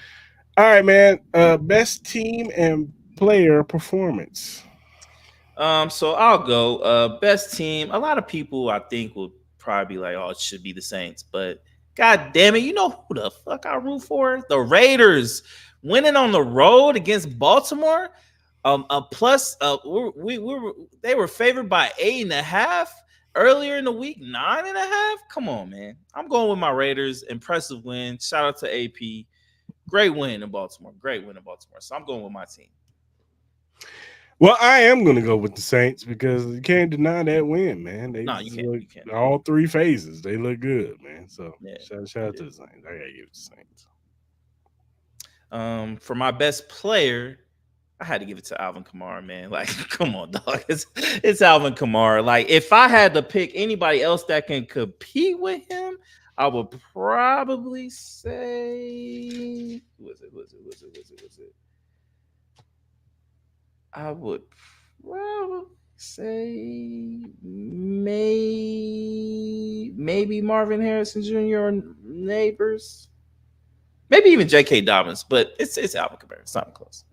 All right, man. Best team and player performance. So I'll go. Best team. A lot of people I think will probably be like, "Oh, it should be the Saints," but God damn it, you know who the fuck I root for? The Raiders winning on the road against Baltimore. A plus. We were they were favored by 8.5 earlier in the week. 9.5. Come on, man. I'm going with my Raiders. Impressive win. Shout out to AP. Great win in Baltimore. Great win in Baltimore. So I'm going with my team. Well, I am going to go with the Saints because you can't deny that win, man. They No, you just can't. look You can't. all three phases. They look good, man. So Yeah, shout they out to did. the Saints. I gotta give it to the Saints. For my best player, I had to give it to Alvin Kamara, man. Like, come on, dog. It's Alvin Kamara. Like, if I had to pick anybody else that can compete with him, I would probably say who was it? I would probably say maybe Marvin Harrison Jr. or neighbors. Maybe even J.K. Dobbins, but it's Alvin Kamara. It's not close.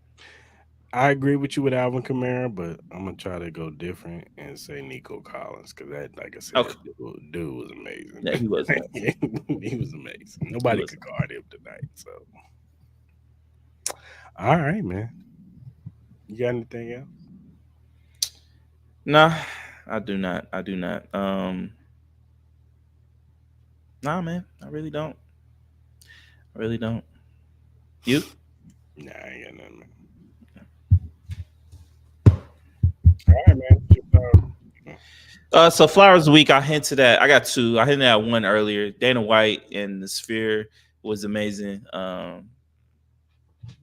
I agree with you with Alvin Kamara, but I'm gonna try to go different and say Nico Collins because that, like I said, Okay. dude was amazing. Yeah, he was amazing. He was amazing. He Nobody was could amazing. guard him tonight. So, all right, man. You got anything else? Nah, I do not. I do not. Nah, man. I really don't. I really don't. You? Nah, I ain't got nothing, man. All right, man. So Flowers Week, I hinted at. I got two. I hinted at one earlier. Dana White and the Sphere was amazing.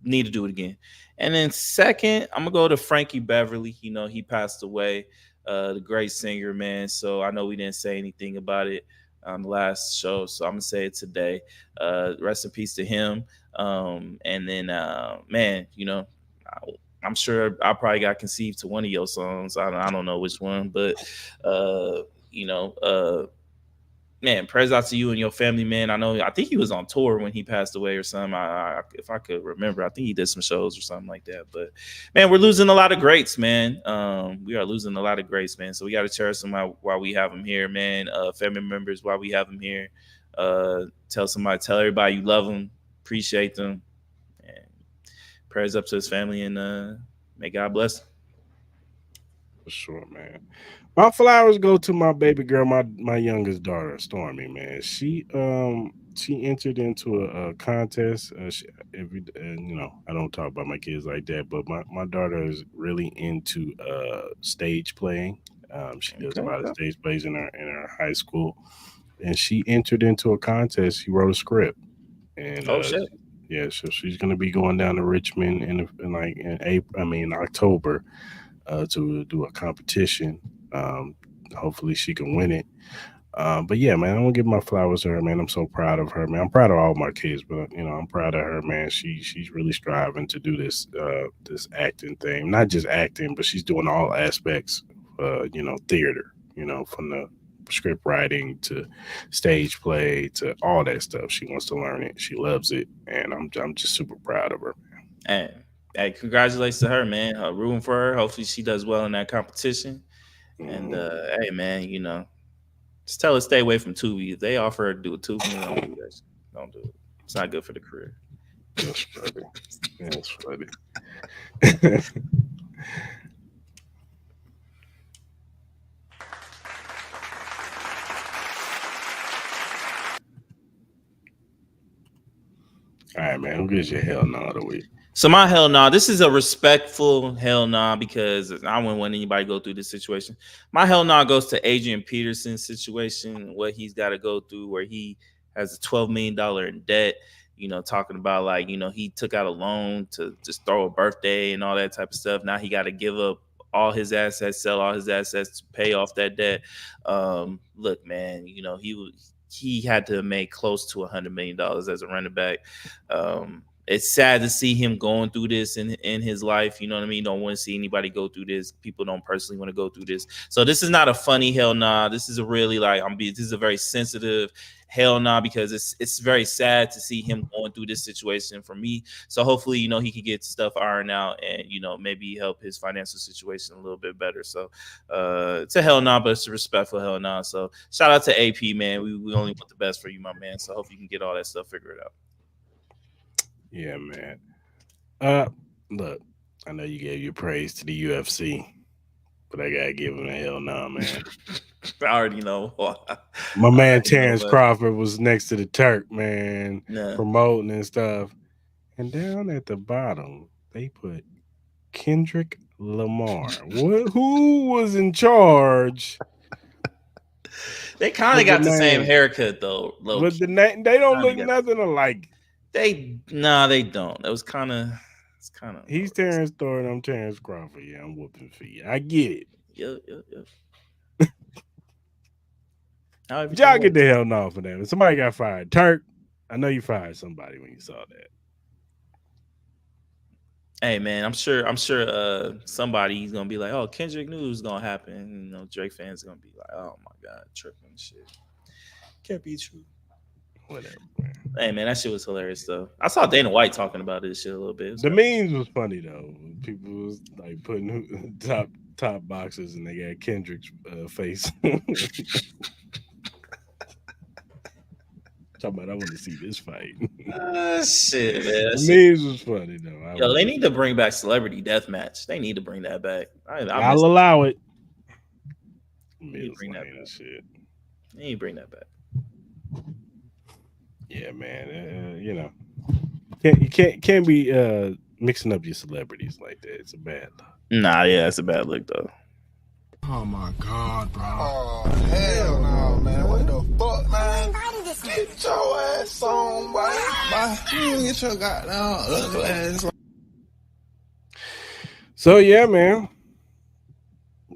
Need to do it again. And then second, I'm gonna go to Frankie Beverly. You know, he passed away. The great singer, man. So I know we didn't say anything about it on the last show, so I'm gonna say it today. Rest in peace to him. And then, man, you know, I'm sure I probably got conceived to one of your songs. I don't know which one, but uh, you know, man, prayers out to you and your family, man. I think he was on tour when he passed away or something. If I could remember, I think he did some shows or something like that. But man, we're losing a lot of greats, man. We are losing a lot of greats, man. So we got to cherish them while we have them here, man. Family members while we have them here. Tell everybody you love them, appreciate them, and prayers up to his family, and may God bless them. For sure, man. My flowers go to my baby girl, my youngest daughter, Stormy. Man, she entered into a contest. I don't talk about my kids like that, but my daughter is really into stage playing. She does Okay, a lot of okay. stage plays in her high school, and she entered into a contest. She wrote a script, and Oh shit. yeah, so she's gonna be going down to Richmond in April. I mean October to do a competition. Um, Hopefully she can win it. But yeah, man, I'm gonna give my flowers to her, man. I'm so proud of her, man. I'm proud of all my kids, but I'm proud of her, man. She's really striving to do this acting thing, not just acting, but she's doing all aspects, theater, from the script writing to stage play to all that stuff. She wants to learn it. She loves it, and I'm just super proud of her. Hey, hey, congratulations to her, man. Rooting for her. Hopefully, she does well in that competition. And Mhm. hey, man, you know, just tell her stay away from Tubi. If they offer her to do a Tubi, don't do that. Don't do it. It's not good for the career. That's funny. That's funny. All right, man. Who gives you hell no of the week? So my hell nah. This is a respectful hell nah because I wouldn't want anybody to go through this situation. My hell nah goes to Adrian Peterson's situation, what he's got to go through, where he has a $12 million in debt. You know, talking about like he took out a loan to just throw a birthday and all that type of stuff. Now he got to give up all his assets, sell all his assets to pay off that debt. Look, man, he had to make close to $100 million as a running back. it's sad to see him going through this in his life. You know what I mean? Don't want to see anybody go through this. People don't personally want to go through this. So this is not a funny hell nah. This is a really like this is a very sensitive hell nah, because it's very sad to see him going through this situation for me. So hopefully, he can get stuff ironed out and maybe help his financial situation a little bit better. So it's a hell nah, but it's a respectful hell nah. So shout out to AP, man. We only want the best for you, my man. So hopefully you can get all that stuff figured out. Yeah, man. Uh, look, I know you gave your praise to the UFC, but I gotta give him a hell no, man. I already know. My I man already know, Terrence but Crawford was next to the Turk, man, nah. promoting and stuff. And down at the bottom, they put Kendrick Lamar. What? Who was in charge They kind of with the got the same name? haircut though, low With key. the name, they don't Kind of look got. nothing alike. They don't. That was kind of. It's kind of. He's Terrence Thorne. I'm Terrence Crawford. Yeah, I'm whooping feet. I get it. Yep, yep, yep. However But you y'all get want. the hell no for them. If somebody got fired, Turk, I know you fired somebody when you saw that. Hey man, I'm sure. Somebody's gonna be like, "Oh, Kendrick knew it was gonna happen." Drake fans gonna be like, "Oh my god, tripping shit." Can't be true. Whatever, man. Hey man, that shit was hilarious though. I saw Dana White talking about this shit a little bit. It was The kind of memes was funny though. People was like putting top boxes and they got Kendrick's face. Talking about I want to see this fight. shit, man. The That shit. memes was funny though. I Yo, they will. need to bring back Celebrity Deathmatch. They need to bring that back. I miss. I'll allow it. They need to Mills bring that Lane and back. shit. They need to bring that back. Yeah, man. You can't be mixing up your celebrities like that. It's a bad look. Nah, yeah, it's a bad look though. Oh my god, bro. Oh, hell no, man. What the fuck, man? Get your ass on, boy. You get your goddamn ugly ass on. So yeah, man.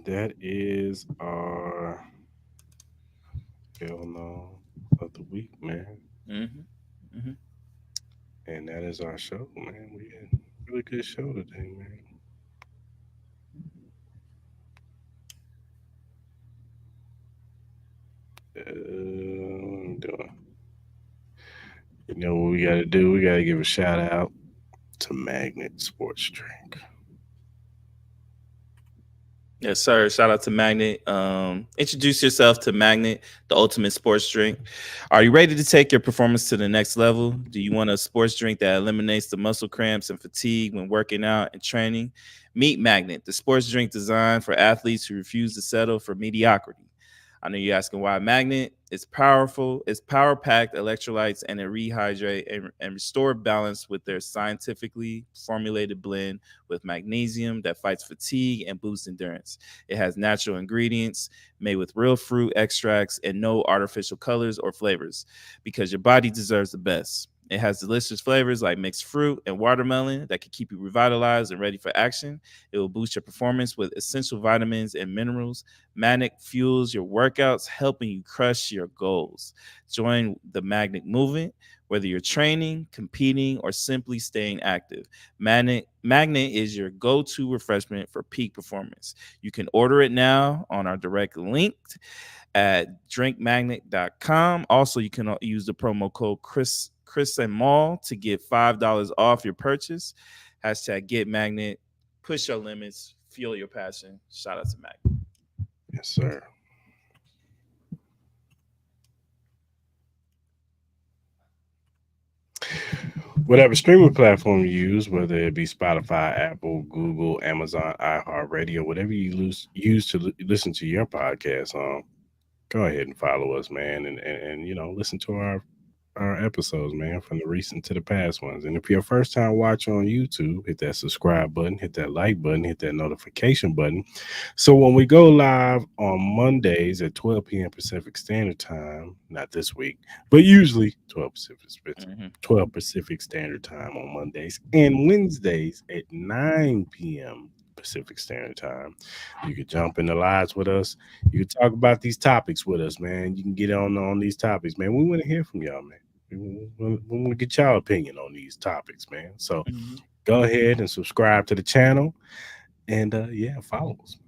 That is our hell no of the week, man. Mm-hmm. Mm-hmm. And that is our show, man. We had a really good show today, man. What I'm doing. You know what we got to do? We got to give a shout out to Magnet Sports Drink. Yes, sir. Shout out to Magnet. Introduce yourself to Magnet, the ultimate sports drink. Are you ready to take your performance to the next level? Do you want a sports drink that eliminates the muscle cramps and fatigue when working out and training? Meet Magnet, the sports drink designed for athletes who refuse to settle for mediocrity. I know you're asking why Magnet. It's powerful. It's power packed electrolytes and it rehydrate and restore balance with their scientifically formulated blend with magnesium that fights fatigue and boosts endurance. It has natural ingredients made with real fruit extracts and no artificial colors or flavors because your body deserves the best. It has delicious flavors like mixed fruit and watermelon that can keep you revitalized and ready for action. It will boost your performance with essential vitamins and minerals. Magnet fuels your workouts, helping you crush your goals. Join the Magnet movement, whether you're training, competing, or simply staying active. Magnet is your go-to refreshment for peak performance. You can order it now on our direct link at drinkmagnet.com. Also, you can use the promo code Chris and Mall to get $5 off your purchase. Hashtag get magnet. Push your limits. Fuel your passion. Shout out to Magnet. Yes, sir. Whatever streaming platform you use, whether it be Spotify, Apple, Google, Amazon, iHeartRadio, whatever you use to listen to your podcast on, go ahead and follow us, man, and listen to our episodes, man, from the recent to the past ones. And if you're a first time watcher on YouTube, hit that subscribe button, hit that like button, hit that notification button. So when we go live on Mondays at 12 p.m. Pacific Standard Time, not this week, but usually 12 Pacific Standard Time on Mondays and Wednesdays at 9 p.m. Pacific Standard Time. You can jump in the lives with us. You can talk about these topics with us, man. You can get on these topics, man. We want to hear from y'all, man. We get y'all opinion on these topics, man. So Mhm. go ahead and subscribe to the channel, and yeah, follow us.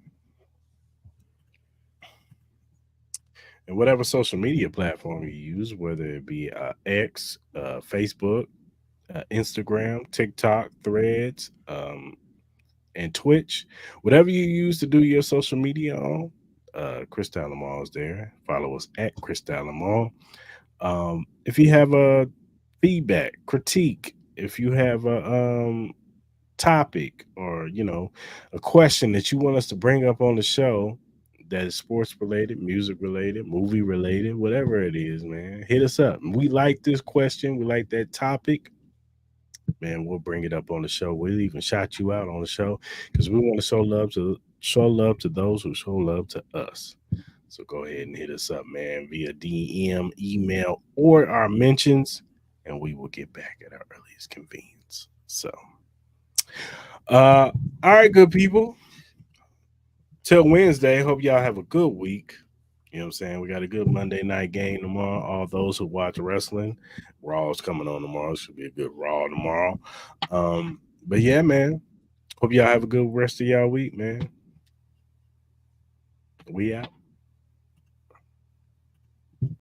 And whatever social media platform you use, whether it be X, Facebook, Instagram, TikTok, Threads, and Twitch, whatever you use to do your social media on, Chris Lamar is there. Follow us at Chris Lamar. If you have a feedback, critique, if you have a topic or a question that you want us to bring up on the show that is sports related, music related, movie related, whatever it is, man, hit us up. We like this question, we like that topic, man. We'll bring it up on the show. We'll even shout you out on the show because we want to show love to those who show love to us. So go ahead and hit us up, man, via DM, email, or our mentions, and we will get back at our earliest convenience. So all right, good people. Till Wednesday. Hope y'all have a good week. You know what I'm saying? We got a good Monday night game tomorrow. All those who watch wrestling, Raw's coming on tomorrow. Should be a good Raw tomorrow. But yeah, man. Hope y'all have a good rest of y'all week, man. We out.